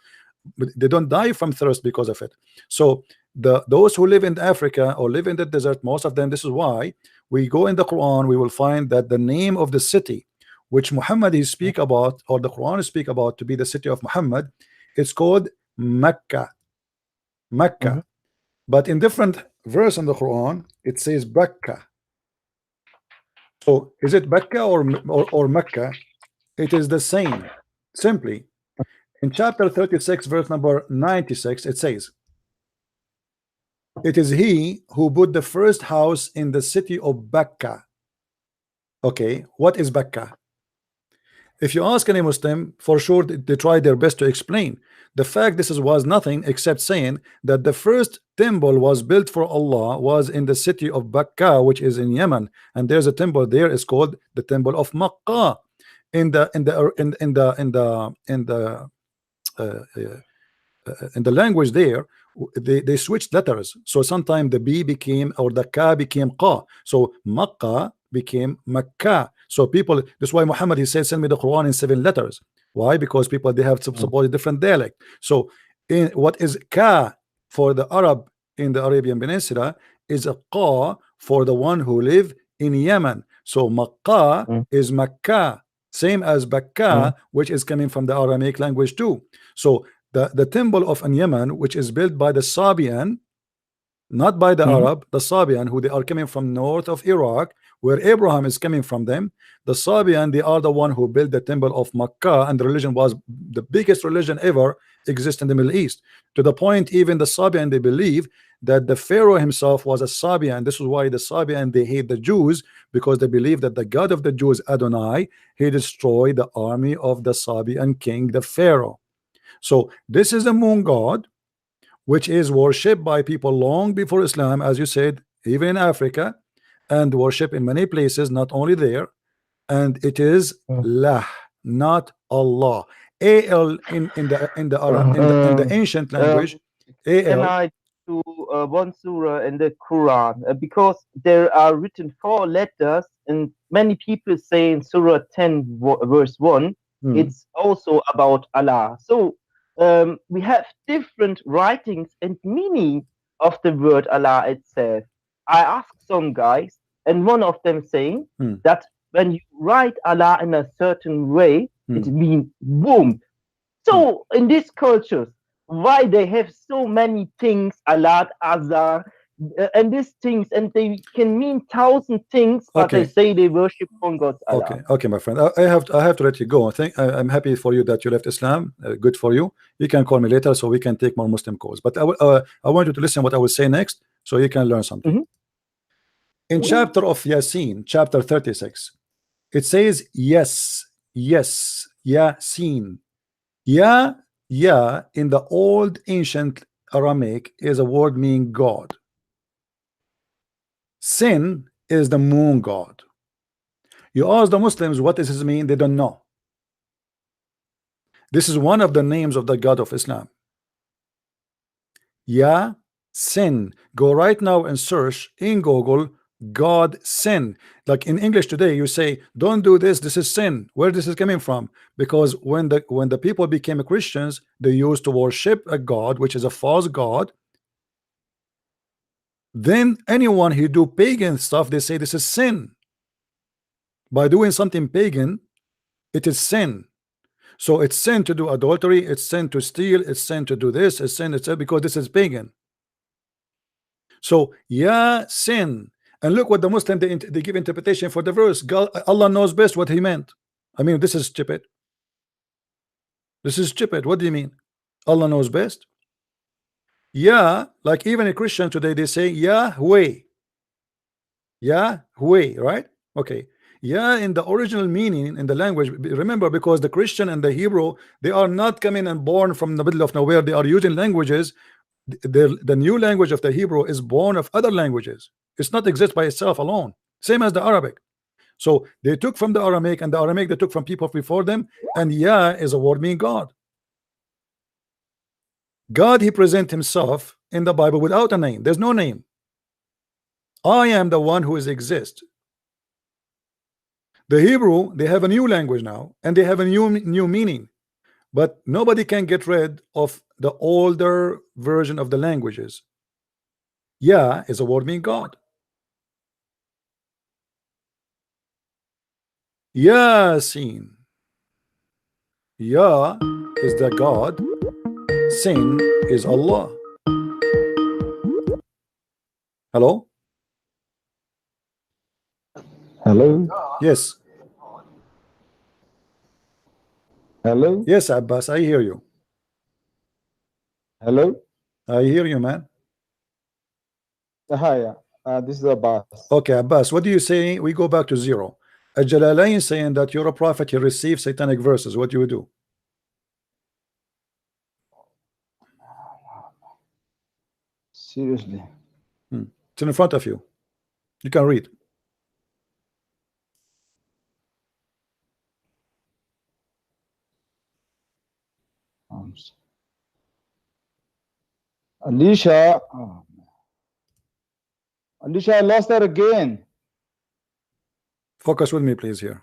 But they don't die from thirst because of it. So those who live in Africa or live in the desert, most of them, this is why we go in the Quran, we will find that the name of the city which Muhammad is speak about, or the Quran speak about to be the city of Muhammad, it's called Mecca. Mecca. But in different verse in the Quran it says Bakka. So is it Bakka or Mecca? It is the same. Simply in chapter 36 verse number 96 it says, it is he who put the first house in the city of Bakka. Okay, what is Bakka? If you ask any Muslim, for sure they try their best to explain. The fact this was nothing except saying that the first temple was built for Allah was in the city of Bakka, which is in Yemen, and there's a temple there is called the temple of Makkah. In the language there, they switched letters. So sometimes the B became, or the Ka became Qa. So Makkah became Makkah. So people, that's why Muhammad, he said, send me the Quran in 7 letters. Why? Because people, they have supposed different dialect. So in what is Ka for the Arab in the Arabian Peninsula is a Qa for the one who live in Yemen. So Makkah is Makkah, same as Bakka, which is coming from the Aramaic language too. So the temple of Yemen, which is built by the Sabian, not by the Arab, the Sabian, who they are coming from north of Iraq, where Abraham is coming from them. The Sabian, they are the one who built the temple of Makkah, and the religion was the biggest religion ever exist in the Middle East, to the point even the Sabian, they believe that the Pharaoh himself was a Sabian. This is why the Sabian, they hate the Jews, because they believe that the God of the Jews, Adonai, he destroyed the army of the Sabian king, the Pharaoh. So this is the moon god, which is worshipped by people long before Islam, as you said, even in Africa, and worship in many places, not only there. And it is Lah, not Allah. Al in the ancient language. Can Al. I do one surah in the Quran? Because there are written 4 letters, and many people say in Surah 10 verse 1, it's also about Allah. So we have different writings and meaning of the word Allah itself. I asked some guys, and one of them saying that when you write Allah in a certain way, it means womb. So in these cultures, why they have so many things, Allah, Azar, and these things, and they can mean 1,000 things, but they say they worship one God, Allah. Okay, my friend, I have to let you go. I'm happy for you that you left Islam. Good for you. You can call me later so we can take more Muslim calls. But I want you to listen what I will say next, so you can learn something. In chapter of Yasin, chapter 36, it says yes, yes, Yasin. Ya in the old ancient Aramaic is a word meaning God. Sin is the moon god. You ask the Muslims what does this mean, they don't know. This is one of the names of the God of Islam. Ya sin. Go right now and search in Google God sin. Like in English today, you say, don't do this, this is sin. Where this is coming from? Because when the people became Christians, they used to worship a god, which is a false god. Then anyone who do pagan stuff, they say this is sin. By doing something pagan, it is sin. So it's sin to do adultery, it's sin to steal, it's sin to do this, it's sin, because this is pagan. So yeah, sin. And look what the Muslim, they give interpretation for the verse. God, Allah knows best what he meant. I mean, this is stupid. This is stupid. What do you mean? Allah knows best. Yeah, like even a Christian today, they say Yahweh. Yahweh, right? Okay. Yeah, in the original meaning in the language, remember, because the Christian and the Hebrew, they are not coming and born from the middle of nowhere. They are using languages. The new language of the Hebrew is born of other languages. It's not exist by itself alone. Same as the Arabic. So they took from the Aramaic, and the Aramaic they took from people before them. And Yah is a word meaning God. God, he present himself in the Bible without a name. There's no name. I am the one who is exist. The Hebrew, they have a new language now, and they have a new meaning, but nobody can get rid of the older version of the languages. Yah is a word meaning God. Yasin. Yah is the God. Sin is Allah. Hello? Hello? Yes. Hello? Yes, Abbas, I hear you. Hello? I hear you, man. Hi, this is Abbas. Okay, Abbas, what do you say? We go back to zero. Al-Jalalain saying that you're a prophet, you receive satanic verses. What do you do? Seriously. It's in front of you. You can read. Alicia. Oh, Alicia, I lost that again. Focus with me, please, here.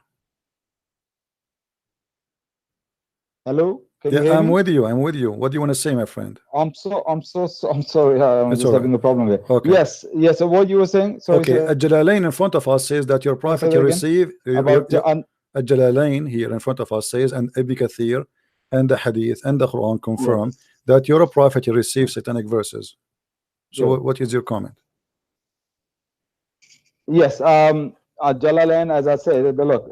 Hello? Can you Yeah, hear I'm me? with you. I'm with you. What do you want to say, my friend? I'm sorry. I'm It's just all having right. a problem there. Okay. Yes. So what you were saying? Sorry, Okay, sir. Al-Jalalain in front of us says that your prophet say you that again? receive. About Al-Jalalain here in front of us says, and Ibn Kathir and the Hadith and the Quran confirm that you're a prophet you receive satanic verses. So what is your comment? Yes. Jalalain, as I said, look,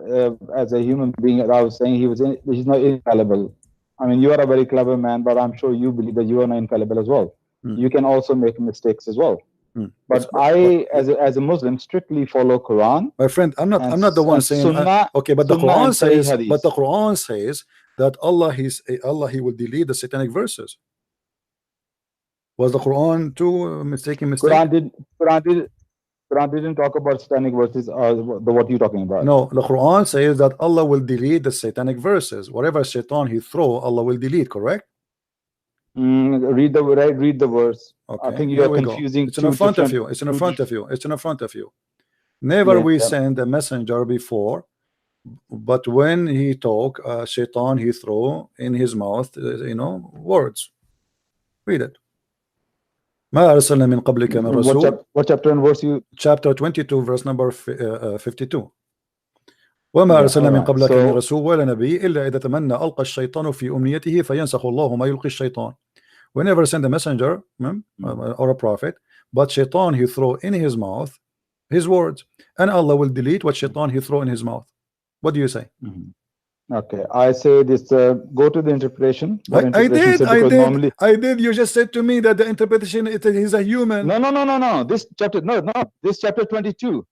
as a human being, I was saying he's not infallible. I mean, you are a very clever man, but I'm sure you believe that you are not infallible as well. You can also make mistakes as well. But as a Muslim, strictly follow Quran. My friend, I'm not the one saying Sunnah, okay, but the Sunnah Quran and Sahih says, Hadith. but the Quran says that Allah he will delete the satanic verses. Was the Quran too mistaken? Quran didn't talk about satanic verses. What you're talking about? No, the Quran says that Allah will delete the satanic verses. Whatever shaitan he throw, Allah will delete. Correct? Read the verse. Okay, I think you are confusing. It's in front of you. It's in front of you. It's in front of you. Never we send a messenger before, but when he talk, shaitan he throw in his mouth, words. Read it. ما أرسلنا من قبلك من رسول. What chapter and verse you? Chapter 22, verse number 52. وما أرسلنا من قبلك من رسول ولا نبي إلا إذا تمنى ألقى الشيطان في أمنيته فينسخ الله ما يلقي الشيطان. We never send a messenger or a prophet, but shaitan he throw in his mouth his words, and Allah will delete what shaitan he throw in his mouth. What do you say? Okay, I say this. Go to the interpretation. I did. You just said to me that the interpretation is a human. No. This chapter, This chapter 22.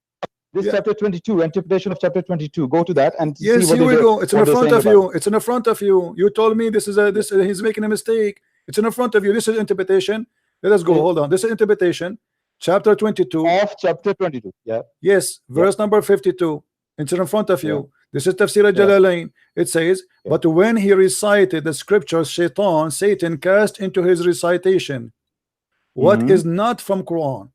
This chapter 22, interpretation of chapter 22. Go to that and see what here we go. It's in front of you. It's in front of you. You told me this he's making a mistake. It's in front of you. This is interpretation. Let us go. Hold on. This is interpretation. Chapter 22. Of chapter 22. Yeah. Yes. Verse number 52. It's in front of you. This is Tafsir al-Jalalain. It says, but when he recited the scriptures, Satan cast into his recitation what is not from Quran,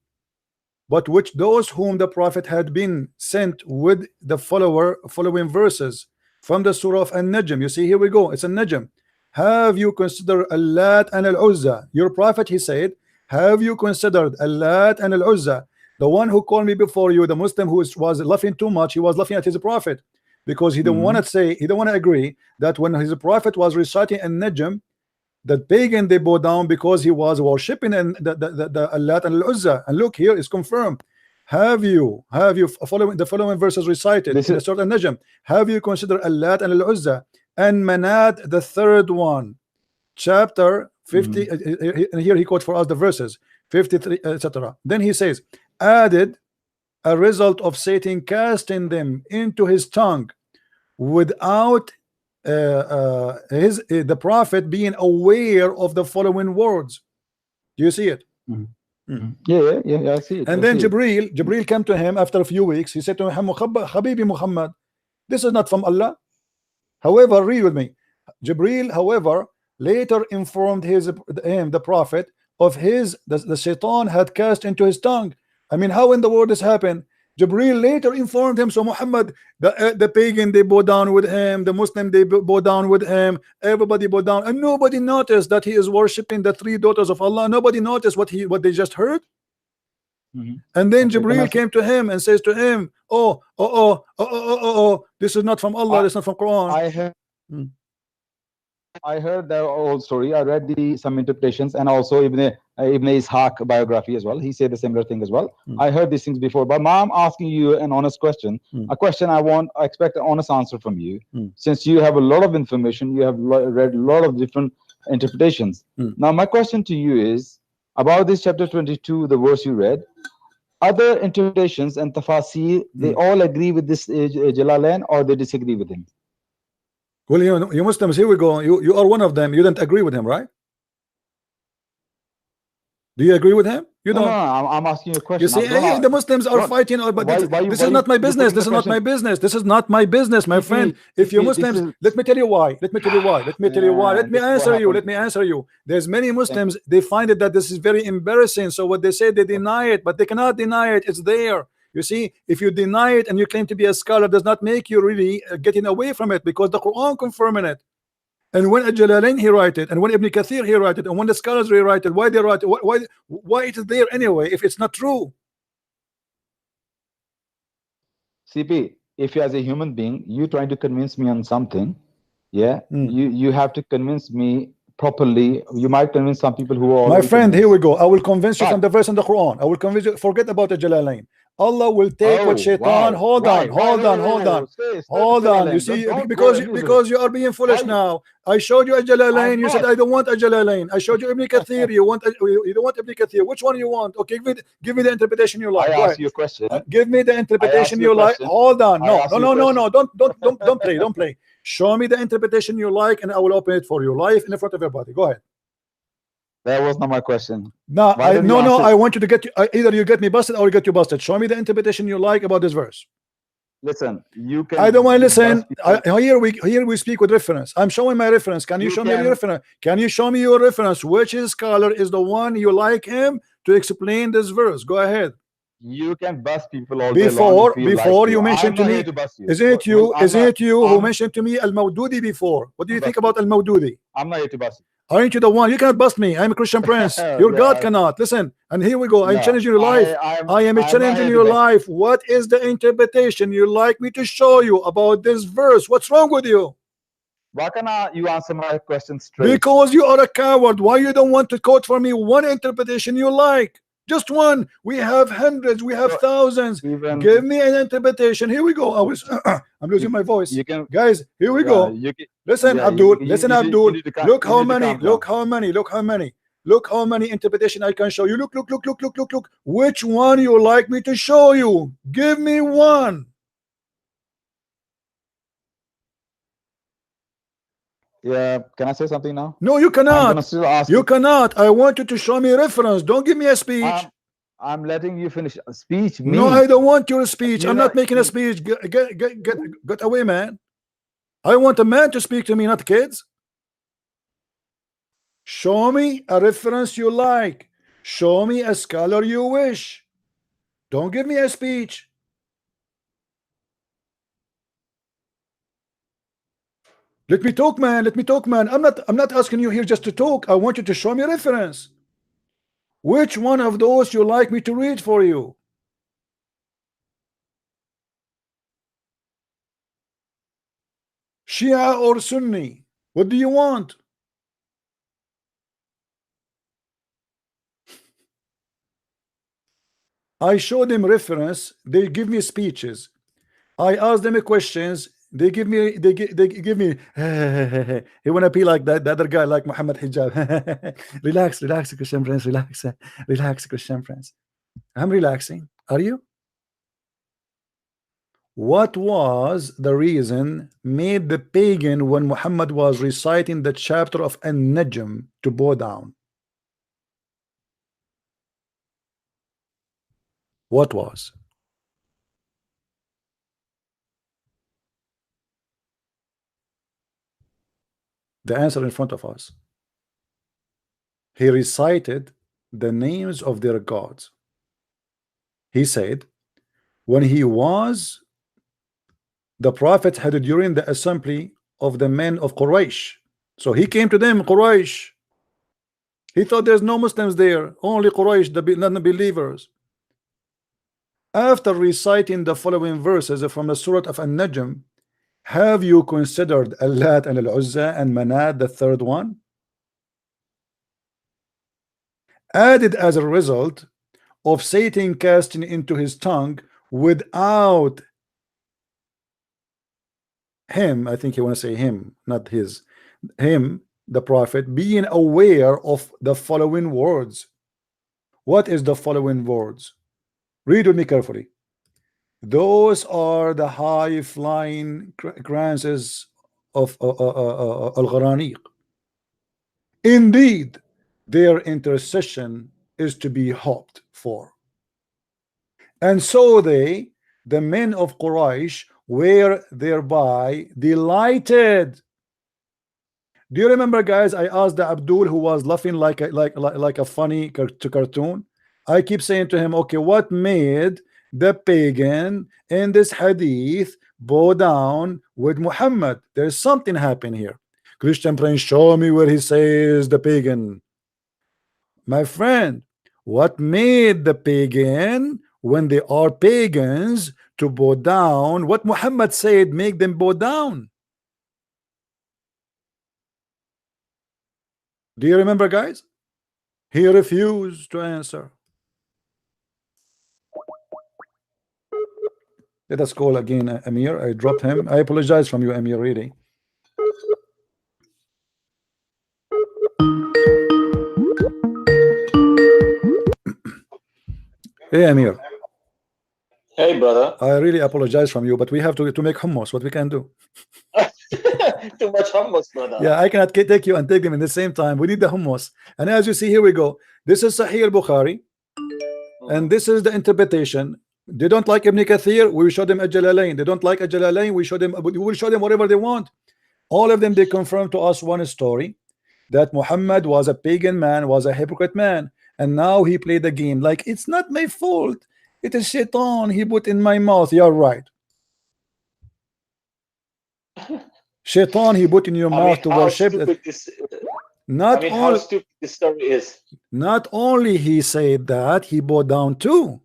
but which those whom the Prophet had been sent with the following verses from the Surah of An-Najm. You see, here we go. It's An-Najm. Have you considered Al-Lat and Al-Uzza? Your Prophet, he said, have you considered Al-Lat and Al-Uzza? The one who called me before you, the Muslim who was laughing too much, he was laughing at his Prophet. because he don't want to say, he don't want to agree that when his prophet was reciting in Najm, that pagan they bow down because he was worshipping and the Allat and Al-Uzza. And look, here is confirmed. Have you following the following verses recited in the Surah An-Najm? Have you considered Allat and Al-Uzza and Manat, the third one, chapter 50? And here he quotes for us the verses 53, etc. Then he says, added a result of Satan casting them into his tongue without the prophet being aware of the following words. Do you see it? Yeah, I see it. And then Jibril came to him after a few weeks. He said to him, Habibi Muhammad, this is not from Allah. However, read with me. Jibril, however, later informed the prophet of the shaitan had cast into his tongue. I mean, how in the world this happened? Jibril later informed him. So Muhammad, the pagan, they bow down with him, the Muslim, they bow down with him, everybody bow down, and nobody noticed that he is worshiping the three daughters of Allah. Nobody noticed what they just heard. And then Jibril came to him and says to him, this is not from Allah, this is not from Quran. I heard the whole story. I read some interpretations, and also Ibn Ishaq biography as well. He said the similar thing as well. I heard these things before, but now I'm asking you an honest question. A question I expect an honest answer from you. Since you have a lot of information, you have read a lot of different interpretations. Now my question to you is about this chapter 22, the verse you read. Other interpretations and tafasir, they all agree with this Jalalain, or they disagree with him? Well, you Muslims, here we go. You are one of them. You didn't agree with him, right? Do you agree with him? You don't. No, I'm asking you a question. You see, the Muslims are fighting. But this is not my business. This is not my business. This is not my business, my friend. If you Muslims, let me tell you why. Let me tell you why. Let me tell you why. Let me answer you. Let me answer you. There's many Muslims. They find it that this is very embarrassing. So what they say, they deny it, but they cannot deny it. It's there. You see, if you deny it and you claim to be a scholar, does not make you really getting away from it, because the Quran confirming it. And when Jalalain he write it, and when Ibn Kathir he write it, and when the scholars rewrite it, why they write it? Why it is there anyway if it's not true? CP, if you as a human being, you trying to convince me on something, you have to convince me properly. You might convince some people who are. My friend, here we go. I will convince you from the verse in the Quran. I will convince you. Forget about the Jalalain. Allah will take what shaitan. Hold on. You see, because you are being foolish now. I showed you a Jalalain. You said I don't want a Jalalain. I showed you Ibn Kathir. You don't want Ibn Kathir. Which one you want? Okay, give me the interpretation you like. I ask you a question. Give me the interpretation you like. Hold on. No. Don't play. Don't play. Show me the interpretation you like, and I will open it for you live in front of everybody. Go ahead. That was not my question. No, I want you to get either you get me busted or you get you busted. Show me the interpretation you like about this verse. Listen, you can. I don't want to listen. Here we speak with reference. I'm showing my reference. Can you show me your reference? Can you show me your reference? Which scholar is the one you like him to explain this verse? Go ahead. You can bust people all day long. Before you mentioned to me, isn't it you who mentioned to me Al-Mawdudi before? What do you think about Al-Mawdudi? I'm not here to bust you. Aren't you the one? You cannot bust me. I'm a Christian prince. Your God cannot. Listen, and here we go. I'm challenging your life. I am challenging your life. What is the interpretation you like me to show you about this verse? What's wrong with you? Why can't you answer my question straight? Because you are a coward. Why you don't want to quote for me one interpretation you like? Just one. We have hundreds. We have thousands. Give me an interpretation. Here we go. I'm losing my voice. Guys, here we go. Listen, Abdul. Listen, Abdul. Look how many. Look how many interpretation I can show you. Look. Which one you like me to show you? Give me one. Yeah, can I say something now? No, you cannot. You cannot. I want you to show me a reference. Don't give me a speech. I'm letting you finish a speech. No, I don't want your speech. I'm not making a speech. Get away, man. I want a man to speak to me, not kids. Show me a reference you like. Show me a scholar you wish. Don't give me a speech. Let me talk, man. Let me talk, man. I'm not asking you here just to talk. I want you to show me a reference. Which one of those you like me to read for you? Shia or Sunni? What do you want? I show them reference, they give me speeches. I ask them questions, they give me they give me he wanna be like that the other guy, like Muhammad Hijab. Relax Christian friends, relax Christian friends. I'm relaxing. Are you? What was the reason made the pagan when Muhammad was reciting the chapter of An-Najm to bow down? What was? The answer in front of us. He recited the names of their gods. He said, when he was the prophet had during the assembly of the men of Quraysh. So he came to them, Quraysh. He thought there's no Muslims there, only Quraysh, the non-believers. After reciting the following verses from the Surah of An-Najm, have you considered Allat and Al-Uzza and Manat, the third one? Added as a result of Satan casting into his tongue without him, I think you want to say him, not his, him, the prophet, being aware of the following words. What is the following words? Read with me carefully. Those are the high flying glances of Al-Gharaniq. Indeed, their intercession is to be hoped for. And so they, the men of Quraysh, were thereby delighted. Do you remember, guys? I asked the Abdul who was laughing like a funny cartoon. I keep saying to him, okay, what made the pagan in this hadith bow down with Muhammad? There's something happening here. Christian Prince, show me where he says the pagan. My friend, what made the pagan, when they are pagans, to bow down? What Muhammad said make them bow down? Do you remember, guys? He refused to answer. Let us call again Amir. I dropped him. I apologize from you, Amir, really. Hey, Amir. Hey, brother. I really apologize from you, but we have to make hummus. What we can do? Too much hummus, brother. Yeah, I cannot take you and take them in the same time. We need the hummus. And as you see, here we go. This is Sahih al-Bukhari, and this is the interpretation. They don't like Ibn Kathir, we will show them Al-Jalalain. They don't like Al-Jalalain, we will show them whatever they want. All of them, they confirm to us one story, that Muhammad was a pagan man, was a hypocrite man, and now he played the game like it's not my fault. It is shaitan he put in my mouth. You're right. Shaitan he put in your mouth to worship. Not only how stupid this story is. Not only he said that, he bowed down too.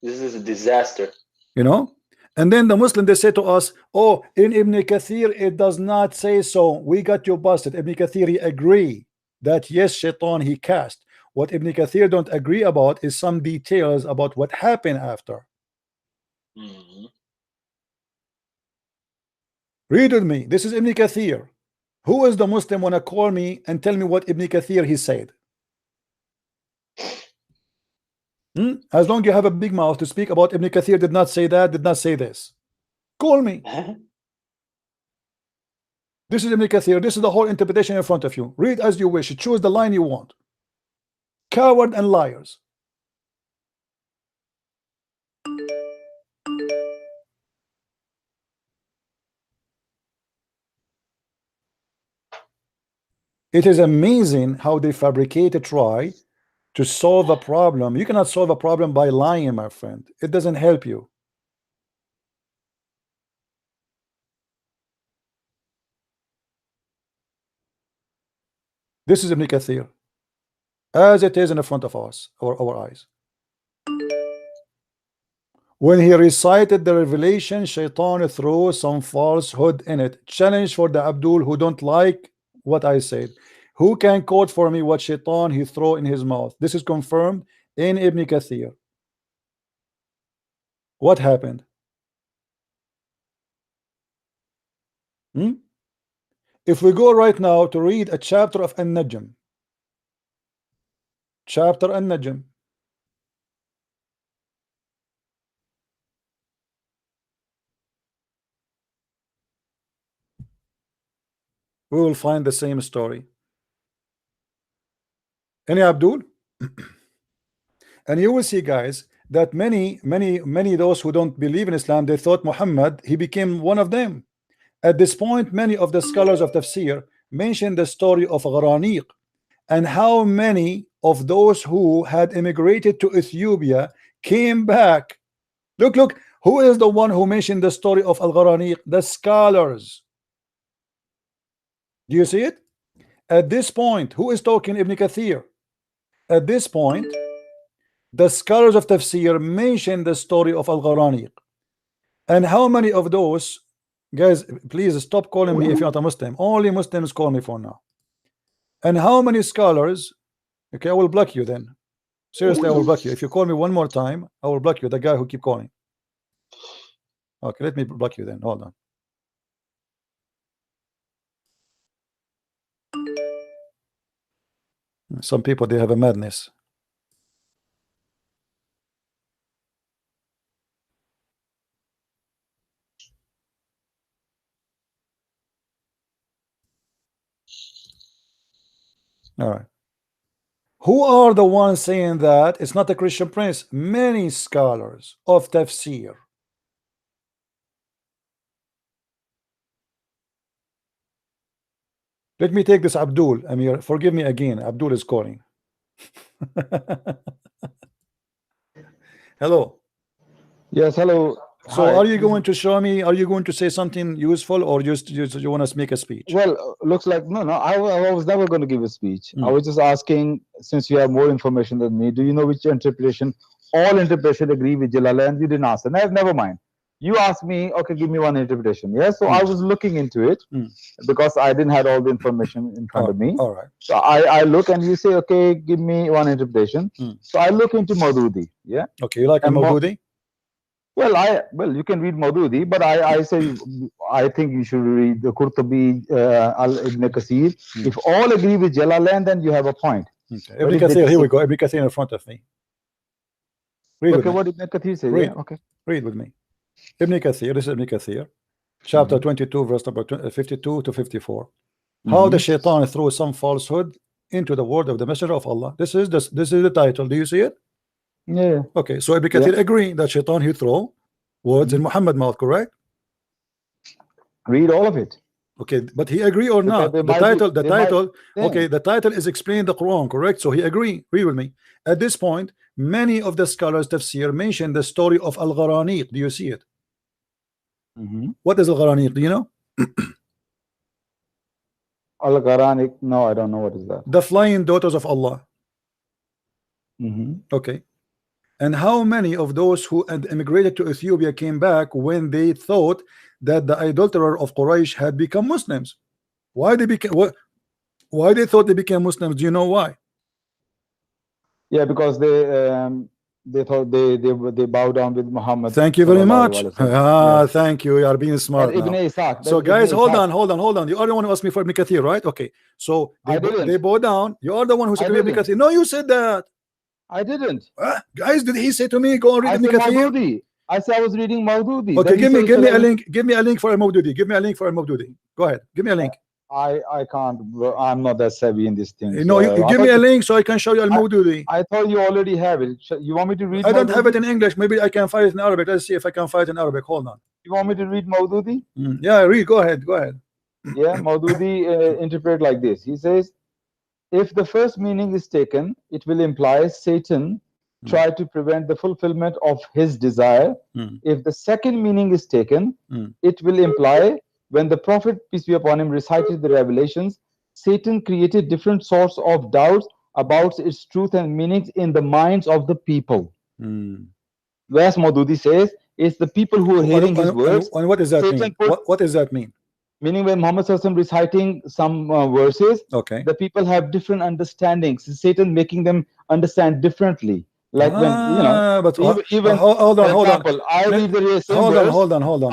This is a disaster. You know? And then the Muslim, they say to us, oh, in Ibn Kathir it does not say so. We got you busted. Ibn Kathir he agree that yes, shaitan he cast. What Ibn Kathir don't agree about is some details about what happened after. Read with me. This is Ibn Kathir. Who is the Muslim wanna call me and tell me what Ibn Kathir he said? As long as you have a big mouth to speak about Ibn Kathir did not say that, did not say this. Call me. This is Ibn Kathir. This is the whole interpretation in front of you. Read as you wish. Choose the line you want. Coward and liars. It is amazing how they fabricate a try to solve a problem. You cannot solve a problem by lying, my friend. It doesn't help you. This is Ibn Kathir, as it is in the front of us, our eyes. When he recited the revelation, Shaitan threw some falsehood in it. Challenge for the Abdul who don't like what I said. Who can quote for me what Shaitan he threw in his mouth? This is confirmed in Ibn Kathir. What happened? If we go right now to read a chapter of An-Najm, chapter An-Najm, we will find the same story. Any Abdul? And you will see, guys, that many those who don't believe in Islam, they thought Muhammad, he became one of them. At this point, many of the scholars of tafsir mention the story of Gharaniq and how many of those who had immigrated to Ethiopia came back. Look, who is the one who mentioned the story of Al-Gharaniq? The scholars. Do you see it? At this point, who is talking? Ibn Kathir. At this point, the scholars of tafsir mention the story of Al-Gharaniq. And how many of those guys, please stop calling me if you're not a Muslim. Only Muslims call me for now. And how many scholars? Okay, I will block you then. Seriously, I will block you. If you call me one more time, I will block you, the guy who keep calling. Okay, let me block you then. Hold on. Some people, they have a madness. All right. Who are the ones saying that it's not a Christian prince? Many scholars of tafsir. Let me take this Abdul. Amir, forgive me again. Abdul is calling. Hello. Yes, hello. So Hi. are you going to show me, are you going to say something useful, or just you want to make a speech? Well, looks like no. I was never going to give a speech. I was just asking, since you have more information than me, do you know which interpretation? All interpretation agree with Jalalain. You didn't answer. Never mind. You asked me, okay, give me one interpretation. Yes, so I was looking into it because I didn't have all the information in front of me. All right. So I look and you say, okay, give me one interpretation. So I look into Maududi. Yeah. Okay, you like Maududi? Well, you can read Maududi, but I say I think you should read the Qurtubi, Ibn Kathir. If all agree with Jalalain, then you have a point. Okay. Ibn Kathir, here we go. Ibn Kathir in front of me. Read okay, what Ibn Kathir says. Read. Yeah, okay. Read with me. Ibn Kathir, this is Ibn Kathir, chapter 22, verse number 52 to 54. How the shaitan threw some falsehood into the word of the messenger of Allah. This is the title. Do you see it? Yeah. Okay, so Ibn Kathir agree that shaitan he throw words in Muhammad mouth, correct? Read all of it. Okay, but he agree or not? The title. Okay, the title is explain the Quran, correct? So he agree. Read with me. At this point, many of the scholars tafsir mention the story of Al-Gharaniq. Do you see it? What is Al-Gharaniq? Do you know? Al-Gharaniq? No, I don't know what is that. The flying daughters of Allah. Okay. And how many of those who had immigrated to Ethiopia came back when they thought that the adulterer of Quraysh had become Muslims? Why they became why they thought they became Muslims? Do you know why? Yeah, because they thought they bow down with Muhammad. Thank you very much. Thank you. You are being smart now. Ishaq, so guys, hold on. You are the one who asked me for Ibn Kathir, right? Okay. So they bow down. You are the one who said Ibn Kathir. No, you said that. I didn't. Guys, did he say to me go and read Ibn Kathir? I said I was reading Maududi. Okay, give me a link. Give me a link for Maududi. Give me a link for Maududi. Go ahead. Give me a link. I can't. I'm not that savvy in this thing. No, you give me a link so I can show you Al-Maududi. I thought you already have it. You want me to read? I don't have it in English. Maybe I can find it in Arabic. Let's see if I can find it in Arabic. Hold on. You want me to read Maududi? Yeah, read. Go ahead. Yeah, Maududi interpret like this. He says, if the first meaning is taken, it will imply Satan tried to prevent the fulfillment of his desire. If the second meaning is taken, it will imply when the Prophet, peace be upon him, recited the revelations, Satan created different sorts of doubts about its truth and meanings in the minds of the people. Whereas Maududi says it's the people who are hearing his words. And what does that Satan mean? put- What does that mean? Meaning when Muhammad Sallallahu reciting some verses, Okay. the people have different understandings. Satan making them understand differently. Like when but even hold for on. example, I read the same verse. Hold on.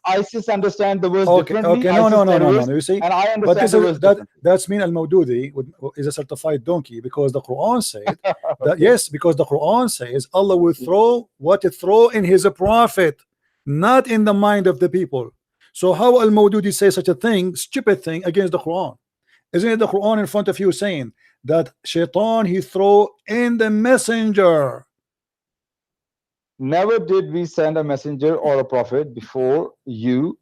ISIS understand the verse Okay, differently. no. ISIS You see, and I but understand this the is verse differently. that's mean al-Mawdudi is a certified donkey, because the Quran said that yes, because the Quran says Allah will throw what it throw in his prophet, not in the mind of the people. So how al-Mawdudi say such a thing, stupid thing, against the Quran? Isn't it the Quran in front of you saying that shaitan he throw in the messenger? Never did we send a messenger or a prophet before you,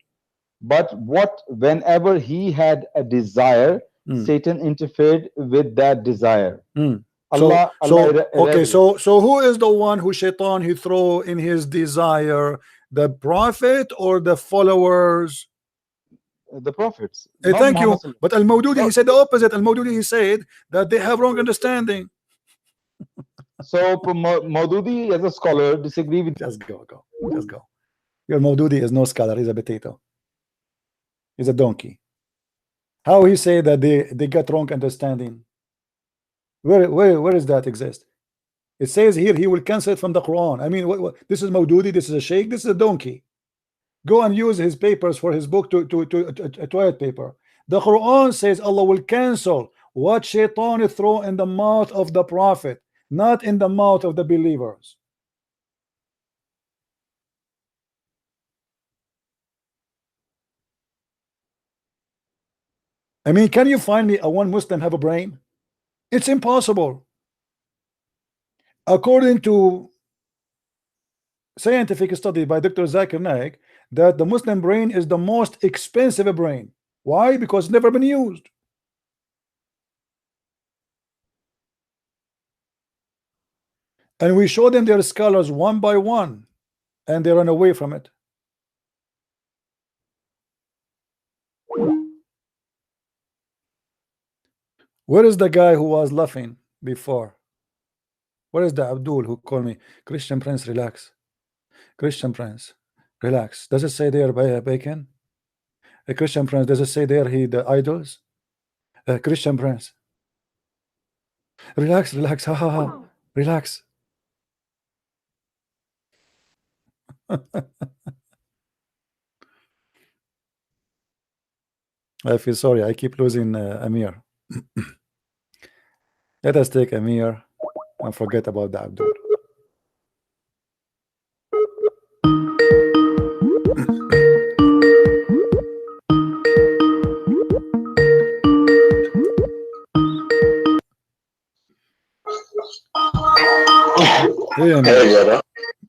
but whenever he had a desire, Satan interfered with that desire. So who is the one who shaitan he throw in his desire, the prophet or the followers? The prophets. Thank you. But al-Mawdudi he said the opposite. Al-Mawdudi he said that they have wrong understanding. So Maududi as a scholar disagree with. Just go. Your Maududi is no scholar. He's a potato. He's a donkey. How he say that they got wrong understanding? Where does that exist? It says here he will cancel it from the Quran. I mean, what this is Maududi, this is a sheikh, this is a donkey. Go and use his papers for his book to a toilet paper. The Quran says Allah will cancel what shaitan throw in the mouth of the prophet, not in the mouth of the believers. I mean, can you find me a one Muslim have a brain? It's impossible. According to scientific study by Dr. Zakir Naik, that the Muslim brain is the most expensive brain. Why? Because it's never been used. And we show them their scholars one by one, and they run away from it. Where is the guy who was laughing before? Where is the Abdul who called me Christian Prince? Relax, Christian Prince, relax. Does it say there by bacon? A Christian Prince, does it say there the idols? Christian Prince, relax, ha. Relax. I feel sorry. I keep losing Amir. Let us take Amir and forget about the Abdul. Hey, Amir.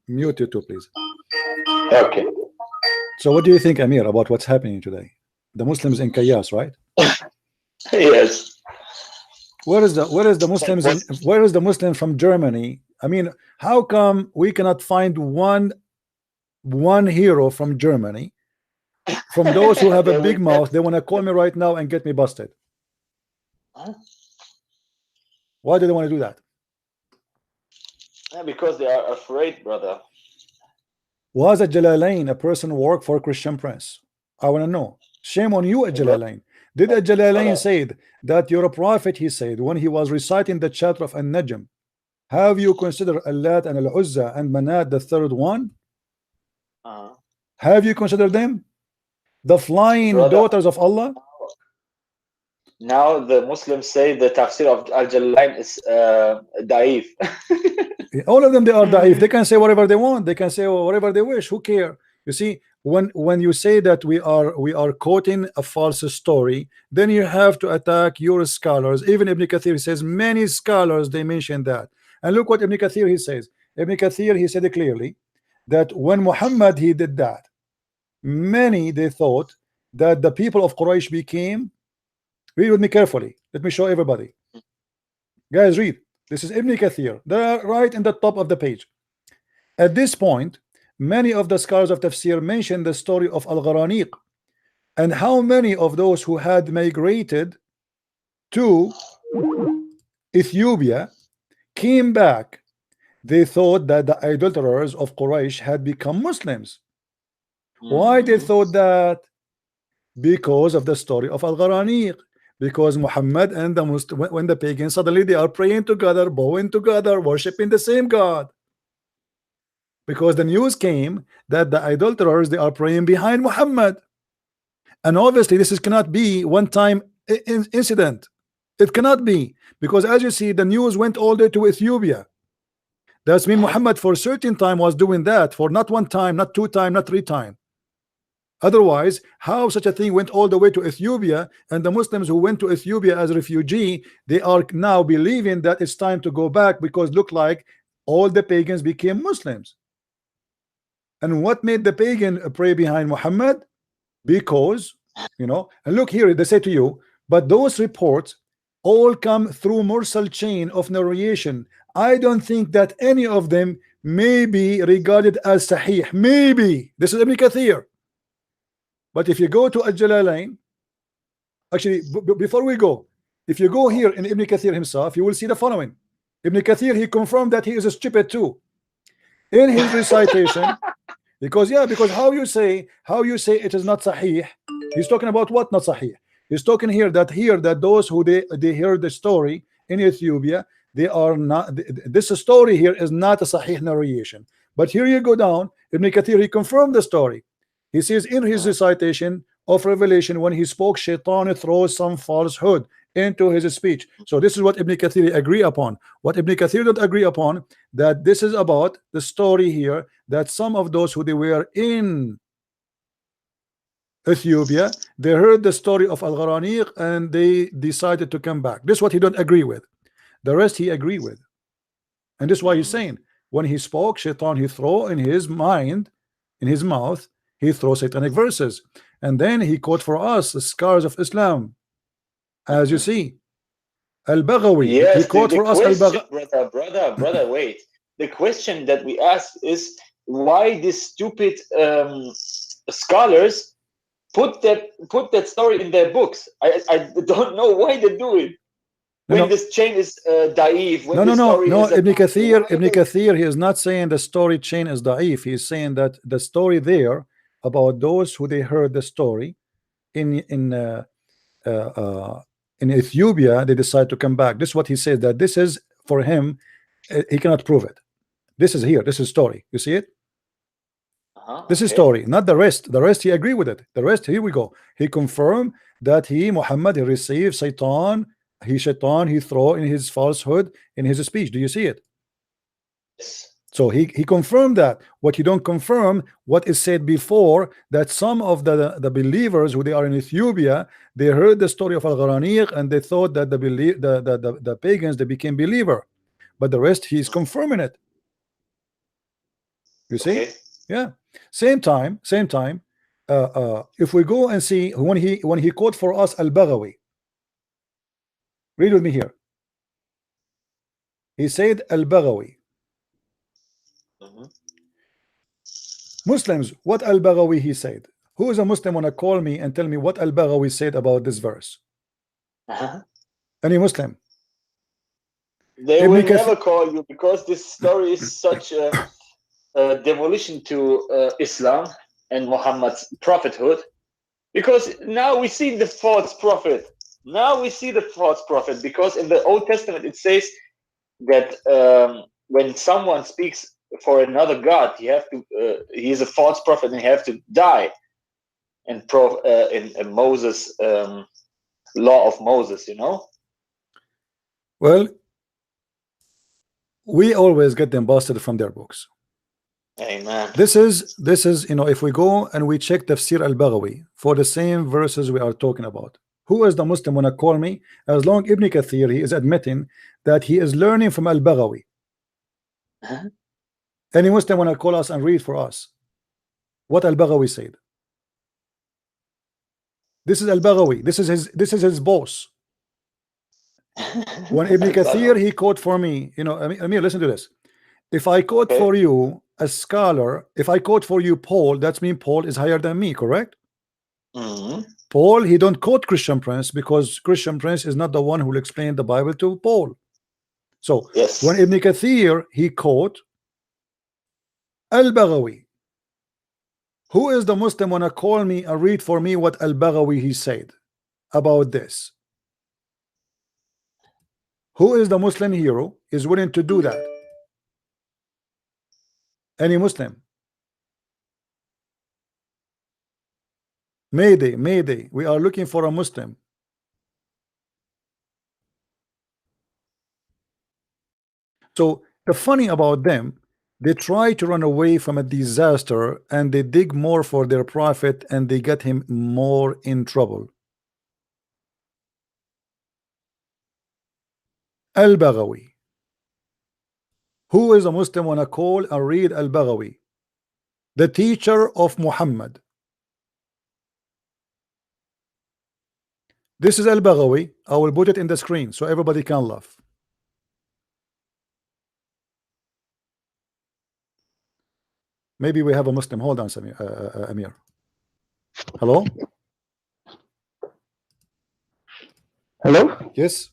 Mute you too, please. Okay. So what do you think, Amir, about what's happening today? The Muslims in chaos, right? Yes. Where is the Muslims where is the Muslim from Germany? I mean, how come we cannot find one hero from Germany, from those who have a big mouth? They want to call me right now and get me busted. Why do they want to do that? Because they are afraid, brother. Was a Jalalain a person work for Christian Prince? I want to know. Shame on you, a Jalalain. Did a Jalalain say that your prophet, he said, when he was reciting the chapter of An-Najm, have you considered Allat and Al-Uzza and Manat, the third one? Have you considered them? The flying daughters of Allah? Now the Muslims say the tafsir of Al-Jalalain is da'if. All of them, they are da'if. They can say whatever they want. They can say whatever they wish. Who care? You see, when you say that we are quoting a false story, then you have to attack your scholars. Even Ibn Kathir says many scholars they mention that. And look what Ibn Kathir he says. Ibn Kathir he said it clearly that when Muhammad he did that, many they thought that the people of Quraysh became. Read with me carefully. Let me show everybody. Guys, read. This is Ibn Kathir. They're right in the top of the page. At this point, many of the scholars of tafsir mention the story of Al-Gharaniq and how many of those who had migrated to Ethiopia came back they thought that the idolaters of Quraysh had become Muslims. Why they thought that? Because of the story of Al-Gharaniq. Because Muhammad and the Muslim, when the pagans suddenly they are praying together, bowing together, worshiping the same God. Because the news came that the idolaters they are praying behind Muhammad, and obviously this is cannot be one-time incident. It cannot be, because as you see, the news went all the way to Ethiopia. That's mean Muhammad for a certain time was doing that for not one time, not two time, not three time. Otherwise, how such a thing went all the way to Ethiopia, and the Muslims who went to Ethiopia as a refugee, they are now believing that it's time to go back because look like all the pagans became Muslims. And what made the pagan pray behind Muhammad? Because, you know, and look here, they say to you, but those reports all come through mursal chain of narration. I don't think that any of them may be regarded as sahih. Maybe. This is Ibn Kathir. But if you go to Al-Jalalain, actually, before we go, if you go here in Ibn Kathir himself, you will see the following. Ibn Kathir, he confirmed that he is a stupid too. In his recitation, because how you say it is not sahih. He's talking about what not sahih. He's talking here that those who they heard the story in Ethiopia, they are not, this story here is not a sahih narration. But here you go down, Ibn Kathir, he confirmed the story. He says in his recitation of Revelation, when he spoke, Shaitan throws some falsehood into his speech. So this is what Ibn Kathir agree upon. What Ibn Kathir don't agree upon, that this is about the story here, that some of those who they were in Ethiopia, they heard the story of Al-Gharaniq and they decided to come back. This is what he don't agree with. The rest he agree with. And this is why he's saying, when he spoke, Shaitan, he throw in his mind, in his mouth, he throws satanic verses. And then he quote for us the scars of Islam. As you see, Al-Baghawi, yes, he quote for us Al-Baghawi. Brother, wait. The question that we ask is why these stupid scholars put that story in their books. I don't know why they do it. When this chain is da'if. No. Ibn Kathir, he is not saying the story chain is da'if. He is saying that the story there about those who they heard the story in Ethiopia, they decide to come back. This is what he says, that this is for him, he cannot prove it. This is here, this is story. You see it? This is story, not the rest. The rest he agree with it. The rest, here we go. He confirmed that Muhammad, he received Shaitan, he throw in his falsehood in his speech. Do you see it? Yes. So he confirmed that. What you don't confirm, what is said before, that some of the believers who they are in Ethiopia, they heard the story of Al-Gharaniq and they thought that the pagans, they became believer. But the rest, he's confirming it. You see? Okay. Yeah. Same time, if we go and see when he quote for us Al-Baghawi, read with me here. He said Al-Baghawi. Muslims, what Al-Baghawi he said. Who is a Muslim wanna call me and tell me what Al-Baghawi said about this verse? Any Muslim? They will never call you because this story is such a demolition to Islam and Muhammad's prophethood. Because now we see the false prophet. Because in the Old Testament it says that when someone speaks for another god, he is a false prophet and he have to die. And in Moses, law of Moses, you know. Well, we always get them busted from their books. Amen. This is if we go and we check Tafsir Al-Baghawi for the same verses we are talking about. Who is the Muslim wanna call me? As long Ibn Kathir, he is admitting that he is learning from Al-Baghawi. Any Muslim wanna call us and read for us what Al-Baghawi said? This is Al-Baghawi. This is his boss. When Ibn Kathir he quote for me, Amir, listen to this. If I quote for you a scholar, if I quote for you Paul, that means Paul is higher than me, correct? Paul, he don't quote Christian Prince because Christian Prince is not the one who will explain the Bible to Paul. So Yes. when Ibn Kathir he quote Al-Baghawi, who is the Muslim wanna call me and read for me what Al-Baghawi he said about this? Who is the Muslim hero is willing to do that? Any Muslim? Mayday, Mayday, we are looking for a Muslim. So the funny about them, they try to run away from a disaster and they dig more for their prophet and they get him more in trouble. Al-Baghawi. Who is a Muslim wanna call and read Al-Baghawi, the teacher of Muhammad? This is Al-Baghawi. I will put it in the screen so everybody can laugh. Maybe we have a Muslim. Hold on, Amir. Hello? Hello? Yes?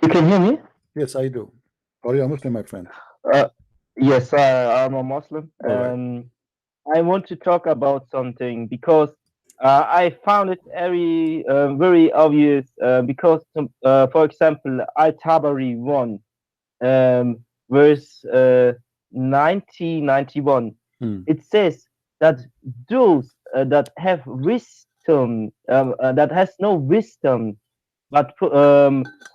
You can hear me? Yes, I do. Are you a Muslim, my friend? Yes, I'm a Muslim. All right. I want to talk about something because I found it very obvious because, for example, Al-Tabari 1, verse 90-91, it says that those that have wisdom, that has no wisdom, but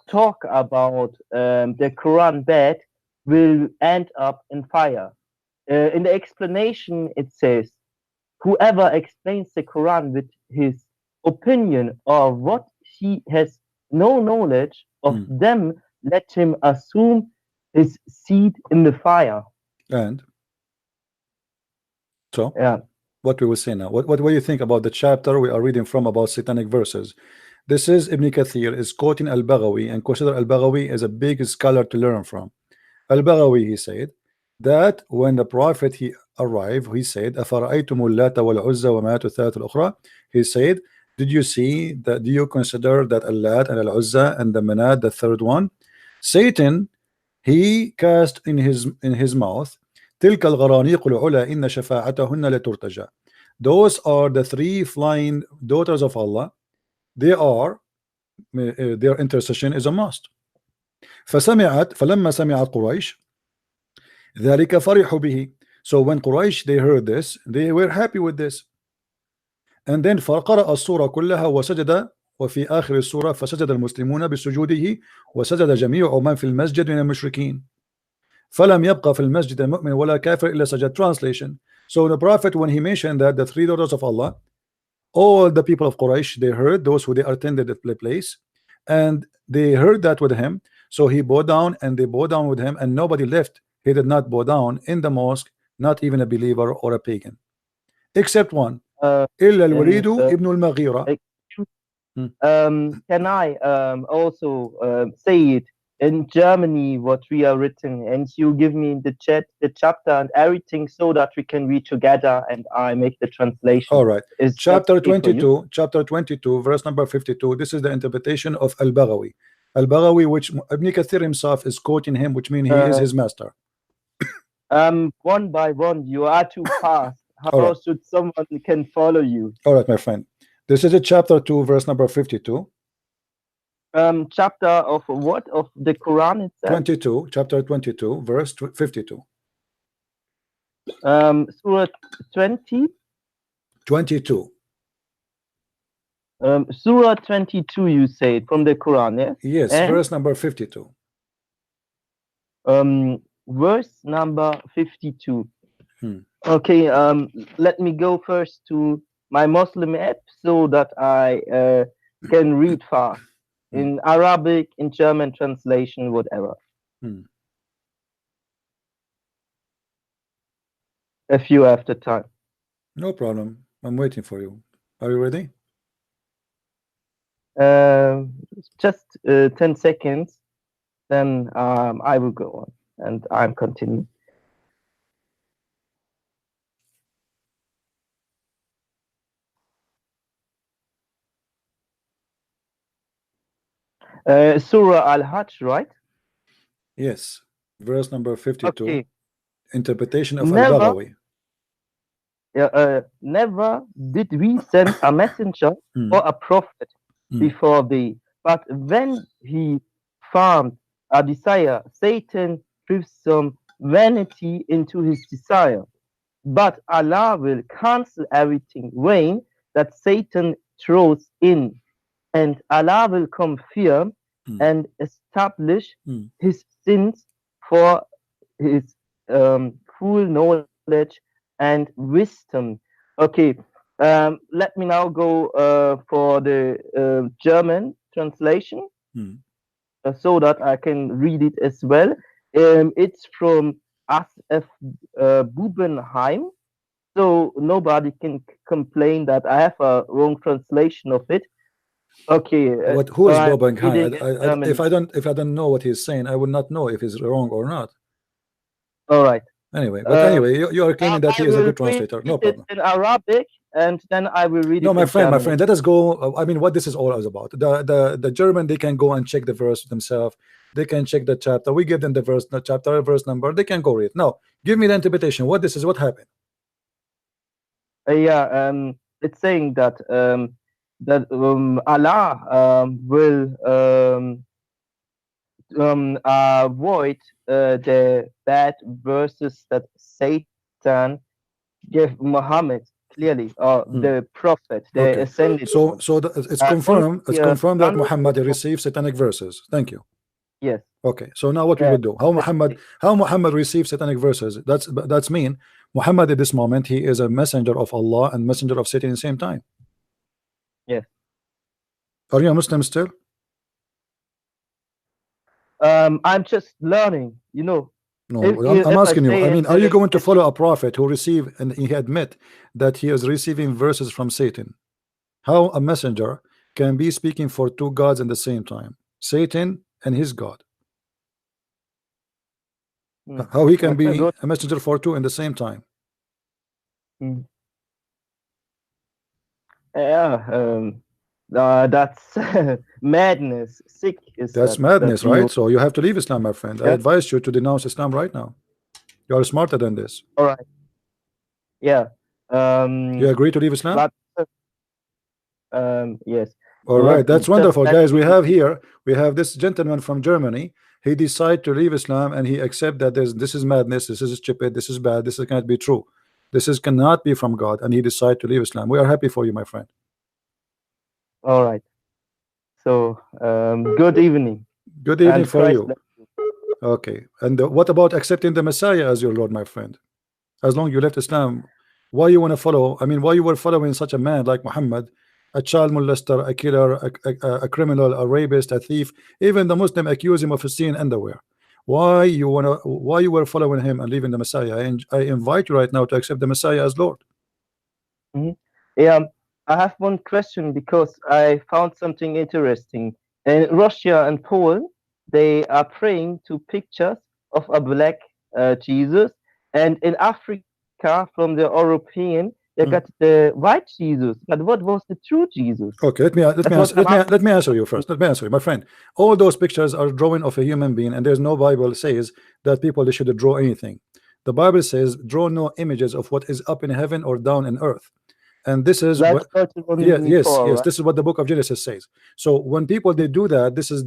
talk about the Quran bad, will end up in fire. In the explanation, it says, whoever explains the Quran with his opinion or what he has no knowledge of them, let him assume his seat in the fire. And so, Yeah. what we will say now. What do you think about the chapter we are reading from about satanic verses? This is Ibn Kathir is quoting Al-Baghawi and consider Al-Baghawi as a big scholar to learn from. Al-Baghawi he said that when the prophet he arrived, he said, أَفَرَأَيْتُمُ اللَّاتَ وَالْعُزَّى وَمَنَاةَ الثَّالِثَةَ الْأُخْرَى. He said, did you see that? Do you consider that Al-Lat and Al-Uzza and the Manat, the third one? Satan he cast in his mouth تلك الغرانيق العلا إن شفاعتهن لترتجى. Those are the three flying daughters of Allah. They are their intercession is a must. فلما سمعت قريش ذلك فرحوا به. So when Quraysh they heard this, they were happy with this. And then فقرأ السورة كلها وسجد. وفي آخر السورة فسجد المسلمون بسجوده وسجد جميع من في المسجد من المشركين فلم يبقى في المسجد المؤمن ولا كافر إلا سجد. Translation. So the prophet when he mentioned that the three daughters of Allah, all the people of Quraysh they heard, those who they attended the place, and they heard that with him. So he bowed down and they bowed down with him, and nobody left. He did not bow down in the mosque, not even a believer or a pagan, except one. إلا الوليد ابن المغيرة. Can I also say it in Germany what we are written, and you give me in the chat the chapter and everything so that we can read together and I make the translation. All right. Is chapter 22, chapter 22, verse number 52. This is the interpretation of Al-Baghawi. Al-Baghawi, which Ibn Kathir himself is quoting him, which means he is his master. One by one, you are too fast. How should someone can follow you? All right, my friend. This is a chapter 2, verse number 52. Chapter of what? Of the Quran itself? 22, chapter 22, verse 52. Surah 20? 22. Surah 22, you say it from the Quran, yes? Yes, and verse number 52. Verse number 52. Okay, let me go first to my Muslim app so that I can read fast in Arabic, in German translation, whatever. If you have the time. No problem. I'm waiting for you. Are you ready? Just 10 seconds, then I will go on and I'm continuing. Surah Al-Hajj, right? Yes, verse number 52, Okay. interpretation of Never, Al-Baghawi. never did we send a messenger or a prophet before thee, but when he found a desire, Satan threw some vanity into his desire. But Allah will cancel everything vain that Satan throws in, and Allah will confirm and establish his sins for his full knowledge and wisdom. Okay, let me now go for the German translation so that I can read it as well. It's from Asf Bubenheim, so nobody can complain that I have a wrong translation of it. Okay, Who is I'm Bob reading Hine? If I don't know what he's saying, I will not know if he's wrong or not. All right. Anyway, but anyway, you are claiming that he is a good translator. No problem. In Arabic, and then I will read it. No, my in friend, German. let us go. I mean, what this is all about. The German, they can go and check the verse themselves. They can check the chapter. We give them the verse, the chapter, verse number. They can go read. Now, give me the interpretation. What this is? What happened? Yeah, it's saying that Allah will avoid the bad verses that Satan gave Muhammad clearly, or the prophet, the ascended. So it's confirmed. It's confirmed that Muhammad received satanic verses. Thank you. Yes. Okay. So now what we will do? How Muhammad receives satanic verses? That's mean Muhammad at this moment, he is a messenger of Allah and messenger of Satan at the same time. Yes. Are you a Muslim still? I'm just learning, you know. No, I'm asking you. I mean, are you going to follow a prophet who received and he admit that he is receiving verses from Satan? How a messenger can be speaking for two gods at the same time, Satan and his God? How he can be a messenger for two in the same time? Yeah, that's madness. Sick is that's that, madness, right? So you have to leave Islam, my friend. I advise you to denounce Islam right now. You are smarter than this. All right. Yeah. You agree to leave Islam? Yes. All right, that's wonderful, guys. We have this gentleman from Germany. He decided to leave Islam and he accept that this is madness, this is stupid, this is bad, this cannot be true, cannot be from God, and he decided to leave Islam. We are happy for you, my friend. All right. So good evening. Good evening for you. Okay, and what about accepting the Messiah as your Lord, my friend? As long as you left Islam, why you want to follow? I mean, why you were following such a man like Muhammad, a child molester, a killer, a criminal, a rapist, a thief? Even the Muslim accuse him of stealing underwear. Why you were following him and leaving the Messiah? And I invite you right now to accept the Messiah as Lord. Yeah, I have one question because I found something interesting. In Russia and Poland, they are praying to pictures of a black Jesus, and in Africa, from the European, they got the white Jesus. But what was the true Jesus? Okay, let me answer you first. Let me answer you, my friend. All those pictures are drawing of a human being, and there's no Bible says that people they should draw anything. The Bible says, "Draw no images of what is up in heaven or down in earth." And this is what, yes, right? This is what the book of Genesis says. So when people they do that, this is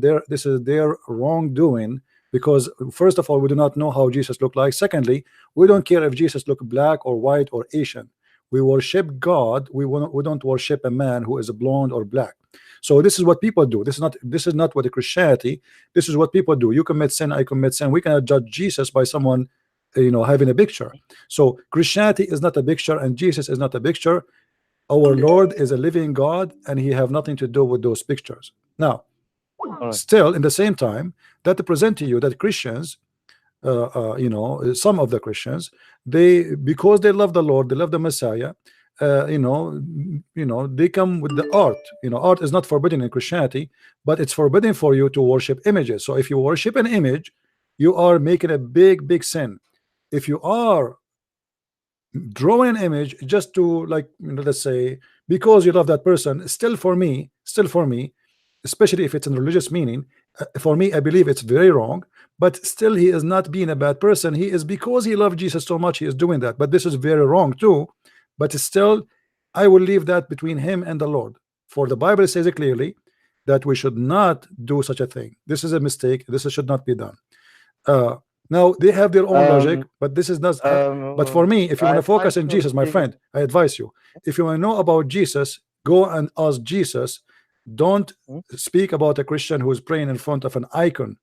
their wrongdoing, because first of all, we do not know how Jesus looked like. Secondly, we don't care if Jesus looked black or white or Asian. We worship God. We don't worship a man who is blonde or black. So this is what people do. This is not what the Christianity. This is what people do. You commit sin, I commit sin. We cannot judge Jesus by someone, having a picture. So Christianity is not a picture, and Jesus is not a picture. Our Lord is a living God, and he have nothing to do with those pictures. Now, still in the same time, that present to you that Christians, some of the Christians, because they love the Lord, they love the Messiah, they come with the art. Art is not forbidden in Christianity, but it's forbidden for you to worship images. So if you worship an image, you are making a big sin. If you are drawing an image just to, like, let's say, because you love that person, still for me, especially if it's in religious meaning. For me, I believe it's very wrong, but still he is not being a bad person. He is, because he loved Jesus so much, he is doing that. But this is very wrong too. But still, I will leave that between him and the Lord. For the Bible says it clearly that we should not do such a thing. This is a mistake. This should not be done. Now they have their own logic, but this is not. But for me, if you want to focus on Jesus, my friend, I advise you. If you want to know about Jesus, go and ask Jesus. Don't speak about a Christian who is praying in front of an icon,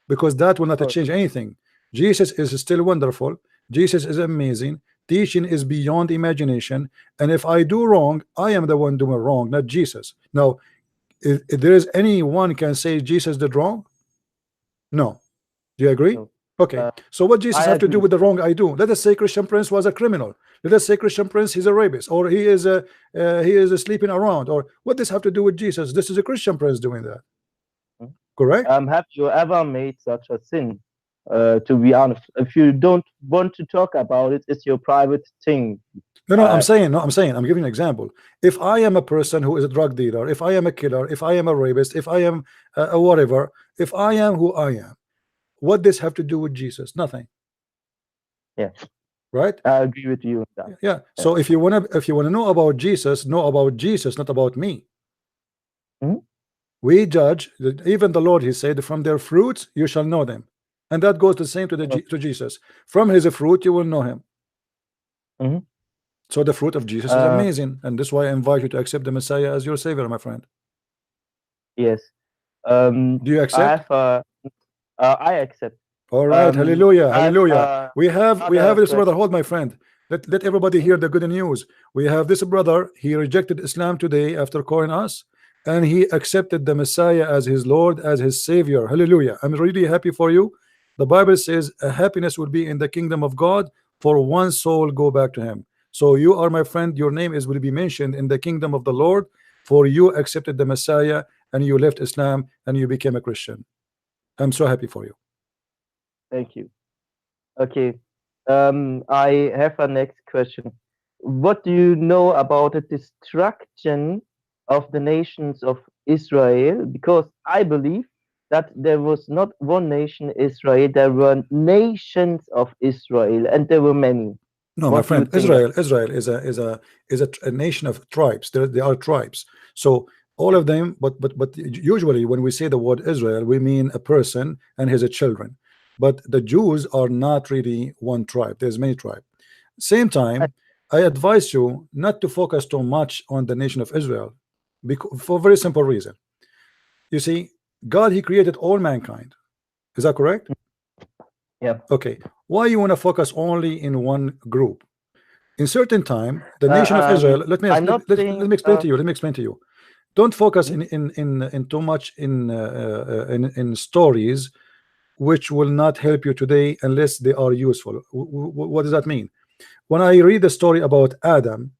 because that will not change anything. Jesus is still wonderful. Jesus is amazing. Teaching is beyond imagination. And if I do wrong, I am the one doing wrong, not Jesus. Now, if there is anyone can say Jesus did wrong? No. Do you agree? No. Okay. So what Jesus have to do with the wrong I do? Let us say Christian Prince was a criminal. Let us say Christian Prince he's a rapist, or he is sleeping around, or what does this have to do with Jesus? This is a Christian Prince doing that. Correct? Have you ever made such a sin? To be honest, if you don't want to talk about it, it's your private thing. No, I'm saying, I'm giving an example. If I am a person who is a drug dealer, if I am a killer, if I am a rapist, if I am a whatever, if I am who I am, what does this have to do with Jesus? Nothing. Yeah. Right? I agree with you on that. Yeah. So if you wanna know about Jesus, not about me. We judge, even the Lord, he said, from their fruits you shall know them. And that goes the same to Jesus. From his fruit you will know him. So the fruit of Jesus is amazing, and this is why I invite you to accept the Messiah as your savior, my friend. Yes. Do you accept? I accept. All right, hallelujah, hallelujah. We have this brother. Hold, my friend. Let everybody hear the good news. We have this brother. He rejected Islam today after calling us, and he accepted the Messiah as his Lord, as his Savior. Hallelujah. I'm really happy for you. The Bible says a happiness will be in the kingdom of God for one soul go back to him. So you are my friend. Your name will be mentioned in the kingdom of the Lord, for you accepted the Messiah and you left Islam and you became a Christian. I'm so happy for you. Thank you. Okay. I have a next question. What do you know about the destruction of the nations of Israel? Because I believe that there was not one nation Israel, there were nations of Israel, and there were many. No, my friend, Israel is a nation of tribes. There are tribes. So all of them, but usually when we say the word Israel, we mean a person and his children. But the Jews are not really one tribe. There's many tribes. Same time, I advise you not to focus too much on the nation of Israel, because for a very simple reason. You see, God, he created all mankind. Is that correct? Yeah. Okay. Why you want to focus only in one group? In certain time, the nation of Israel. Let me explain to you. Let me explain to you. Don't focus in too much in stories which will not help you today unless they are useful. What does that mean? When I read the story about Adam,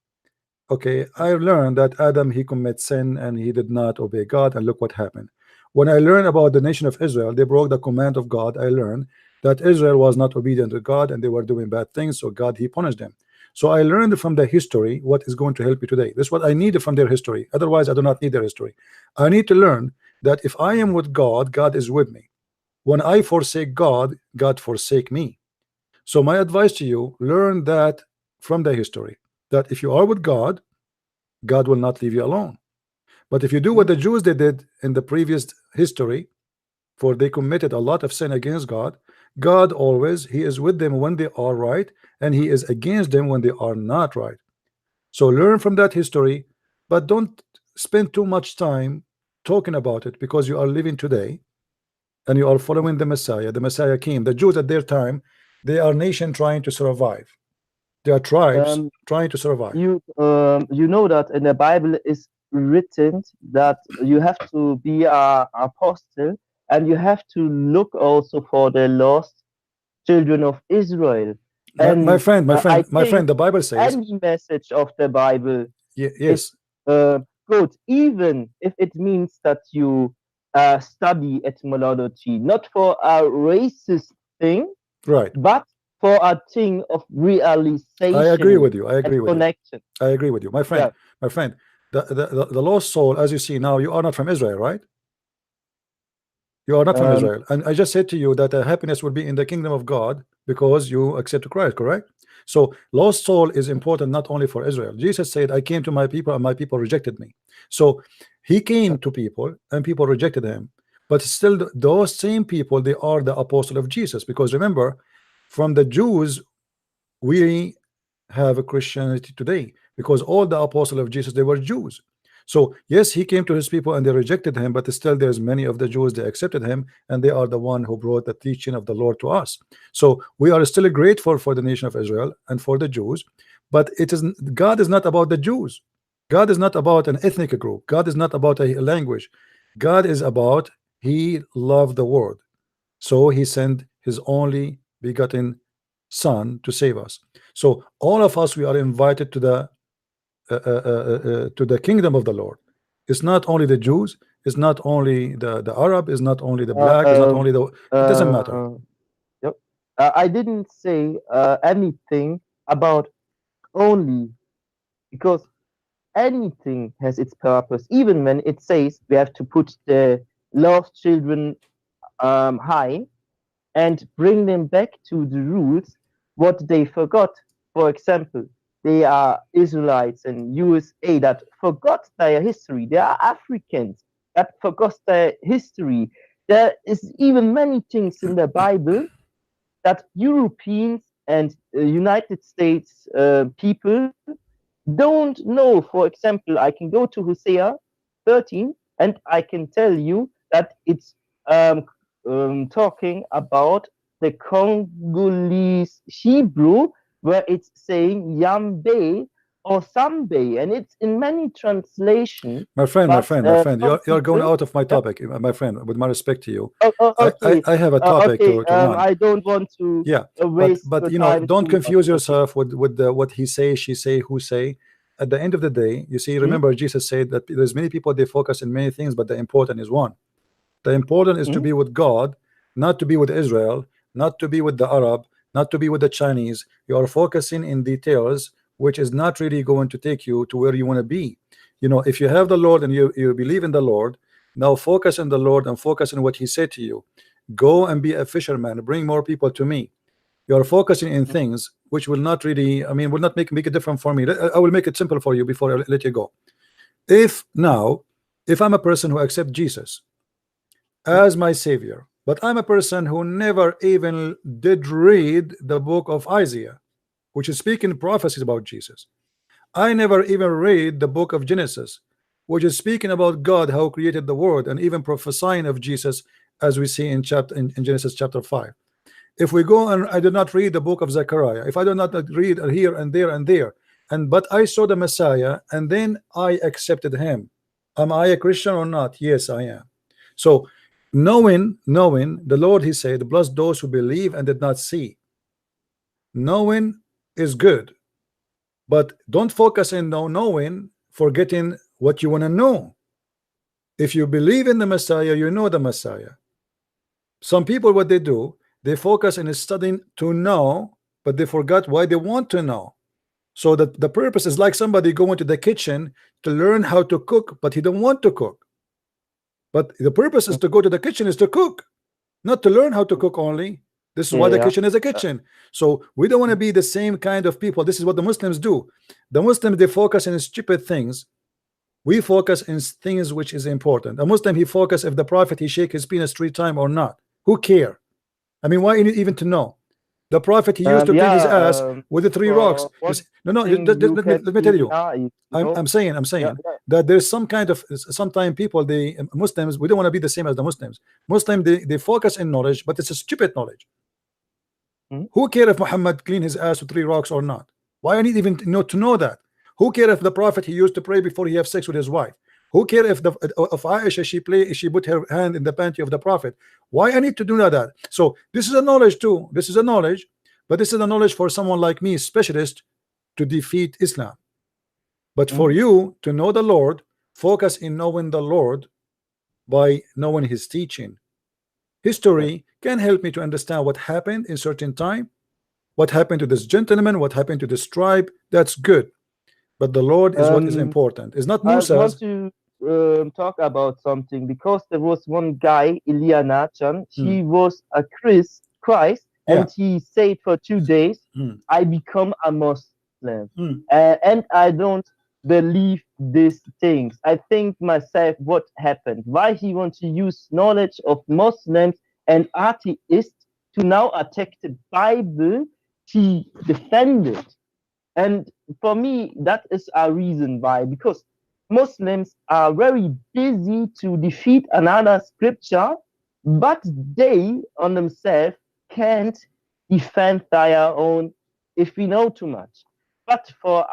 okay, I learned that Adam, he committed sin and he did not obey God, and look what happened. When I learned about the nation of Israel, they broke the command of God. I learned that Israel was not obedient to God and they were doing bad things, so God, he punished them. So I learned from the history what is going to help you today. This is what I need from their history. Otherwise, I do not need their history. I need to learn that if I am with God, God is with me. When I forsake God, God forsake me. So my advice to you, learn that from the history, that if you are with God, God will not leave you alone. But if you do what the Jews they did in the previous history, for they committed a lot of sin against God, God always, he is with them when they are right, and he is against them when they are not right. So learn from that history, but don't spend too much time talking about it, because you are living today and you are following the Messiah. The Messiah came. The Jews at their time, they are nation trying to survive. They are tribes trying to survive. You know that in the Bible is written that you have to be an apostle, and you have to look also for the lost children of Israel. And my friend, the Bible says any message of the Bible yes, is good, even if it means that you study etymology, not for a racist thing, right, but for a thing of realization. I agree with you. I agree with connection. you. I agree with you, my friend. Yeah. My friend, the lost soul, as you see now, you are not from Israel, right? You are not from Israel. And I just said to you that happiness will be in the kingdom of God because you accept Christ, correct? So lost soul is important not only for Israel. Jesus said, I came to my people and my people rejected me. So he came to people and people rejected him. But still, those same people, they are the apostle of Jesus. Because remember, from the Jews, we have a Christianity today. Because all the apostles of Jesus, they were Jews. So yes, he came to his people and they rejected him, but still there's many of the Jews, they accepted him, and they are the one who brought the teaching of the Lord to us. So we are still grateful for the nation of Israel and for the Jews, but it is God is not about the Jews. God is not about an ethnic group. God is not about a language. God is about he loved the world. So he sent his only begotten son to save us. So all of us, we are invited to the kingdom of the Lord. It's not only the Jews, it's not only the Arab, it's not only the black, it's not only the, it doesn't matter. Yep. I didn't say anything about only, because anything has its purpose. Even when it says we have to put the lost children high and bring them back to the roots, what they forgot. For example, they are Israelites and USA that forgot their history. They are Africans that forgot their history. There is even many things in the Bible that Europeans and United States people don't know. For example, I can go to Hosea 13 and I can tell you that it's talking about the Congolese Hebrew, where it's saying Yambe or Sambe, and it's in many translations. My friend, you're going out of my topic, my friend, with my respect to you. Okay. I have a topic to run. I don't want to waste but you know, don't confuse yourself with what he say, she say, who say. At the end of the day, you see, remember Jesus said that there's many people, they focus in many things, but the important is one. The important is to be with God, not to be with Israel, not to be with the Arab, not to be with the Chinese. You are focusing in details, which is not really going to take you to where you want to be. You know, if you have the Lord and you believe in the Lord, now focus on the Lord and focus on what he said to you. Go and be a fisherman, bring more people to me. You are focusing in things which will not really, I mean, will not make it different for me. I will make it simple for you before I let you go. If I'm a person who accepts Jesus as my savior, but I'm a person who never even did read the book of Isaiah, which is speaking prophecies about Jesus. I never even read the book of Genesis, which is speaking about God, how he created the world, and even prophesying of Jesus, as we see in Genesis chapter 5. If we go and I did not read the book of Zechariah, if I do not read here and there, but I saw the Messiah and then I accepted him, am I a Christian or not? Yes, I am. So knowing the Lord, he said, bless those who believe and did not see. Knowing is good, but don't focus in knowing, forgetting what you want to know. If you believe in the Messiah, you know the Messiah. Some people, what they do, they focus in studying to know, but they forgot why they want to know. So that the purpose is like somebody going to the kitchen to learn how to cook, but he don't want to cook. But the purpose is to go to the kitchen is to cook, not to learn how to cook only. This is why the kitchen is a kitchen. So we don't want to be the same kind of people. This is what the Muslims do. The Muslims, they focus on stupid things. We focus in things which is important. A Muslim, he focus if the Prophet, he shake his penis 3 times or not. Who care? I mean, why even to know? The Prophet, he used to clean his ass with the 3 rocks. No, let me tell you. I'm saying that there's some kind of, sometimes people, Muslims, we don't want to be the same as the Muslims. Muslims, they focus in knowledge, but it's a stupid knowledge. Who care if Muhammad cleaned his ass with 3 rocks or not? Why I need even to know that? Who care if the Prophet, he used to pray before he have sex with his wife? Who care if Aisha, she put her hand in the panty of the Prophet? Why I need to do that? So this is a knowledge too. This is a knowledge, but this is a knowledge for someone like me, specialist, to defeat Islam. But for you to know the Lord, focus in knowing the Lord by knowing his teaching. History can help me to understand what happened in certain time, what happened to this gentleman, what happened to this tribe. That's good. But the Lord is what is important. It's not Musa's. talk about something, because there was one guy, Iliana Chan. He was a Christ, Yeah. and he said for 2 days, I become a Muslim, and I don't believe these things. I think myself, what happened? Why he want to use knowledge of Muslims and atheists to now attack the Bible? He defended, and for me, that is a reason why, because Muslims are very busy to defeat another scripture, but they on themselves can't defend their own if we know too much. But for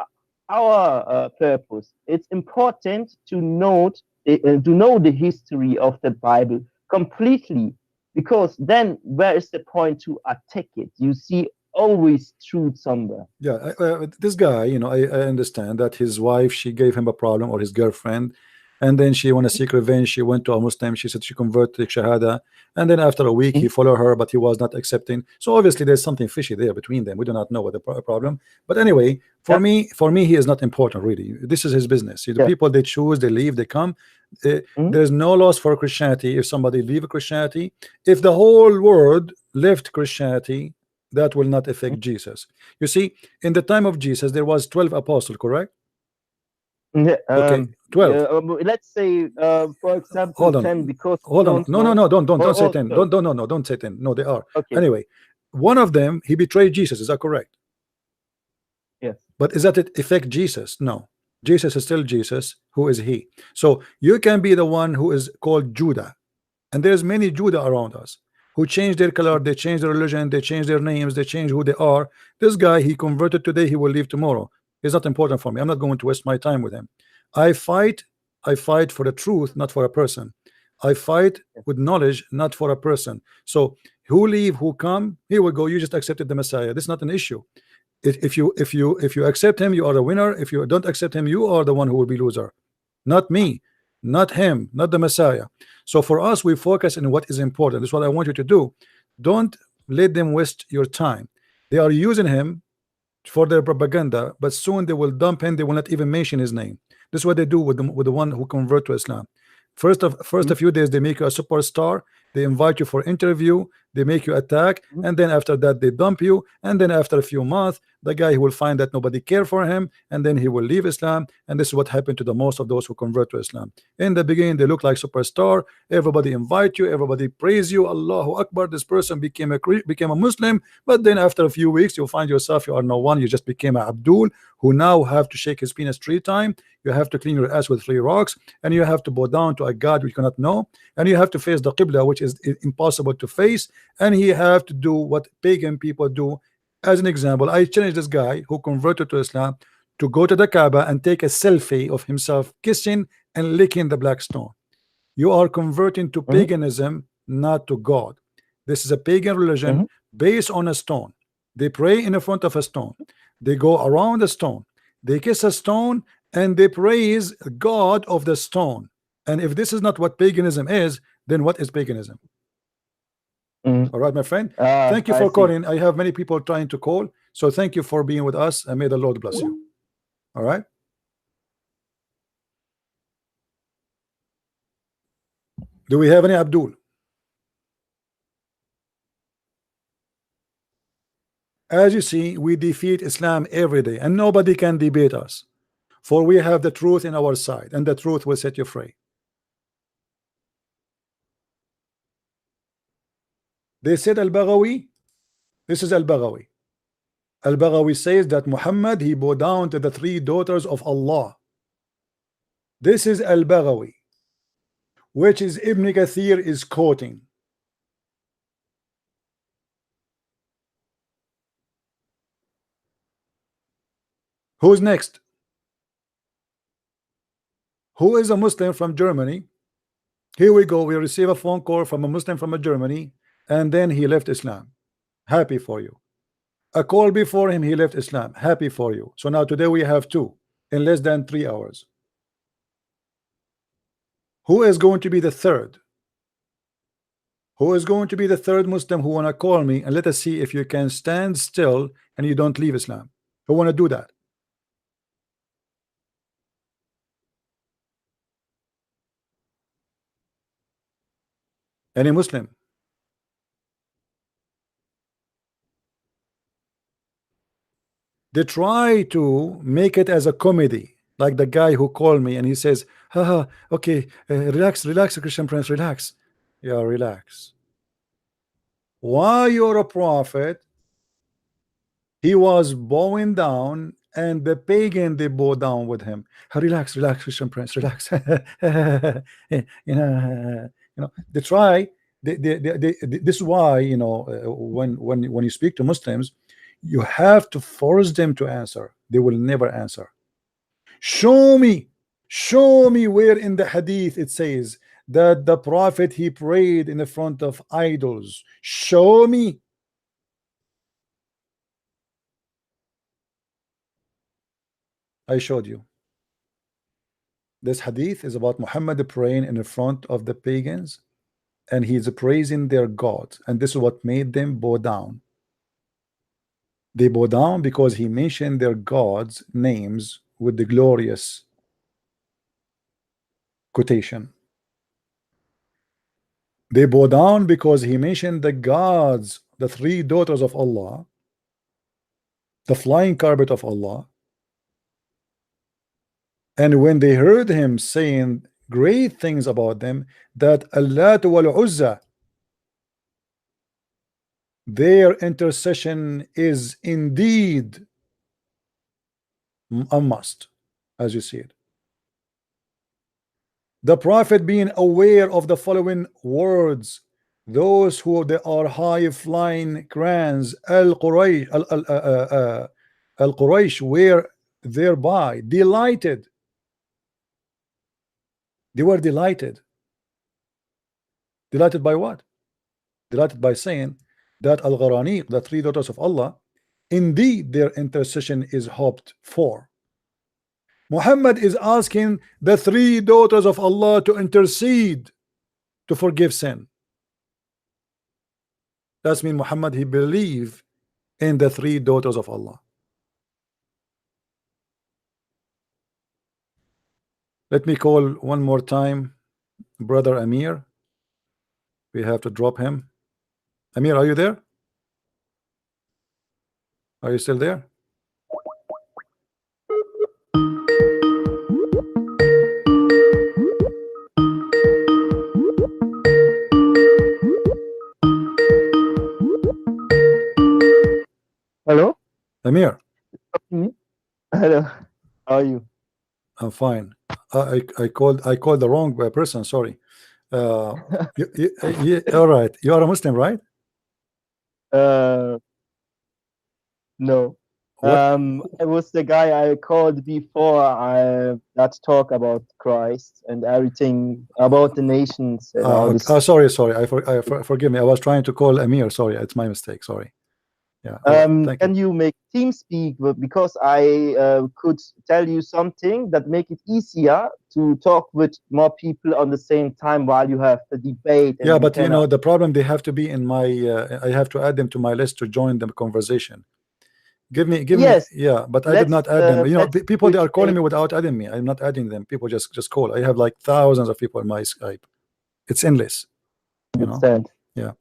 our purpose, it's important to know the history of the Bible completely, because then where is the point to attack it? You see always truth somewhere. Yeah, this guy, I understand that his wife, she gave him a problem, or his girlfriend, and then she want to seek revenge. She went to a Muslim. She said she converted to Shahada, and then after a week he followed her, but he was not accepting. So obviously there's something fishy there between them. We do not know what the problem. But anyway, for me, he is not important really. This is his business. The people, they choose, they leave, they come. There's no loss for Christianity if somebody leave Christianity. If the whole world left Christianity, that will not affect Jesus. You see, in the time of Jesus, there was 12 apostles, correct? Okay, 12. Let's say, for example, Hold on. 10, because hold on. No, don't say 10. Don't say 10. No, they are. Okay. Anyway, one of them, he betrayed Jesus. Is that correct? Yes. But is that it affect Jesus? No. Jesus is still Jesus. Who is he? So you can be the one who is called Judah, and there's many Judah around us who change their color, they change their religion, they change their names, they change who they are. This guy, he converted today, he will leave tomorrow. It's not important for me. I'm not going to waste my time with him. I fight for the truth, not for a person. I fight with knowledge, not for a person. So who leave, who come, he will go. You just accepted the Messiah. This is not an issue. If you accept him, you are the winner. If you don't accept him, you are the one who will be loser. Not me, not him, not the Messiah. So for us, we focus on what is important. This is what I want you to do. Don't let them waste your time. They are using him for their propaganda, but soon they will dump him. They will not even mention his name. This is what they do with the one who convert to Islam. First a few days, they make you a superstar. They invite you for interview. They make you attack, and then after that they dump you, and then after a few months the guy will find that nobody care for him, and then he will leave Islam. And this is what happened to the most of those who convert to Islam. In the beginning they look like superstar, everybody invite you, everybody praise you, Allahu Akbar, this person became a Muslim. But then after a few weeks you'll find yourself you are no one. You just became a Abdul who now have to shake his penis 3 times. You have to clean your ass with 3 rocks, and you have to bow down to a God which you cannot know, and you have to face the Qibla, which is impossible to face, and he have to do what pagan people do. As an example, I challenge this guy who converted to Islam to go to the Kaaba and take a selfie of himself kissing and licking the black stone. You are converting to paganism, not to God. This is a pagan religion based on a stone. They pray in the front of a stone. They go around the stone. They kiss a stone, and they praise God of the stone. And if this is not what paganism is, then what is paganism? All right, my friend. Thank you for calling. I have many people trying to call, so thank you for being with us, and may the Lord bless you. All right. Do we have any Abdul? As you see, we defeat Islam every day, and nobody can debate us, for we have the truth in our side, and the truth will set you free. They said Al-Baghawi. This is Al-Baghawi. Al-Baghawi says that Muhammad, he bowed down to the 3 daughters of Allah. This is Al-Baghawi, which is Ibn Kathir is quoting. Who's next? Who is a Muslim from Germany? Here we go. We receive a phone call from a Muslim from Germany, and then he left Islam. Happy for you. A call before him, he left Islam. Happy for you. So now today we have 2 in less than 3 hours. Who is going to be the third? Who is going to be the third Muslim who want to call me, and let us see if you can stand still and you don't leave Islam? Who want to do that? Any Muslim? They try to make it as a comedy, like the guy who called me and he says, haha, okay, relax, relax, Christian Prince, relax. Yeah, relax. Why you're a prophet? He was bowing down, and the pagan they bow down with him. Relax, relax, Christian Prince, relax. They try. This is why when you speak to Muslims, you have to force them to answer. They will never answer. Show me where in the hadith it says that the prophet he prayed in the front of idols. Show me. I showed you. This hadith is about Muhammad praying in the front of the pagans, and he's praising their gods, and this is what made them bow down. They bow down because he mentioned their gods' names with the glorious quotation. They bow down because he mentioned the gods, the three daughters of Allah, the flying carpet of Allah. And when they heard him saying great things about them, that Allah wal Uzza, their intercession is indeed a must, as you see it. The Prophet being aware of the following words, those who they are high flying crans, Al-Quraysh were thereby delighted. They were delighted. Delighted by what? Delighted by saying that Al-Gharaniq, the three daughters of Allah, indeed their intercession is hoped for. Muhammad is asking the three daughters of Allah to intercede to forgive sin. That means Muhammad, he believed in the three daughters of Allah. Let me call one more time brother Amir. We have to drop him. Amir, are you there? Are you still there? Hello? Amir. Hello. How are you? I'm fine. I called the wrong person. Sorry. All right. You are a Muslim, right? No. It was the guy I called before. That talk about Christ and everything about the nations and all this. Sorry. Forgive me. I was trying to call Amir. Sorry, it's my mistake. Sorry. Yeah. Right. Can you make team speak? Because I could tell you something that make it easier to talk with more people on the same time while you have the debate. Yeah, but you know the problem, they have to be in my. I have to add them to my list to join the conversation. Give me. Yeah, but I did not add them. You know, people they are calling me without adding me. I'm not adding them. People just call. I have like thousands of people in my Skype. It's endless. You know. Yeah.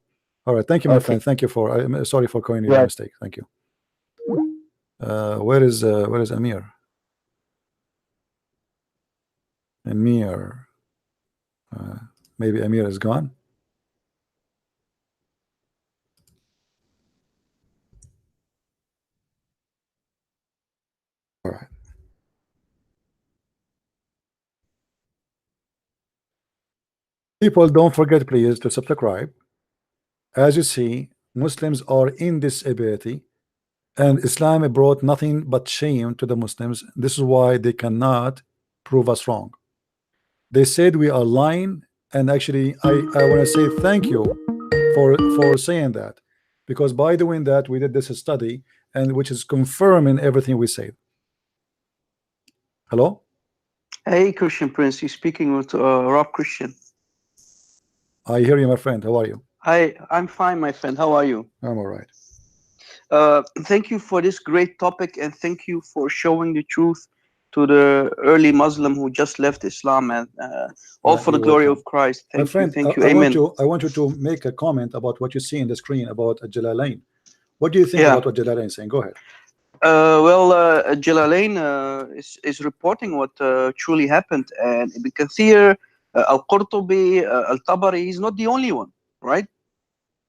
All right, thank you, my friend. Thank you for. I'm sorry for calling you a mistake. Thank you. Where is Amir? Amir. Maybe Amir is gone. All right. People, don't forget, please, to subscribe. As you see, Muslims are in disability, and Islam brought nothing but shame to the Muslims. This is why they cannot prove us wrong. They said we are lying, and actually, I want to say thank you for saying that, because by doing that, we did this study, and which is confirming everything we say. Hello. Hey, Christian Prince, you're speaking with Rob Christian. I hear you, my friend. How are you? I'm fine, my friend. How are you? I'm all right. Thank you for this great topic, and thank you for showing the truth to the early Muslim who just left Islam, and all for the glory of Christ. My friend, thank you. I Amen. want you to make a comment about what you see in the screen about Jalalain. What do you think about what Jalalain is saying? Go ahead. Well, Jalalain is reporting what truly happened, and Ibn Kathir, Al-Qurtubi, Al-Tabari is not the only one, right?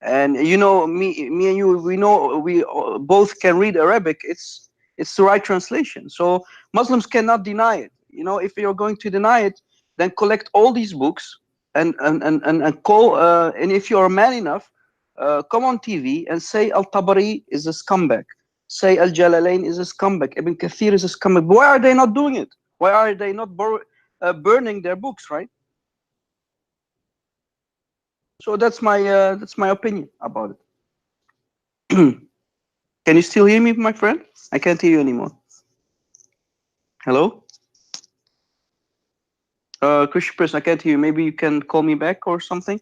And you know, me and you, we know we both can read Arabic. It's the right translation. So Muslims cannot deny it. You know, if you're going to deny it, then collect all these books and call. And if you're a man enough, come on TV and say Al-Tabari is a scumbag. Say Al-Jalalain is a scumbag. Ibn Kathir is a scumbag. Why are they not doing it? Why are they not burning their books, right? So that's my opinion about it. Can you still hear me, my friend? I can't hear you anymore. Hello? Christian person, I can't hear you. Maybe you can call me back or something.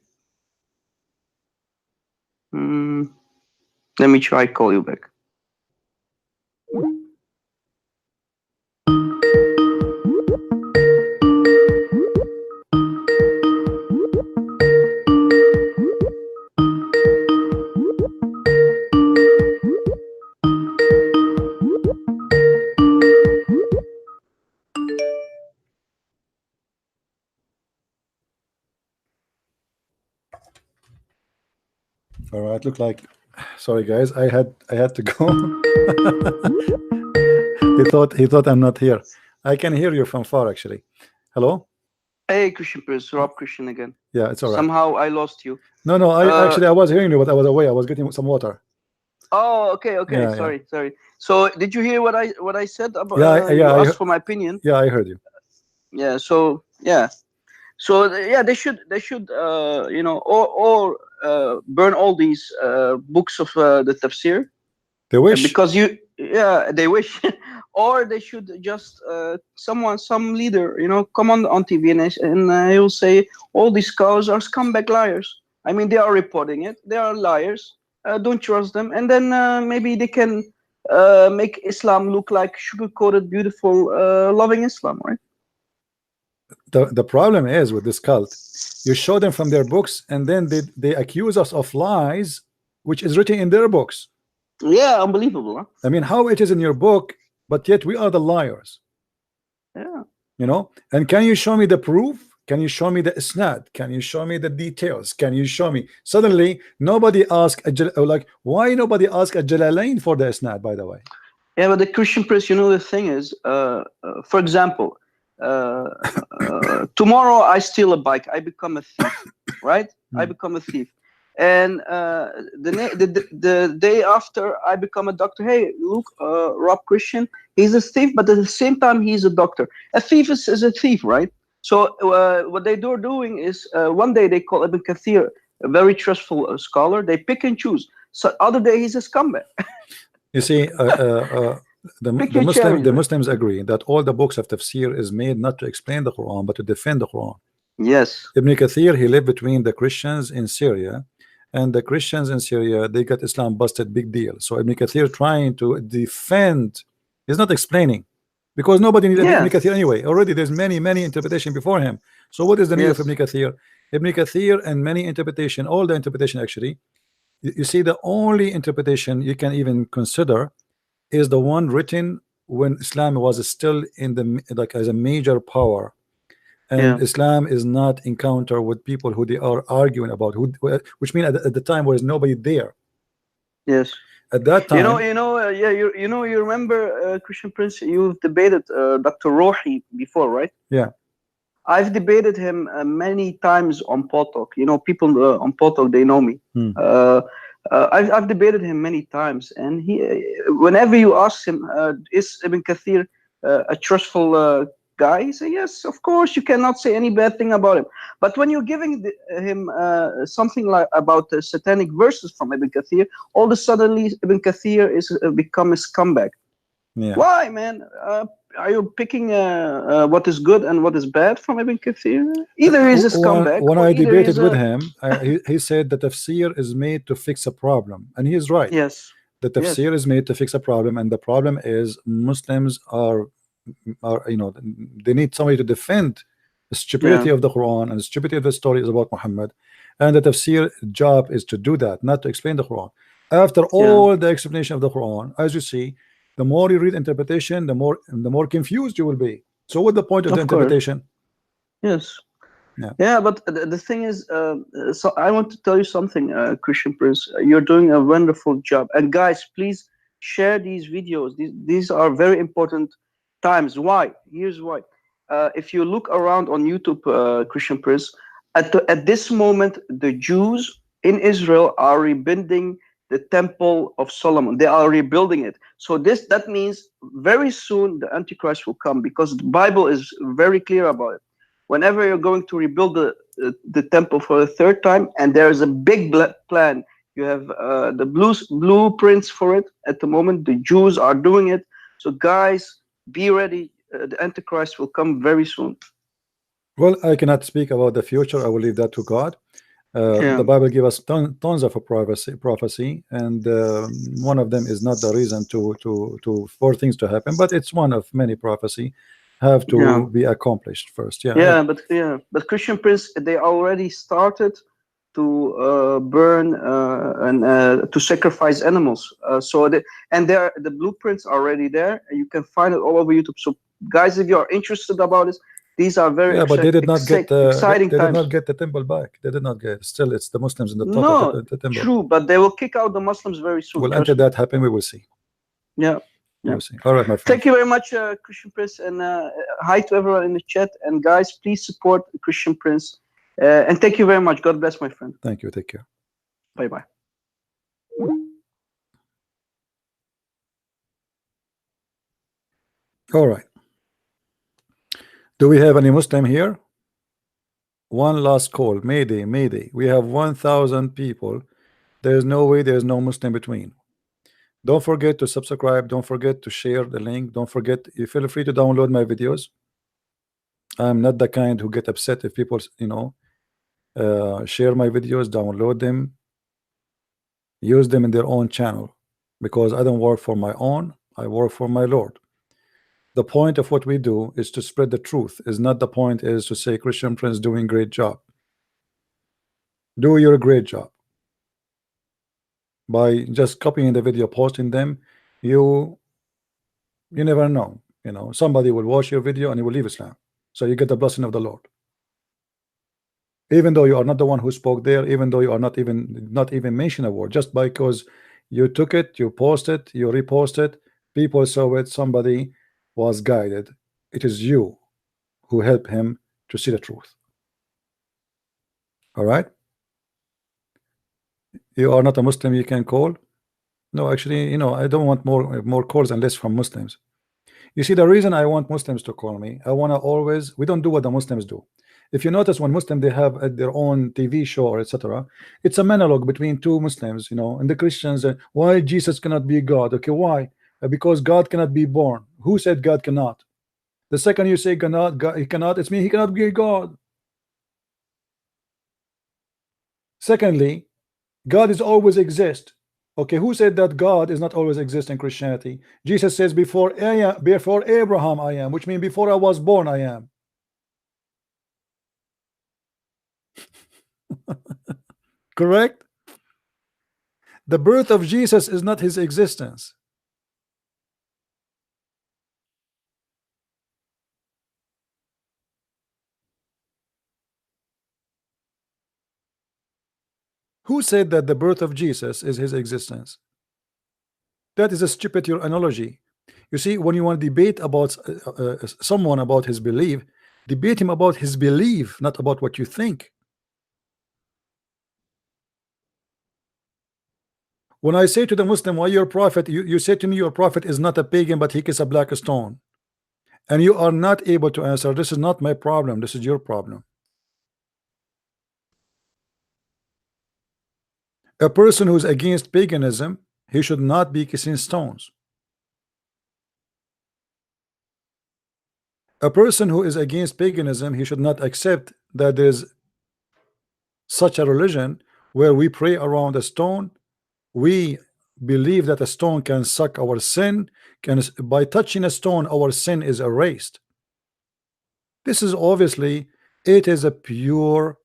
Let me try call you back. All right, look like, sorry guys, I had to go. he thought I'm not here. I can hear you from far actually. Hello? Hey, Christian Prince, Rob Christian again. Yeah, it's all right. Somehow I lost you. No, I was hearing you, but I was away. I was getting some water. Oh, okay. Yeah, sorry. So did you hear what I said about? Yeah. You asked for my opinion. Yeah, I heard you. Yeah. So they should you know, or burn all these books of the tafsir. They wish, because they wish. Or they should just some leader, you know, come on TV and he'll say all these scholars are scumbag liars. I mean, they are reporting it. They are liars. Don't trust them. And then maybe they can make Islam look like sugar-coated, beautiful, loving Islam, right? The problem is with this cult, you show them from their books, and then they accuse us of lies, which is written in their books. Yeah, unbelievable. Huh? I mean, how it is in your book, but yet we are the liars. Yeah. You know. And can you show me the proof? Can you show me the isnad? Can you show me the details? Can you show me? Suddenly, nobody asked like, why nobody asked a Jalalain for the isnad? By the way. Yeah, but the Christian Prince, you know, the thing is, for example, tomorrow I steal a bike. I become a thief, right? I become a thief. And the day after I become a doctor, hey, look, Rob Christian, he's a thief, but at the same time he's a doctor. A thief is a thief, right? So what they're doing is one day they call Ibn Kathir a very trustful scholar. They pick and choose. So other day he's a scumbag. You see, the Muslims agree that all the books of tafsir is made not to explain the Quran but to defend the Quran. Yes. Ibn Kathir, he lived between the Christians in Syria. And the Christians in Syria, they got Islam busted, big deal. So Ibn Kathir trying to defend, is not explaining, because nobody needed Ibn Kathir anyway. Already there's many interpretation before him. So what is the need of Ibn Kathir? Ibn Kathir and many interpretation, all the interpretation actually, you see, the only interpretation you can even consider is the one written when Islam was still in the, like, as a major power. And Islam is not encounter with people who they are arguing about, which means at the time was nobody there. Yes. At that time, you remember Christian Prince, you've debated Dr. Rohi before, right? Yeah. I've debated him many times on Potok. You know, people on Potok, they know me. I've debated him many times, and he, whenever you ask him, is Ibn Kathir a trustful guy, he say yes, of course, you cannot say any bad thing about him. But when you're giving him something like about the satanic verses from Ibn Kathir, all of a sudden Ibn Kathir is become a scumbag. Why, man? Are you picking what is good and what is bad from Ibn Kathir? Either he's a scumbag. When I debated with him, he said that tafsir is made to fix a problem, and he is right. Yes. The tafsir is made to fix a problem, and the problem is Muslims are are, they need somebody to defend the stupidity of the Quran and the stupidity of the stories about Muhammad, and the tafsir job is to do that, not to explain the Quran. After all the explanation of the Quran, as you see, the more you read interpretation, the more confused you will be. So what's the point of the interpretation? Yes. Yeah, but the thing is, so I want to tell you something, Christian Prince. You're doing a wonderful job, and guys, please share these videos. These are very important times. Why? Here's why. If you look around on YouTube, Christian Prince, at this moment, the Jews in Israel are rebuilding the Temple of Solomon. They are rebuilding it. So that means very soon the Antichrist will come, because the Bible is very clear about it. Whenever you're going to rebuild the temple for the third time, and there is a big plan, you have the blueprints for it at the moment. The Jews are doing it. So guys, be ready. The Antichrist will come very soon. Well, I cannot speak about the future. I will leave that to God. The Bible gives us tons of prophecy, and one of them is not the reason for things to happen, but it's one of many prophecy have to be accomplished first. But Christian Prince, they already started to burn and to sacrifice animals. The blueprints are already there, and you can find it all over YouTube. So guys, if you are interested about this, these are very but they did not get exciting they times. did not get the temple back. They did not get. Still, it's the Muslims in the top of the temple. True, but they will kick out the Muslims very soon. Well, until that happen, we will see. We'll see. All right, my friend. Thank you very much, Christian Prince, and hi to everyone in the chat. And guys, please support Christian Prince. And thank you very much. God bless, my friend. Thank you. Take care. Bye-bye. All right. Do we have any Muslim here? One last call. Mayday, Mayday. We have 1,000 people. There is no way there is no Muslim between. Don't forget to subscribe. Don't forget to share the link. Don't forget, you feel free to download my videos. I'm not the kind who get upset if people, share my videos, download them, use them in their own channel, because I don't work for my own. I work for my Lord. The point of what we do is to spread the truth. Is not the point is to say Christian Prince doing great job. Do your great job. By just copying the video, posting them, you never know. Somebody will watch your video and he will leave Islam. So you get the blessing of the Lord. Even though you are not the one who spoke there, even though you are not even mention a word, just because you took it, you posted, you reposted, people saw it, somebody was guided. It is you who help him to see the truth. All right. You are not a Muslim, you can call. No, actually, I don't want more calls and less from Muslims. You see, the reason I want Muslims to call me, I want to always, we don't do what the Muslims do. If you notice, when Muslims, they have their own TV show or etc., it's a monologue between two Muslims, and the Christians, why Jesus cannot be God? Okay, why? Because God cannot be born. Who said God cannot? The second you say God, he cannot, it's mean he cannot be God. Secondly, God is always exist. Okay, who said that God is not always exist in Christianity? Jesus says before Abraham I am, which means before I was born I am. Correct? The birth of Jesus is not his existence. Who said that the birth of Jesus is his existence? That is a stupid analogy. You see, when you want to debate about someone about his belief, debate him about his belief, not about what you think. When I say to the Muslim, why your prophet, you say to me your prophet is not a pagan but he kisses a black stone, and you are not able to answer. This is not my problem, this is your problem. A person who's against paganism, he should not be kissing stones. A person who is against paganism, he should not accept that there's such a religion where we pray around a stone, we believe that a stone can suck our sin, by touching a stone our sin is erased. This is obviously, it is a pure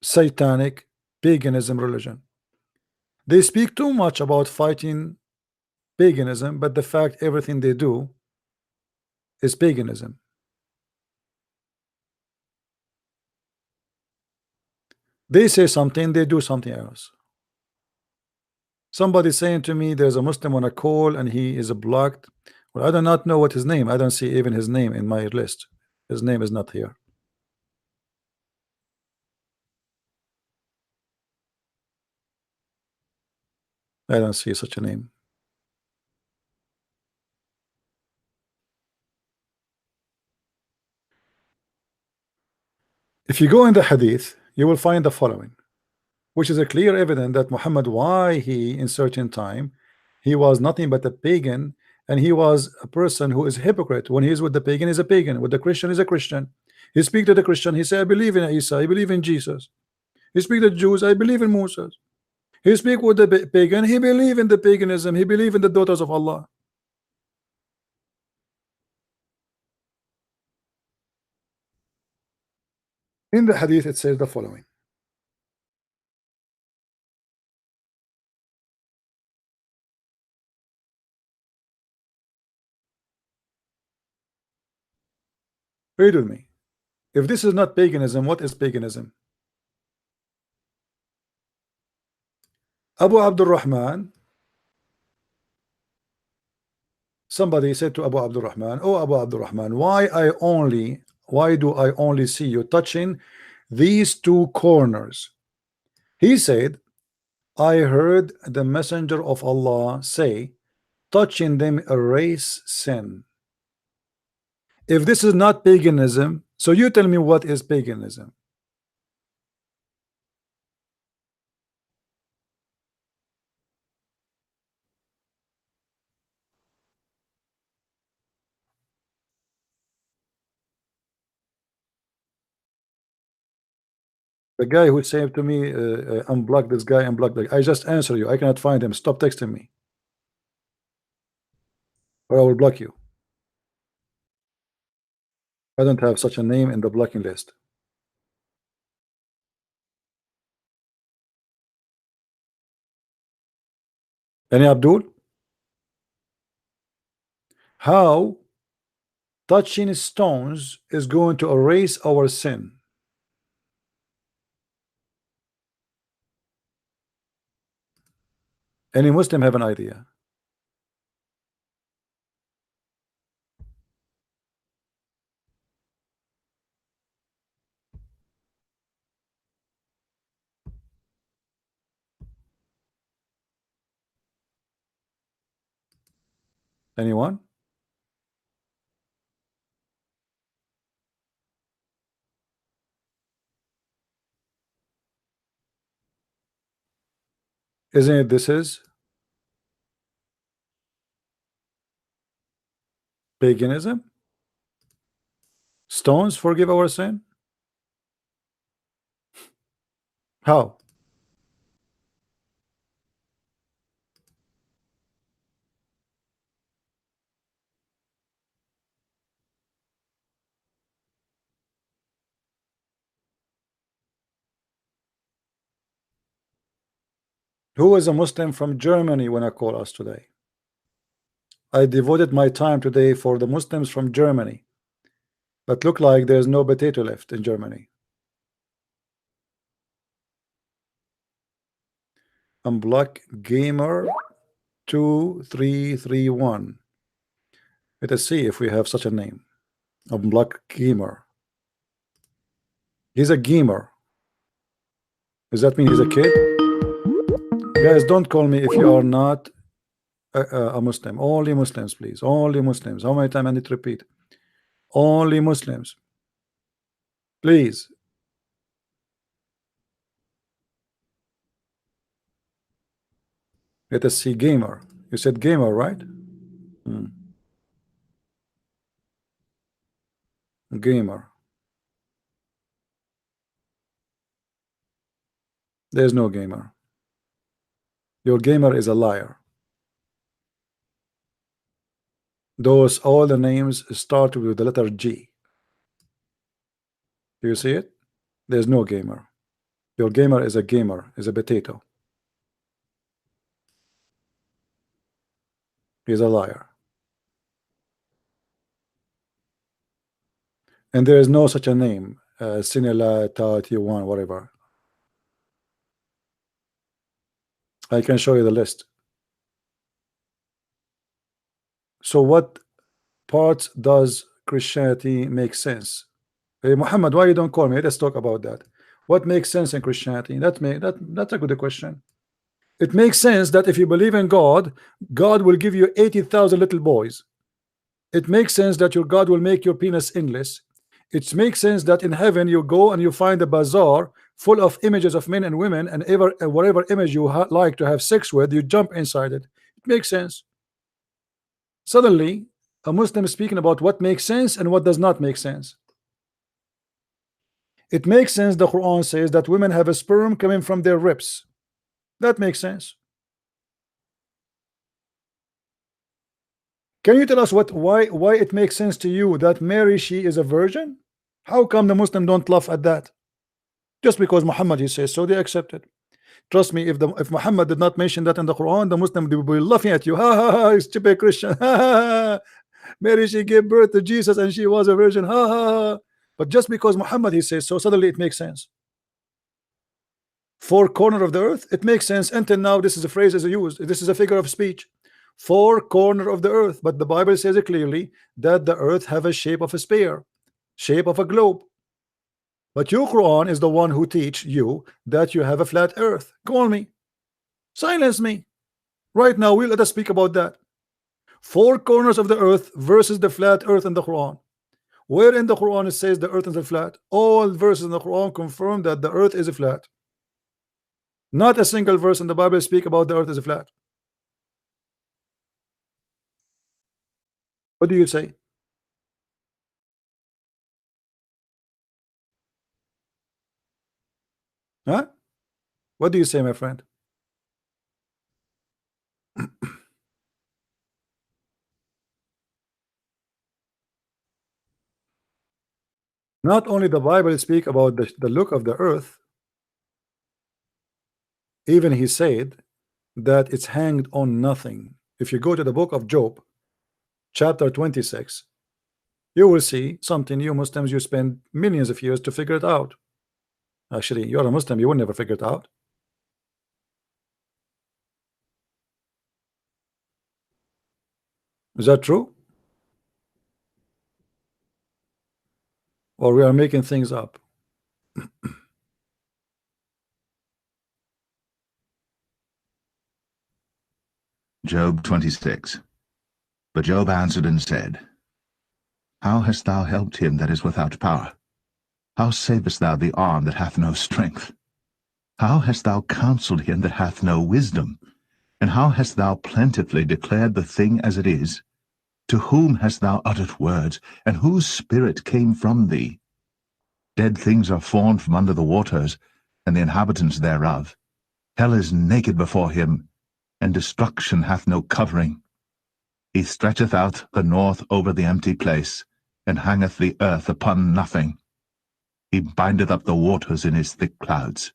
satanic paganism religion. They speak too much about fighting paganism, but the fact everything they do is paganism. They say something, they do something else. Somebody saying to me there's a Muslim on a call and he is blocked. Well, I do not know what his name. I don't see even his name in my list. His name is not here. I don't see such a name. If you go in the hadith, you will find the following, which is a clear evidence that Muhammad, why he in certain time he was nothing but a pagan, and he was a person who is a hypocrite. When he is with the pagan, is a pagan. With the Christian, is a Christian. He speak to the Christian, he say, I believe in Isa, I believe in Jesus. He speak to the Jews, I believe in Moses. He speak with the pagan, he believe in the paganism, he believe in the daughters of Allah. In the hadith it says the following. Read with me. If this is not paganism, what is paganism? Abu Abdul Rahman, somebody said to Abu Abdul Rahman, oh Abu Abdul Rahman, why do I only see you touching these two corners? He said, I heard the messenger of Allah say, touching them erase sin. If this is not paganism, so you tell me what is paganism? The guy who said to me, unblock this guy, unblock that. I just answer you. I cannot find him. Stop texting me, or I will block you. I don't have such a name in the blocking list. Any Abdul? How touching stones is going to erase our sin? Any Muslim have an idea? Anyone? Isn't it this is paganism? Stones forgive our sin? How? Who is a Muslim from Germany when I call us today? I devoted my time today for the Muslims from Germany, but look like there's no potato left in Germany. Unblock gamer 2331. Let us see if we have such a name. Unblock gamer. He's a gamer. Does that mean he's a kid? Guys, don't call me if you are not a Muslim. Only Muslims, please. Only Muslims. How many times I need to repeat? Only Muslims. Please. Let us see gamer. You said gamer, right? Gamer. There's no gamer. Your gamer is a liar. Those all the names start with the letter G. Do you see it? There's no gamer. Your gamer, is a potato. He's a liar. And there is no such a name, Sinela T1, whatever. I can show you the list. So what parts does Christianity make sense? Hey, Muhammad, why you don't call me? Let's talk about that. What makes sense in Christianity? That's a good question. It makes sense that if you believe in God, God will give you 80,000 little boys. It makes sense that your God will make your penis endless. It makes sense that in heaven you go and you find a bazaar full of images of men and women, and whatever image you like to have sex with, you jump inside it. It makes sense. Suddenly, a Muslim is speaking about what makes sense and what does not make sense. It makes sense. The Quran says that women have a sperm coming from their ribs. That makes sense. Can you tell us why it makes sense to you that Mary, she is a virgin? How come the Muslim don't laugh at that? Just because Muhammad he says so, they accept it. Trust me, if Muhammad did not mention that in the Quran, the Muslim will be laughing at you. Ha ha ha! Stupid Christian. Ha ha ha! Mary, she gave birth to Jesus and she was a virgin. Ha ha ha! But just because Muhammad he says so, suddenly it makes sense. Four corner of the earth, it makes sense. Until now, this is a phrase is used. This is a figure of speech. Four corner of the earth, but the Bible says it clearly that the earth have a shape of a sphere, shape of a globe. But your Quran is the one who teach you that you have a flat earth. Call me, silence me. Right now, let us speak about that. Four corners of the earth versus the flat earth in the Quran. Where in the Quran it says the earth is flat? All verses in the Quran confirm that the earth is flat. Not a single verse in the Bible speak about the earth is flat. What do you say? Huh? What do you say, my friend? Not only the Bible speak about the look of the earth, even he said that it's hanged on nothing. If you go to the book of Job, chapter 26, you will see something you Muslims, you spend millions of years to figure it out. Actually, you're a Muslim, you will never figure it out. Is that true? Or we are making things up? Job 26. But Job answered and said, How hast thou helped him that is without power? How savest thou the arm that hath no strength? How hast thou counseled him that hath no wisdom? And how hast thou plentifully declared the thing as it is? To whom hast thou uttered words, and whose spirit came from thee? Dead things are formed from under the waters, and the inhabitants thereof. Hell is naked before him, and destruction hath no covering. He stretcheth out the north over the empty place, and hangeth the earth upon nothing. He bindeth up the waters in his thick clouds,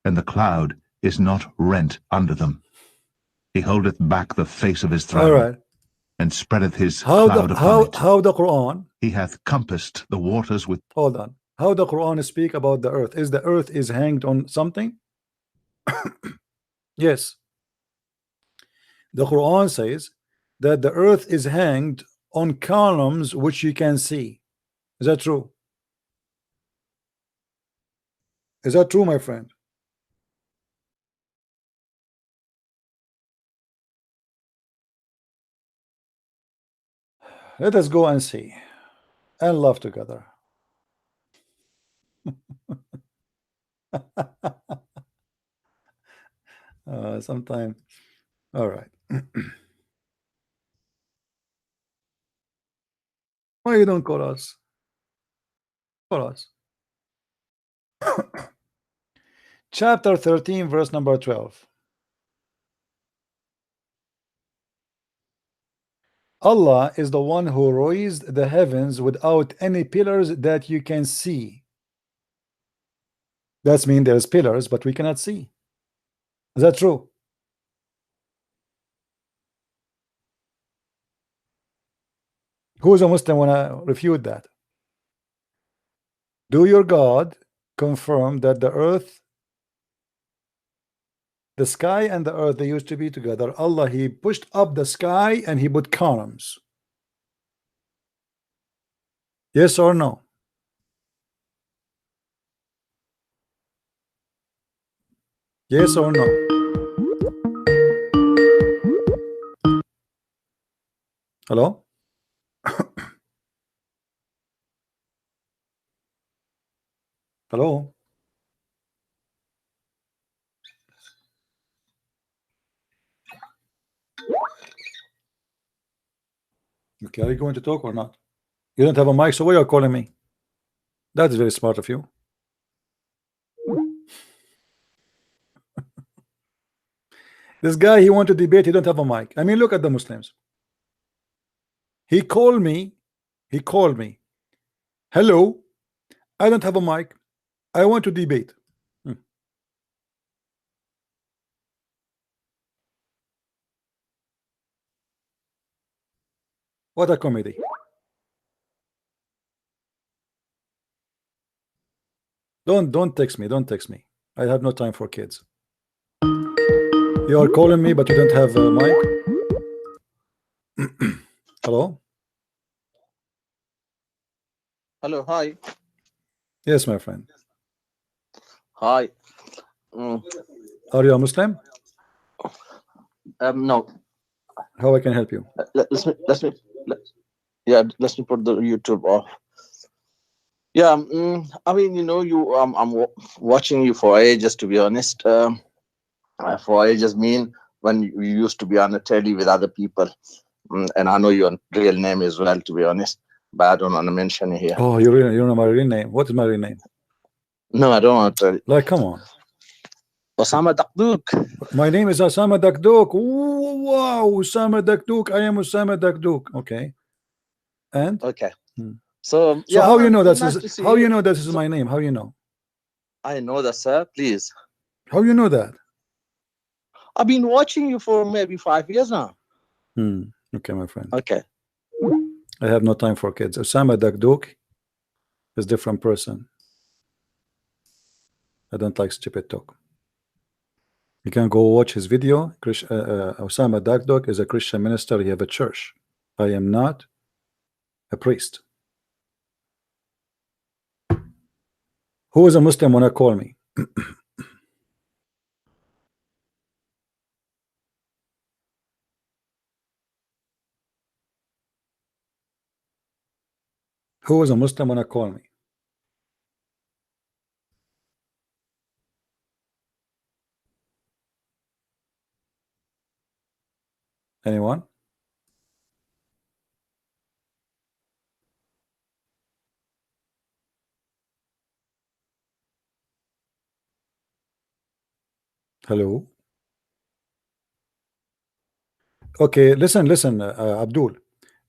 and the cloud is not rent under them. He holdeth back the face of his throne, All right. and spreadeth his cloud upon it. How the Quran? He hath compassed the waters with... Hold on. How the Quran speak about the earth? Is the earth is hanged on something? Yes. The Quran says that the earth is hanged on columns which you can see. Is that true? Is that true, my friend? Let us go and see and love together. Sometime. All right. Why you don't call us? Call us. Chapter 13, verse number 12. Allah is the one who raised the heavens without any pillars that you can see. That means there's pillars, but we cannot see. Is that true? Who is a Muslim when I refute that? Do your God confirm that the sky and the earth, they used to be together? Allah, he pushed up the sky and he put columns. Yes or no? Yes or no? Hello? Hello? Okay, are you going to talk or not? You don't have a mic, so why are you calling me? That is very smart of you. This guy, he want to debate, he don't have a mic. I mean, look at the Muslims. He called me. Hello, I don't have a mic. I want to debate. What a comedy. Don't text me. Don't text me. I have no time for kids. You are calling me, but you don't have a mic. Hello? Hello, hi. Yes, my friend. Hi. Are you a Muslim? No. How I can help you? Let me put the YouTube off. Yeah, I mean, you know, I'm watching you for ages, to be honest. For ages mean when you used to be on the telly with other people, and I know your real name as well, to be honest, but I don't want to mention it here. Oh, you know my real name? What is my real name? No, I don't want to tell you. Like, come on. Osama Dakduk. My name is Osama Dakduk. Wow, Osama Dakduk. I am Osama Dakduk. Okay. And? Okay. So yeah, how you know that's nice this is my name? How you know? I know that, sir. Please. How you know that? I've been watching you for maybe 5 years now. Okay, my friend. Okay. I have no time for kids. Osama Dakduk is a different person. I don't like stupid talk. You can go watch his video. Osama Dakduk is a Christian minister. He have a church. I am not a priest. Who is a Muslim wanna call me? Who is a Muslim wanna call me? Anyone? Hello? Okay, listen, Abdul.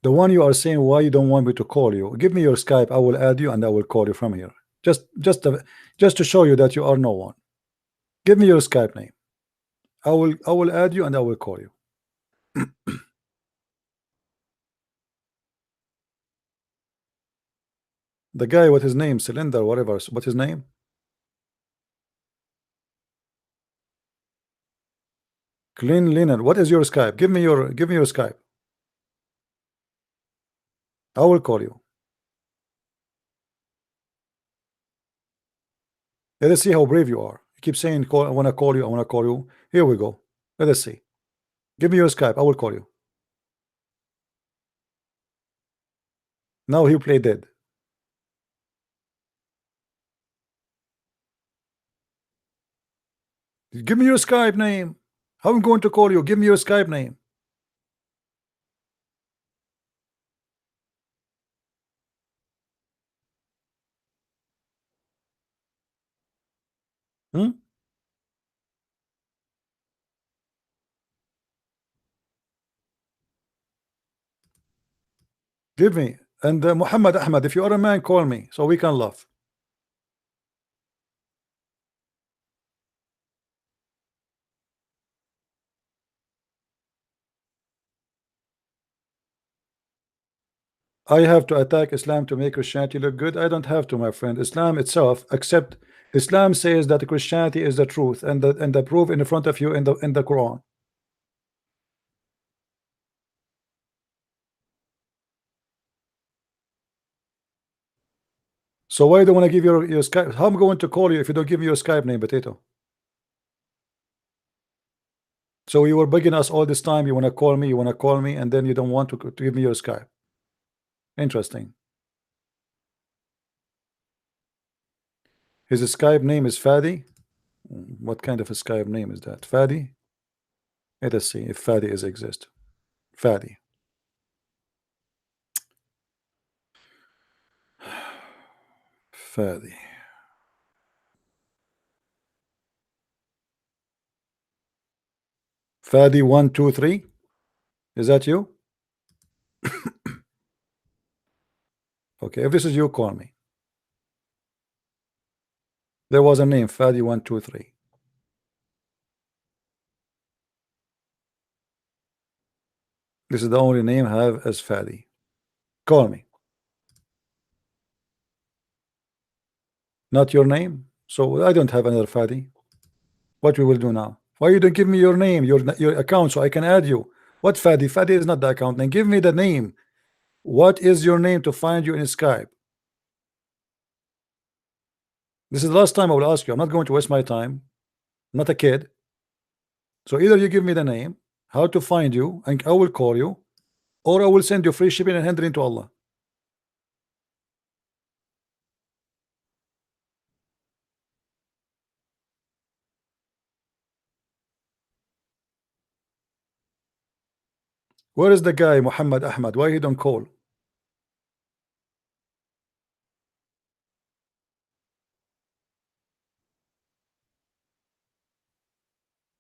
The one you are saying why you don't want me to call you, give me your Skype. I will add you and I will call you from here. Just to show you that you are no one. Give me your Skype name. I will add you and I will call you. The guy with his name, Cylinder, whatever. What's his name? Clean Linen. What is your Skype? Give me your Skype. I will call you. Let us see how brave you are. You keep saying call, I want to call you, I want to call you. Here we go. Let us see. Give me your Skype. I will call you. Now he play dead. Give me your Skype name. How I'm going to call you? Give me your Skype name. Give me. And Muhammad Ahmad, if you are a man, call me so we can laugh. I have to attack Islam to make Christianity look good? I don't have to, my friend. Islam itself, except Islam says that Christianity is the truth, and the proof in front of you in the Quran. So why do you want to give your Skype? How am I going to call you if you don't give me your Skype name, Potato? So you were begging us all this time. You want to call me, and then you don't want to give me your Skype. Interesting. His Skype name is Fadi. What kind of a Skype name is that? Fadi? Let us see if Fadi is exist. Fadi. Fadi. Fadi 123. Is that you? Okay, if this is you, call me. There was a name, Fadi 123. This is the only name I have as Fadi. Call me. Not your name? So I don't have another Fadi. What we will do now? Why you don't give me your name, your account, so I can add you? What Fadi? Fadi is not the account name. Give me the name. What is your name to find you in Skype? This is the last time I will ask you. I'm not going to waste my time. I'm not a kid. So either you give me the name, how to find you, and I will call you, or I will send you free shipping and handling to Allah. Where is the guy, Muhammad Ahmad? Why he don't call?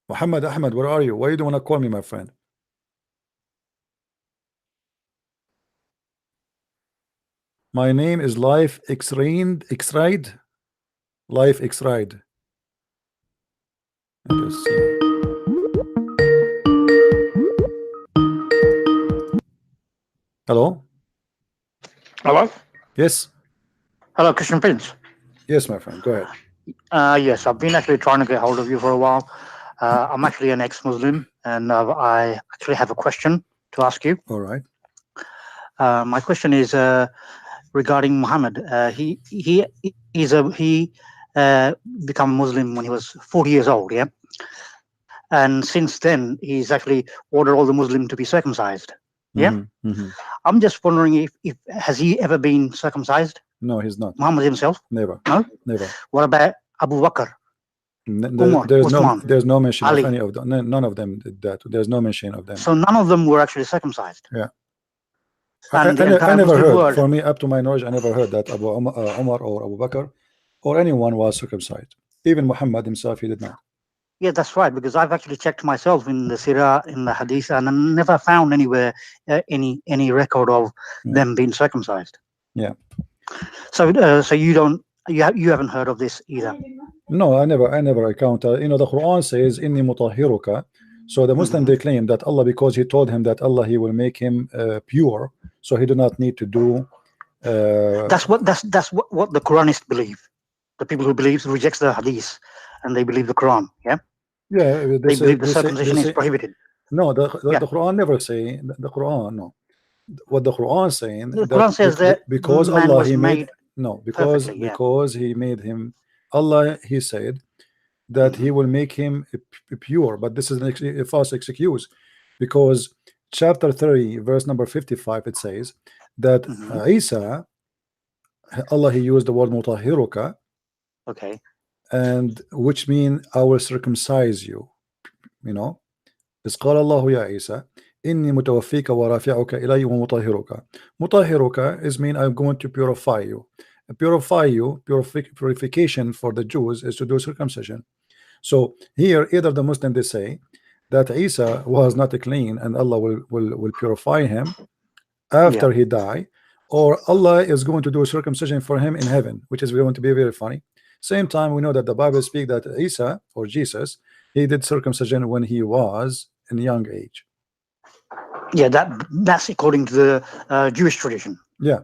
Muhammad Ahmad, where are you? Why you don't want to call me, my friend? My name is Life X-Ride. Life X-Ride. Let's see. Hello? Hello? Yes. Hello, Christian Prince. Yes, my friend. Go ahead. Yes, I've been actually trying to get hold of you for a while. I'm actually an ex-Muslim, and I actually have a question to ask you. All right. My question is regarding Muhammad. He become Muslim when he was 40 years old, yeah? And since then, he's actually ordered all the Muslims to be circumcised. Yeah? Mm-hmm. I'm just wondering if has he ever been circumcised? No, he's not. Muhammad himself? Never. No? Never. What about Abu Bakr? There's no mention Ali. of any of them. None of them did that. There's no mention of them. So none of them were actually circumcised. Yeah. And I never Muslim heard. world. For me, up to my knowledge, I never heard that Abu Umar or Abu Bakr or anyone was circumcised. Even Muhammad himself, he did not. Yeah, that's right. Because I've actually checked myself in the Sirah, in the Hadith, and I never found anywhere any record of them being circumcised. Yeah. So so you haven't heard of this either. No, I never encounter. The Quran says, "Inni mutahhiruka." So the Muslim they claim that Allah, because he told him that Allah, he will make him pure, so he do not need to do. That's what the Quranists believe. The people who rejects the Hadith and they believe the Quran. Yeah. Yeah, they believe the circumcision is prohibited. No, the Quran never say the Quran. No, what the Quran saying. The Quran says that because man Allah was he made because he made him. Allah, he said that he will make him pure, but this is a false excuse, because chapter 3 verse number 55 it says that Isa, Allah, he used the word mutahhiruka, okay, and which mean I will circumcise you. Is qala Allahu ya Isa inni mutawaffika wa rafi'uka ilayya wa mutahhiruka. Mutahhiruka is mean I'm going to purify you. Purification for the Jews is to do circumcision. So here either the Muslim they say that Isa was not clean and Allah will purify him, after he die, or Allah is going to do circumcision for him in heaven, which is going to be very funny. Same time, we know that the Bible speaks that Isa, or Jesus, he did circumcision when he was in young age. Yeah, that's according to the Jewish tradition. Yeah.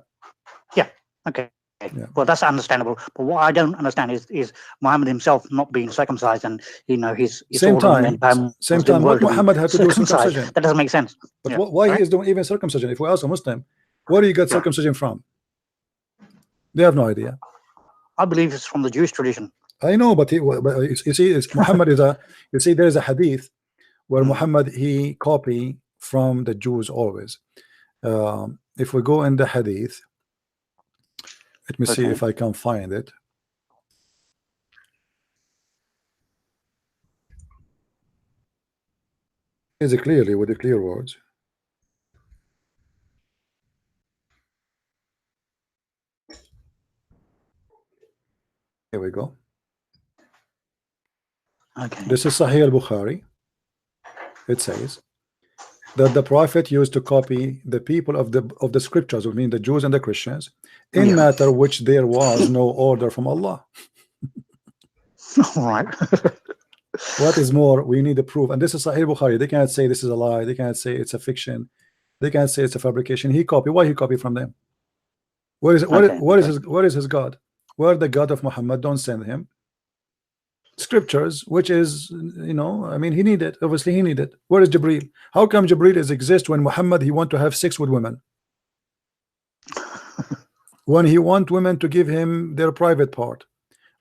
Yeah. Okay. Yeah. Well, that's understandable. But what I don't understand is Muhammad himself not being circumcised, and his same time. What Muhammad had to do circumcision? That doesn't make sense. But yeah. why he is doing even circumcision? If we ask a Muslim, where do you get circumcision from? They have no idea. I believe it's from the Jewish tradition. I know, but you see, Muhammad is a. You see, there is a hadith where Muhammad he copy from the Jews always. If we go in the hadith, let me see if I can find it. Is it clearly with the clear words? Here we go. Okay. This is Sahih al-Bukhari. It says that the Prophet used to copy the people of the scriptures, which mean the Jews and the Christians, in matter which there was no order from Allah. All right. What is more, we need a proof, and this is Sahih Bukhari. They cannot say this is a lie. They cannot say it's a fiction. They can't say it's a fabrication. He copied. Why he copied from them? Where is it? Where is his God? Where the God of Muhammad? Don't send him scriptures, which is, I mean, he needed. Obviously, he needed. Where is Jibril? How come Jibril is exist when Muhammad he want to have sex with women? When he want women to give him their private part,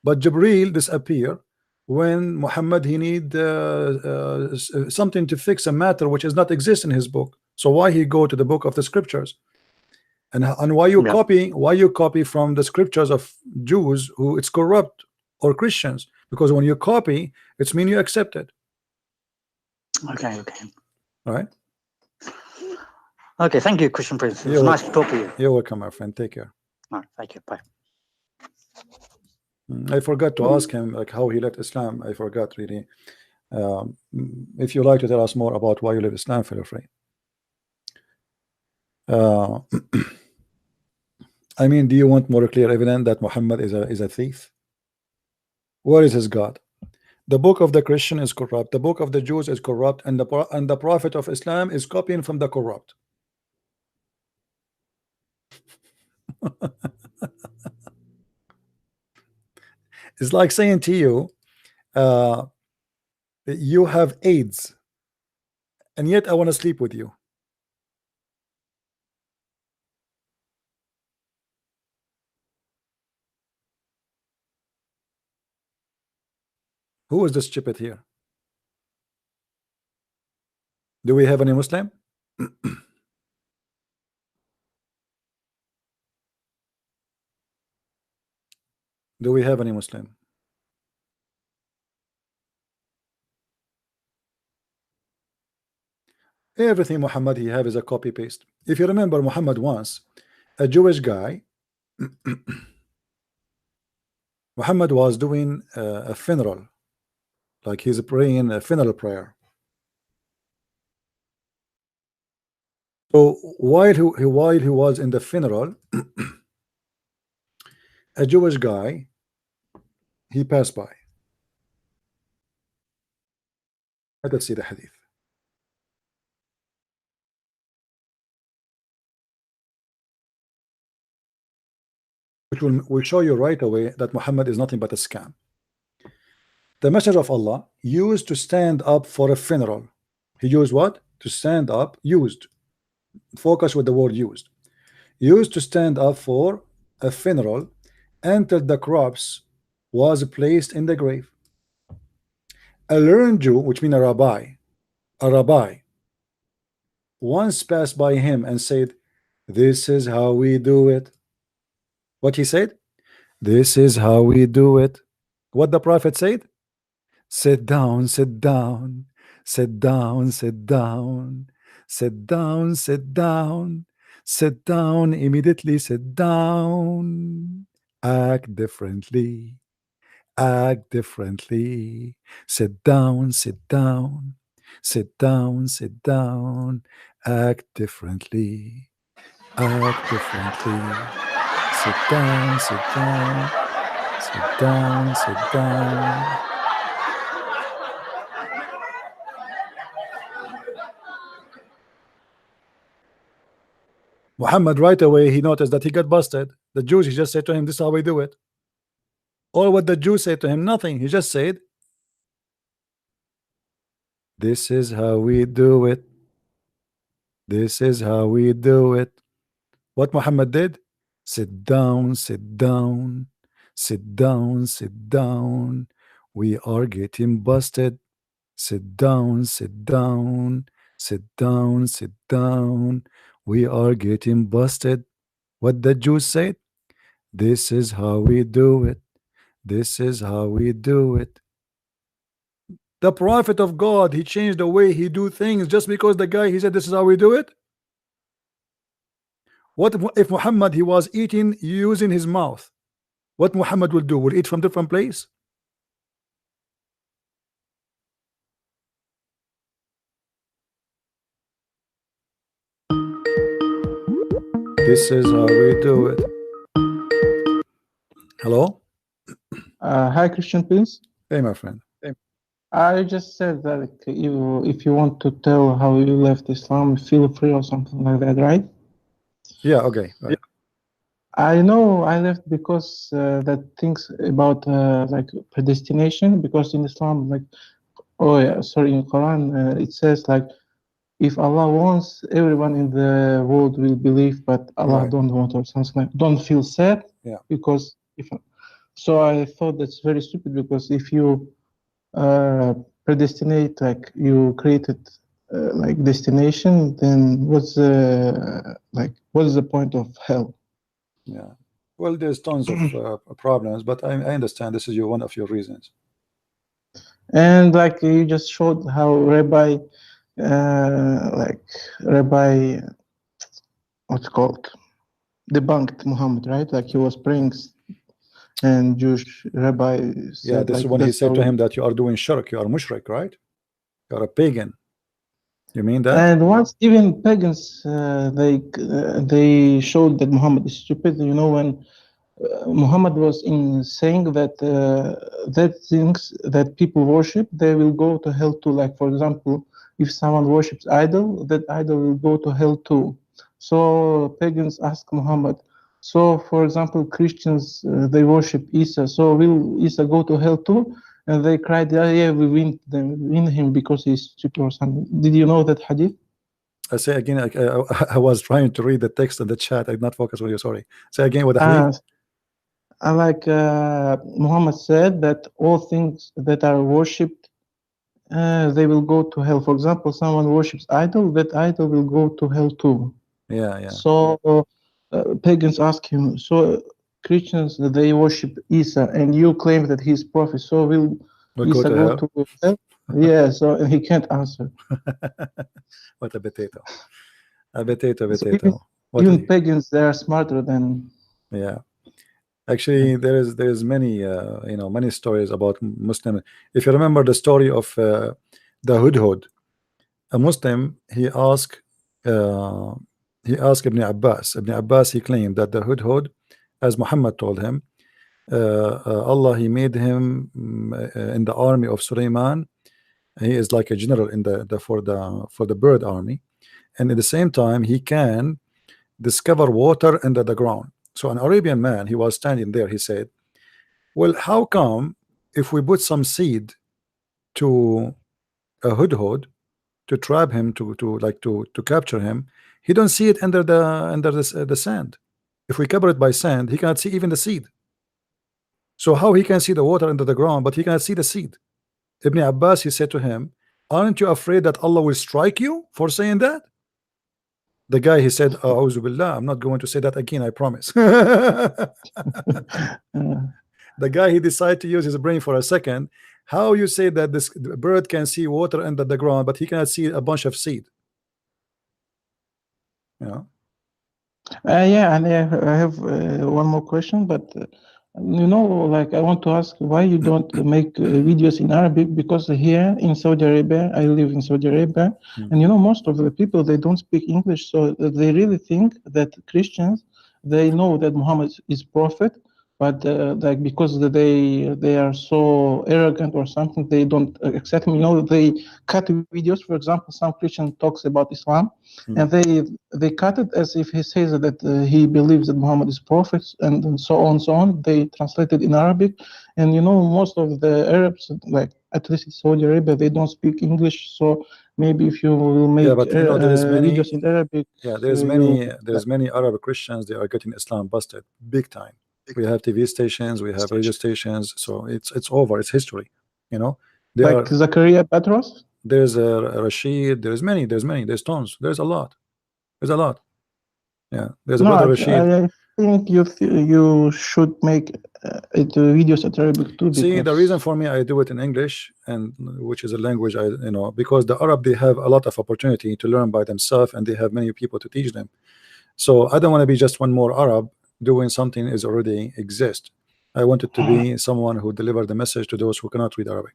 but Jibril disappear when Muhammad he need something to fix a matter which is not exist in his book. So why he go to the book of the scriptures? And why you copy from the scriptures of Jews who it's corrupt, or Christians? Because when you copy, it's mean you accept it. Okay. All right. Okay, thank you, Christian Prince. It was nice to talk to you. You're welcome, my friend. Take care. All right, thank you. Bye. I forgot to ask him like how he left Islam. I forgot really. If you like to tell us more about why you left Islam, feel free. I mean, do you want more clear evidence that Muhammad is a thief? Where is his God? The book of the Christian is corrupt. The book of the Jews is corrupt, and the Prophet of Islam is copying from the corrupt. It's like saying to you, you have AIDS, and yet I want to sleep with you. Who is the stupid here? Do we have any Muslim? Do we have any Muslim? Everything Muhammad he have is a copy paste. If you remember, Muhammad once, a Jewish guy, Muhammad was doing a funeral, like he's praying a funeral prayer. So while he was in the funeral, a Jewish guy he passed by. Let us see the hadith. Which will show you right away that Muhammad is nothing but a scam. The Messenger of Allah used to stand up for a funeral. He used what? To stand up, used. Focus with the word used. Used to stand up for a funeral until the corpse was placed in the grave. A learned Jew, which means a rabbi, once passed by him and said, "This is how we do it." What he said? "This is how we do it." What the Prophet said? "Sit down, sit down, sit down, sit down, sit down, sit down, sit down, immediately sit down. Act differently, act differently. Sit down, sit down, sit down, sit down, act differently, act differently. Sit down, sit down, sit down, sit down. Muhammad right away he noticed that he got busted. The Jews, he just said to him, this is how we do it. All what the Jews said to him, nothing. He just said, this is how we do it. This is how we do it. What Muhammad did? Sit down, sit down, sit down, sit down. We are getting busted. Sit down, sit down, sit down, sit down. We are getting busted. What the Jews said? This is how we do it. This is how we do it. The prophet of God, he changed the way he do things just because the guy he said this is how we do it. What if Muhammad he was eating using his mouth? What Muhammad will do? Will eat from different place? This is how we do it. Hello? Hi, Christian Prince. Hey, my friend. I just said that if you want to tell how you left Islam, feel free or something like that, right? Yeah, okay. Right. I know I left because that things about like predestination, because in Islam, like, oh yeah, sorry, in Quran, it says like, if Allah wants, everyone in the world will believe, but Allah don't want, or something like, don't feel sad, because if, so I thought that's very stupid, because if you predestinate, like you created like destination, then what's the what is the point of hell? Yeah, well, there's tons of problems, but I understand this is one of your reasons. And like you just showed how Rabbi what's called, debunked Muhammad, right? Like he was praying, and Jewish rabbi said, yeah, this like, is when he said to him that you are doing shirk, you are mushrik, right? You are a pagan. You mean that? And once even pagans they showed that Muhammad is stupid. You know, when Muhammad was in saying that that things that people worship, they will go to hell too. Like, for example, if someone worships idol, that idol will go to hell too. So pagans ask Muhammad, so for example, Christians they worship Isa, so will Isa go to hell too? And they cried, yeah, we win him because he's stupid or something. Did you know that hadith? I say again, I was trying to read the text in the chat. I did not focus on you. Sorry. Say again what the hadith. Like Muhammad said that all things that are worshipped, they will go to hell. For example, someone worships idol, that idol will go to hell too. Yeah, yeah. So pagans ask him, so Christians they worship Isa, and you claim that he's prophet, so will Isa go to hell? Yeah, so and he can't answer. What a potato. A potato. So even pagans, they are smarter than. Yeah. Actually, there's many many stories about Muslim. If you remember the story of the Hudhud, a Muslim, he asked Ibn Abbas. Ibn Abbas, he claimed that the Hudhud, as Muhammad told him, Allah he made him in the army of Sulaiman. He is like a general in for the bird army, and at the same time he can discover water under the ground. So an Arabian man, he was standing there, he said, well, how come if we put some seed to a hudhud to trap him, to capture him, he don't see it under the sand. If we cover it by sand, he cannot see even the seed. So how he can see the water under the ground, but he cannot see the seed? Ibn Abbas, he said to him, aren't you afraid that Allah will strike you for saying that? The guy, he said, A'udhu billah, I'm not going to say that again, I promise. The guy, he decided to use his brain for a second. How you say that this bird can see water under the ground, but he cannot see a bunch of seed? You know? Yeah, and I have one more question, but You know, like I want to ask why you don't make videos in Arabic, because here in Saudi Arabia, I live in Saudi Arabia, and you know, most of the people, they don't speak English, so they really think that Christians, they know that Muhammad is prophet, but like because they are so arrogant or something, they don't accept him. You know, they cut videos. For example, some Christian talks about Islam, and they cut it as if he says that he believes that Muhammad is prophet, and so on, so on. They translated in Arabic, and you know, most of the Arabs, like at least in Saudi Arabia, they don't speak English. So maybe if you will make but you know, there is many videos in Arabic, there's many Arab Christians, they are getting Islam busted big time. We have TV stations, we have radio stations, so it's over, it's history, you know. They like are Zakaria Petros. There's a Rashid, there's tons, there's a lot, yeah. There's a brother Rashid. I think you should make videos at Arabic too. See, the Because reason for me, I do it in English, and which is a language I, you know, because the Arab, they have a lot of opportunity to learn by themselves, and they have many people to teach them. So I don't want to be just one more Arab doing something is already exist. I wanted to be someone who deliver the message to those who cannot read Arabic.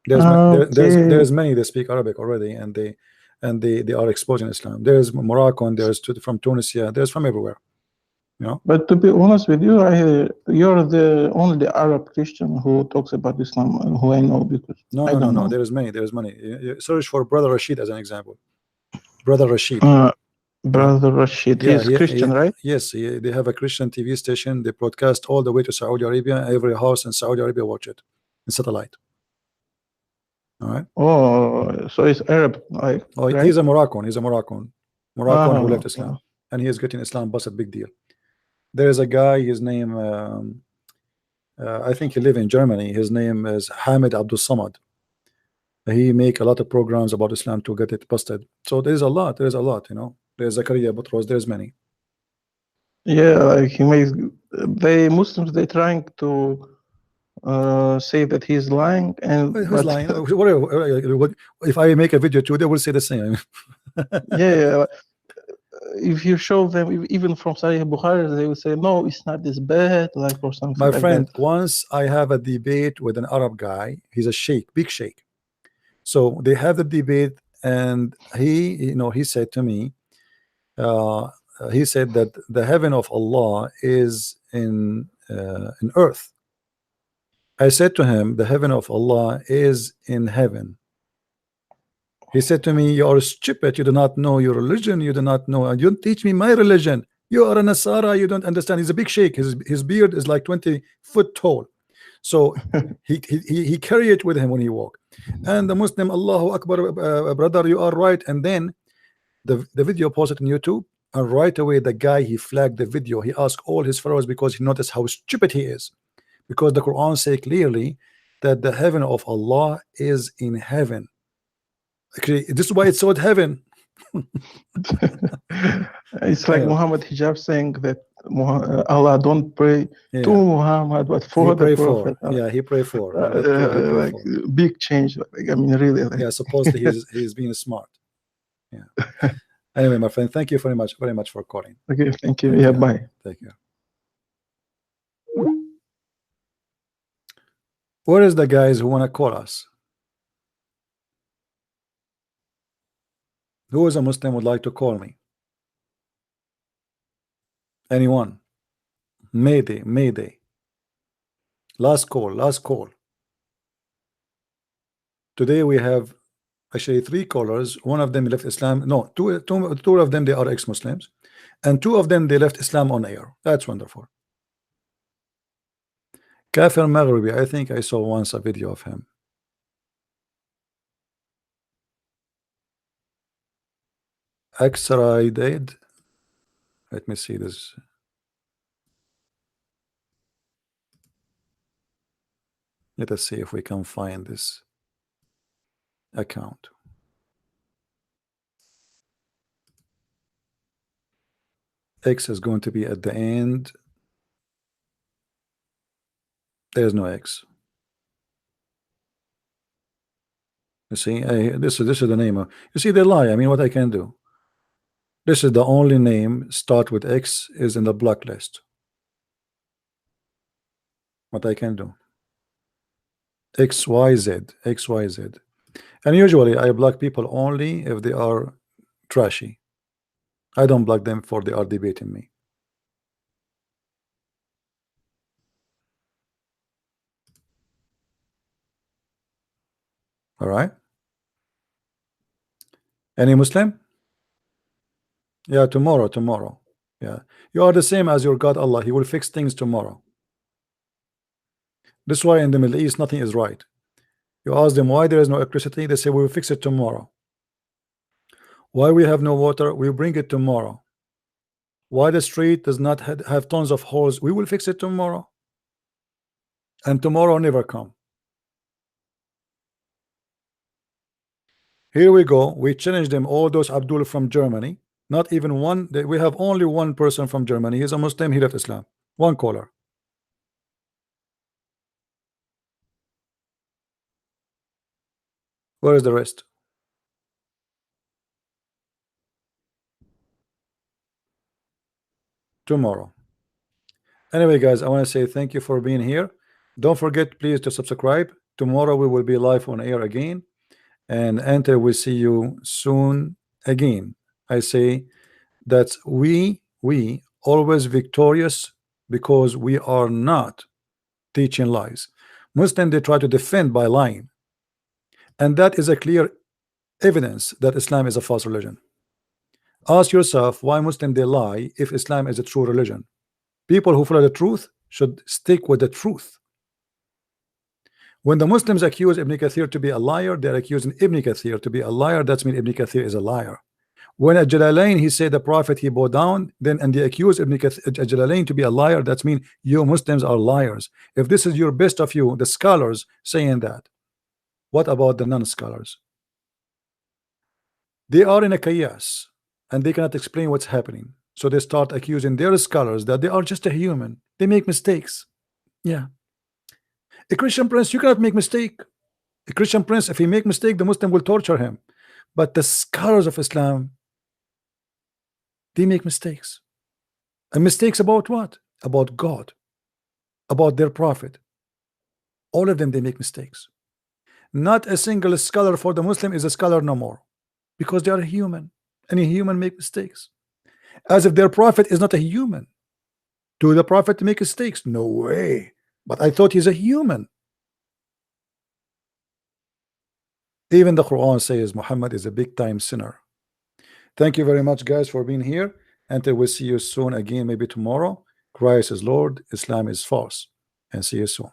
There's many that speak Arabic already, and they are exposing Islam. There's Moroccan, there's from Tunisia, there's from everywhere, you know. But to be honest with you, you're the only Arab Christian who talks about Islam who I know, because No, there's many. Search for Brother Rashid as an example. Brother Rashid. Brother Rashid, he's Christian, right? Yes, they have a Christian TV station. They broadcast all the way to Saudi Arabia. Every house in Saudi Arabia watch it in satellite. All right. Oh, so he's Arab, like, right? He's a Moroccan. Moroccan who left Islam, and he is getting Islam busted. Big deal. There is a guy. His name, I think he lives in Germany. His name is Hamid Abdul Samad. He make a lot of programs about Islam to get it busted. So there's a lot. You know. There's Zakaria Butros. There's many. Yeah, like he makes the Muslims. They trying to say that he's lying, and who's lying? What if I make a video too? They will say the same. Yeah. If you show them even from Sahih Bukhari, they will say no, it's not this bad, like, or something. My like friend, that. once I have a debate with an Arab guy. He's a sheikh, big sheikh. So they have the debate, and he said to me, he said that the heaven of Allah is in earth. I said to him, the heaven of Allah is in heaven. He said to me, you are stupid, you do not know your religion, you do not know, and you don't teach me my religion. You are a Nasara, you don't understand. He's a big sheikh, his beard is like 20 foot tall. So he carry it with him when he walk. And the Muslim, Allahu Akbar, brother, you are right. And then the video posted on YouTube, and right away the guy, he flagged the video. He asked all his followers because he noticed how stupid he is, because the Quran say clearly that the heaven of Allah is in heaven. Actually, this is why it's called heaven. It's like Muhammad Hijab saying that Allah don't pray to Muhammad, but for the Prophet. He pray for. Like big change. Like, I mean, really. Like. Yeah, supposedly he's being smart. Yeah. Anyway, my friend, thank you very much for calling. Okay, thank you. Yeah, bye. Thank you. Where is the guys who want to call us? Who is a Muslim would like to call me? Anyone? Mayday. Last call. Today we have actually 3 callers. One of them left Islam. No, two of them, they are ex-Muslims, and 2 of them, they left Islam on air. That's wonderful. Kafir Maghribi, I think I saw once a video of him. X-ray dead. Let me see this. Let us see if we can find this account. X is going to be at the end. There's no X. You see, this is the name of. You see, they lie. I mean, what I can do. This is the only name start with X is in the blacklist. What I can do? XYZ, XYZ. And usually I block people only if they are trashy. I don't block them for they are debating me. All right. Any Muslim? Yeah, tomorrow. Yeah, you are the same as your God Allah. He will fix things tomorrow. This is why in the Middle East nothing is right. You ask them why there is no electricity, they say we will fix it tomorrow. Why we have no water, we bring it tomorrow. Why the street does not have tons of holes, we will fix it tomorrow. And tomorrow never come. Here we go, we challenge them, all those Abdul from Germany. Not even one, we have only one person from Germany. He's a Muslim, he left Islam. One caller. Where is the rest? Tomorrow. Anyway, guys, I want to say thank you for being here. Don't forget, please, to subscribe. Tomorrow we will be live on air again. And Enter, we see you soon again. I say that we always victorious because we are not teaching lies. Muslims, they try to defend by lying. And that is a clear evidence that Islam is a false religion. Ask yourself why Muslims they lie if Islam is a true religion. People who follow the truth should stick with the truth. When the Muslims accuse Ibn Kathir to be a liar, they're accusing Ibn Kathir to be a liar. That means Ibn Kathir is a liar. When at Jalalain he said the Prophet he bowed down, then and they accuse Ibn Jalalain to be a liar, that means you Muslims are liars. If this is your best of you, the scholars saying that, what about the non-scholars? They are in a chaos and they cannot explain what's happening. So they start accusing their scholars that they are just a human. They make mistakes. Yeah. A Christian prince, you cannot make mistake. A Christian prince, if he make mistake, the Muslim will torture him. But the scholars of Islam, they make mistakes. And mistakes about what? About God, about their prophet. All of them, they make mistakes. Not a single scholar for the Muslim is a scholar no more, because they are human. Any human make mistakes. As if their prophet is not a human. Do the prophet make mistakes? No way. But I thought he's a human. Even the Quran says Muhammad is a big time sinner. Thank you very much, guys, for being here. Until we see you soon again, maybe tomorrow. Christ is Lord, Islam is false. And see you soon.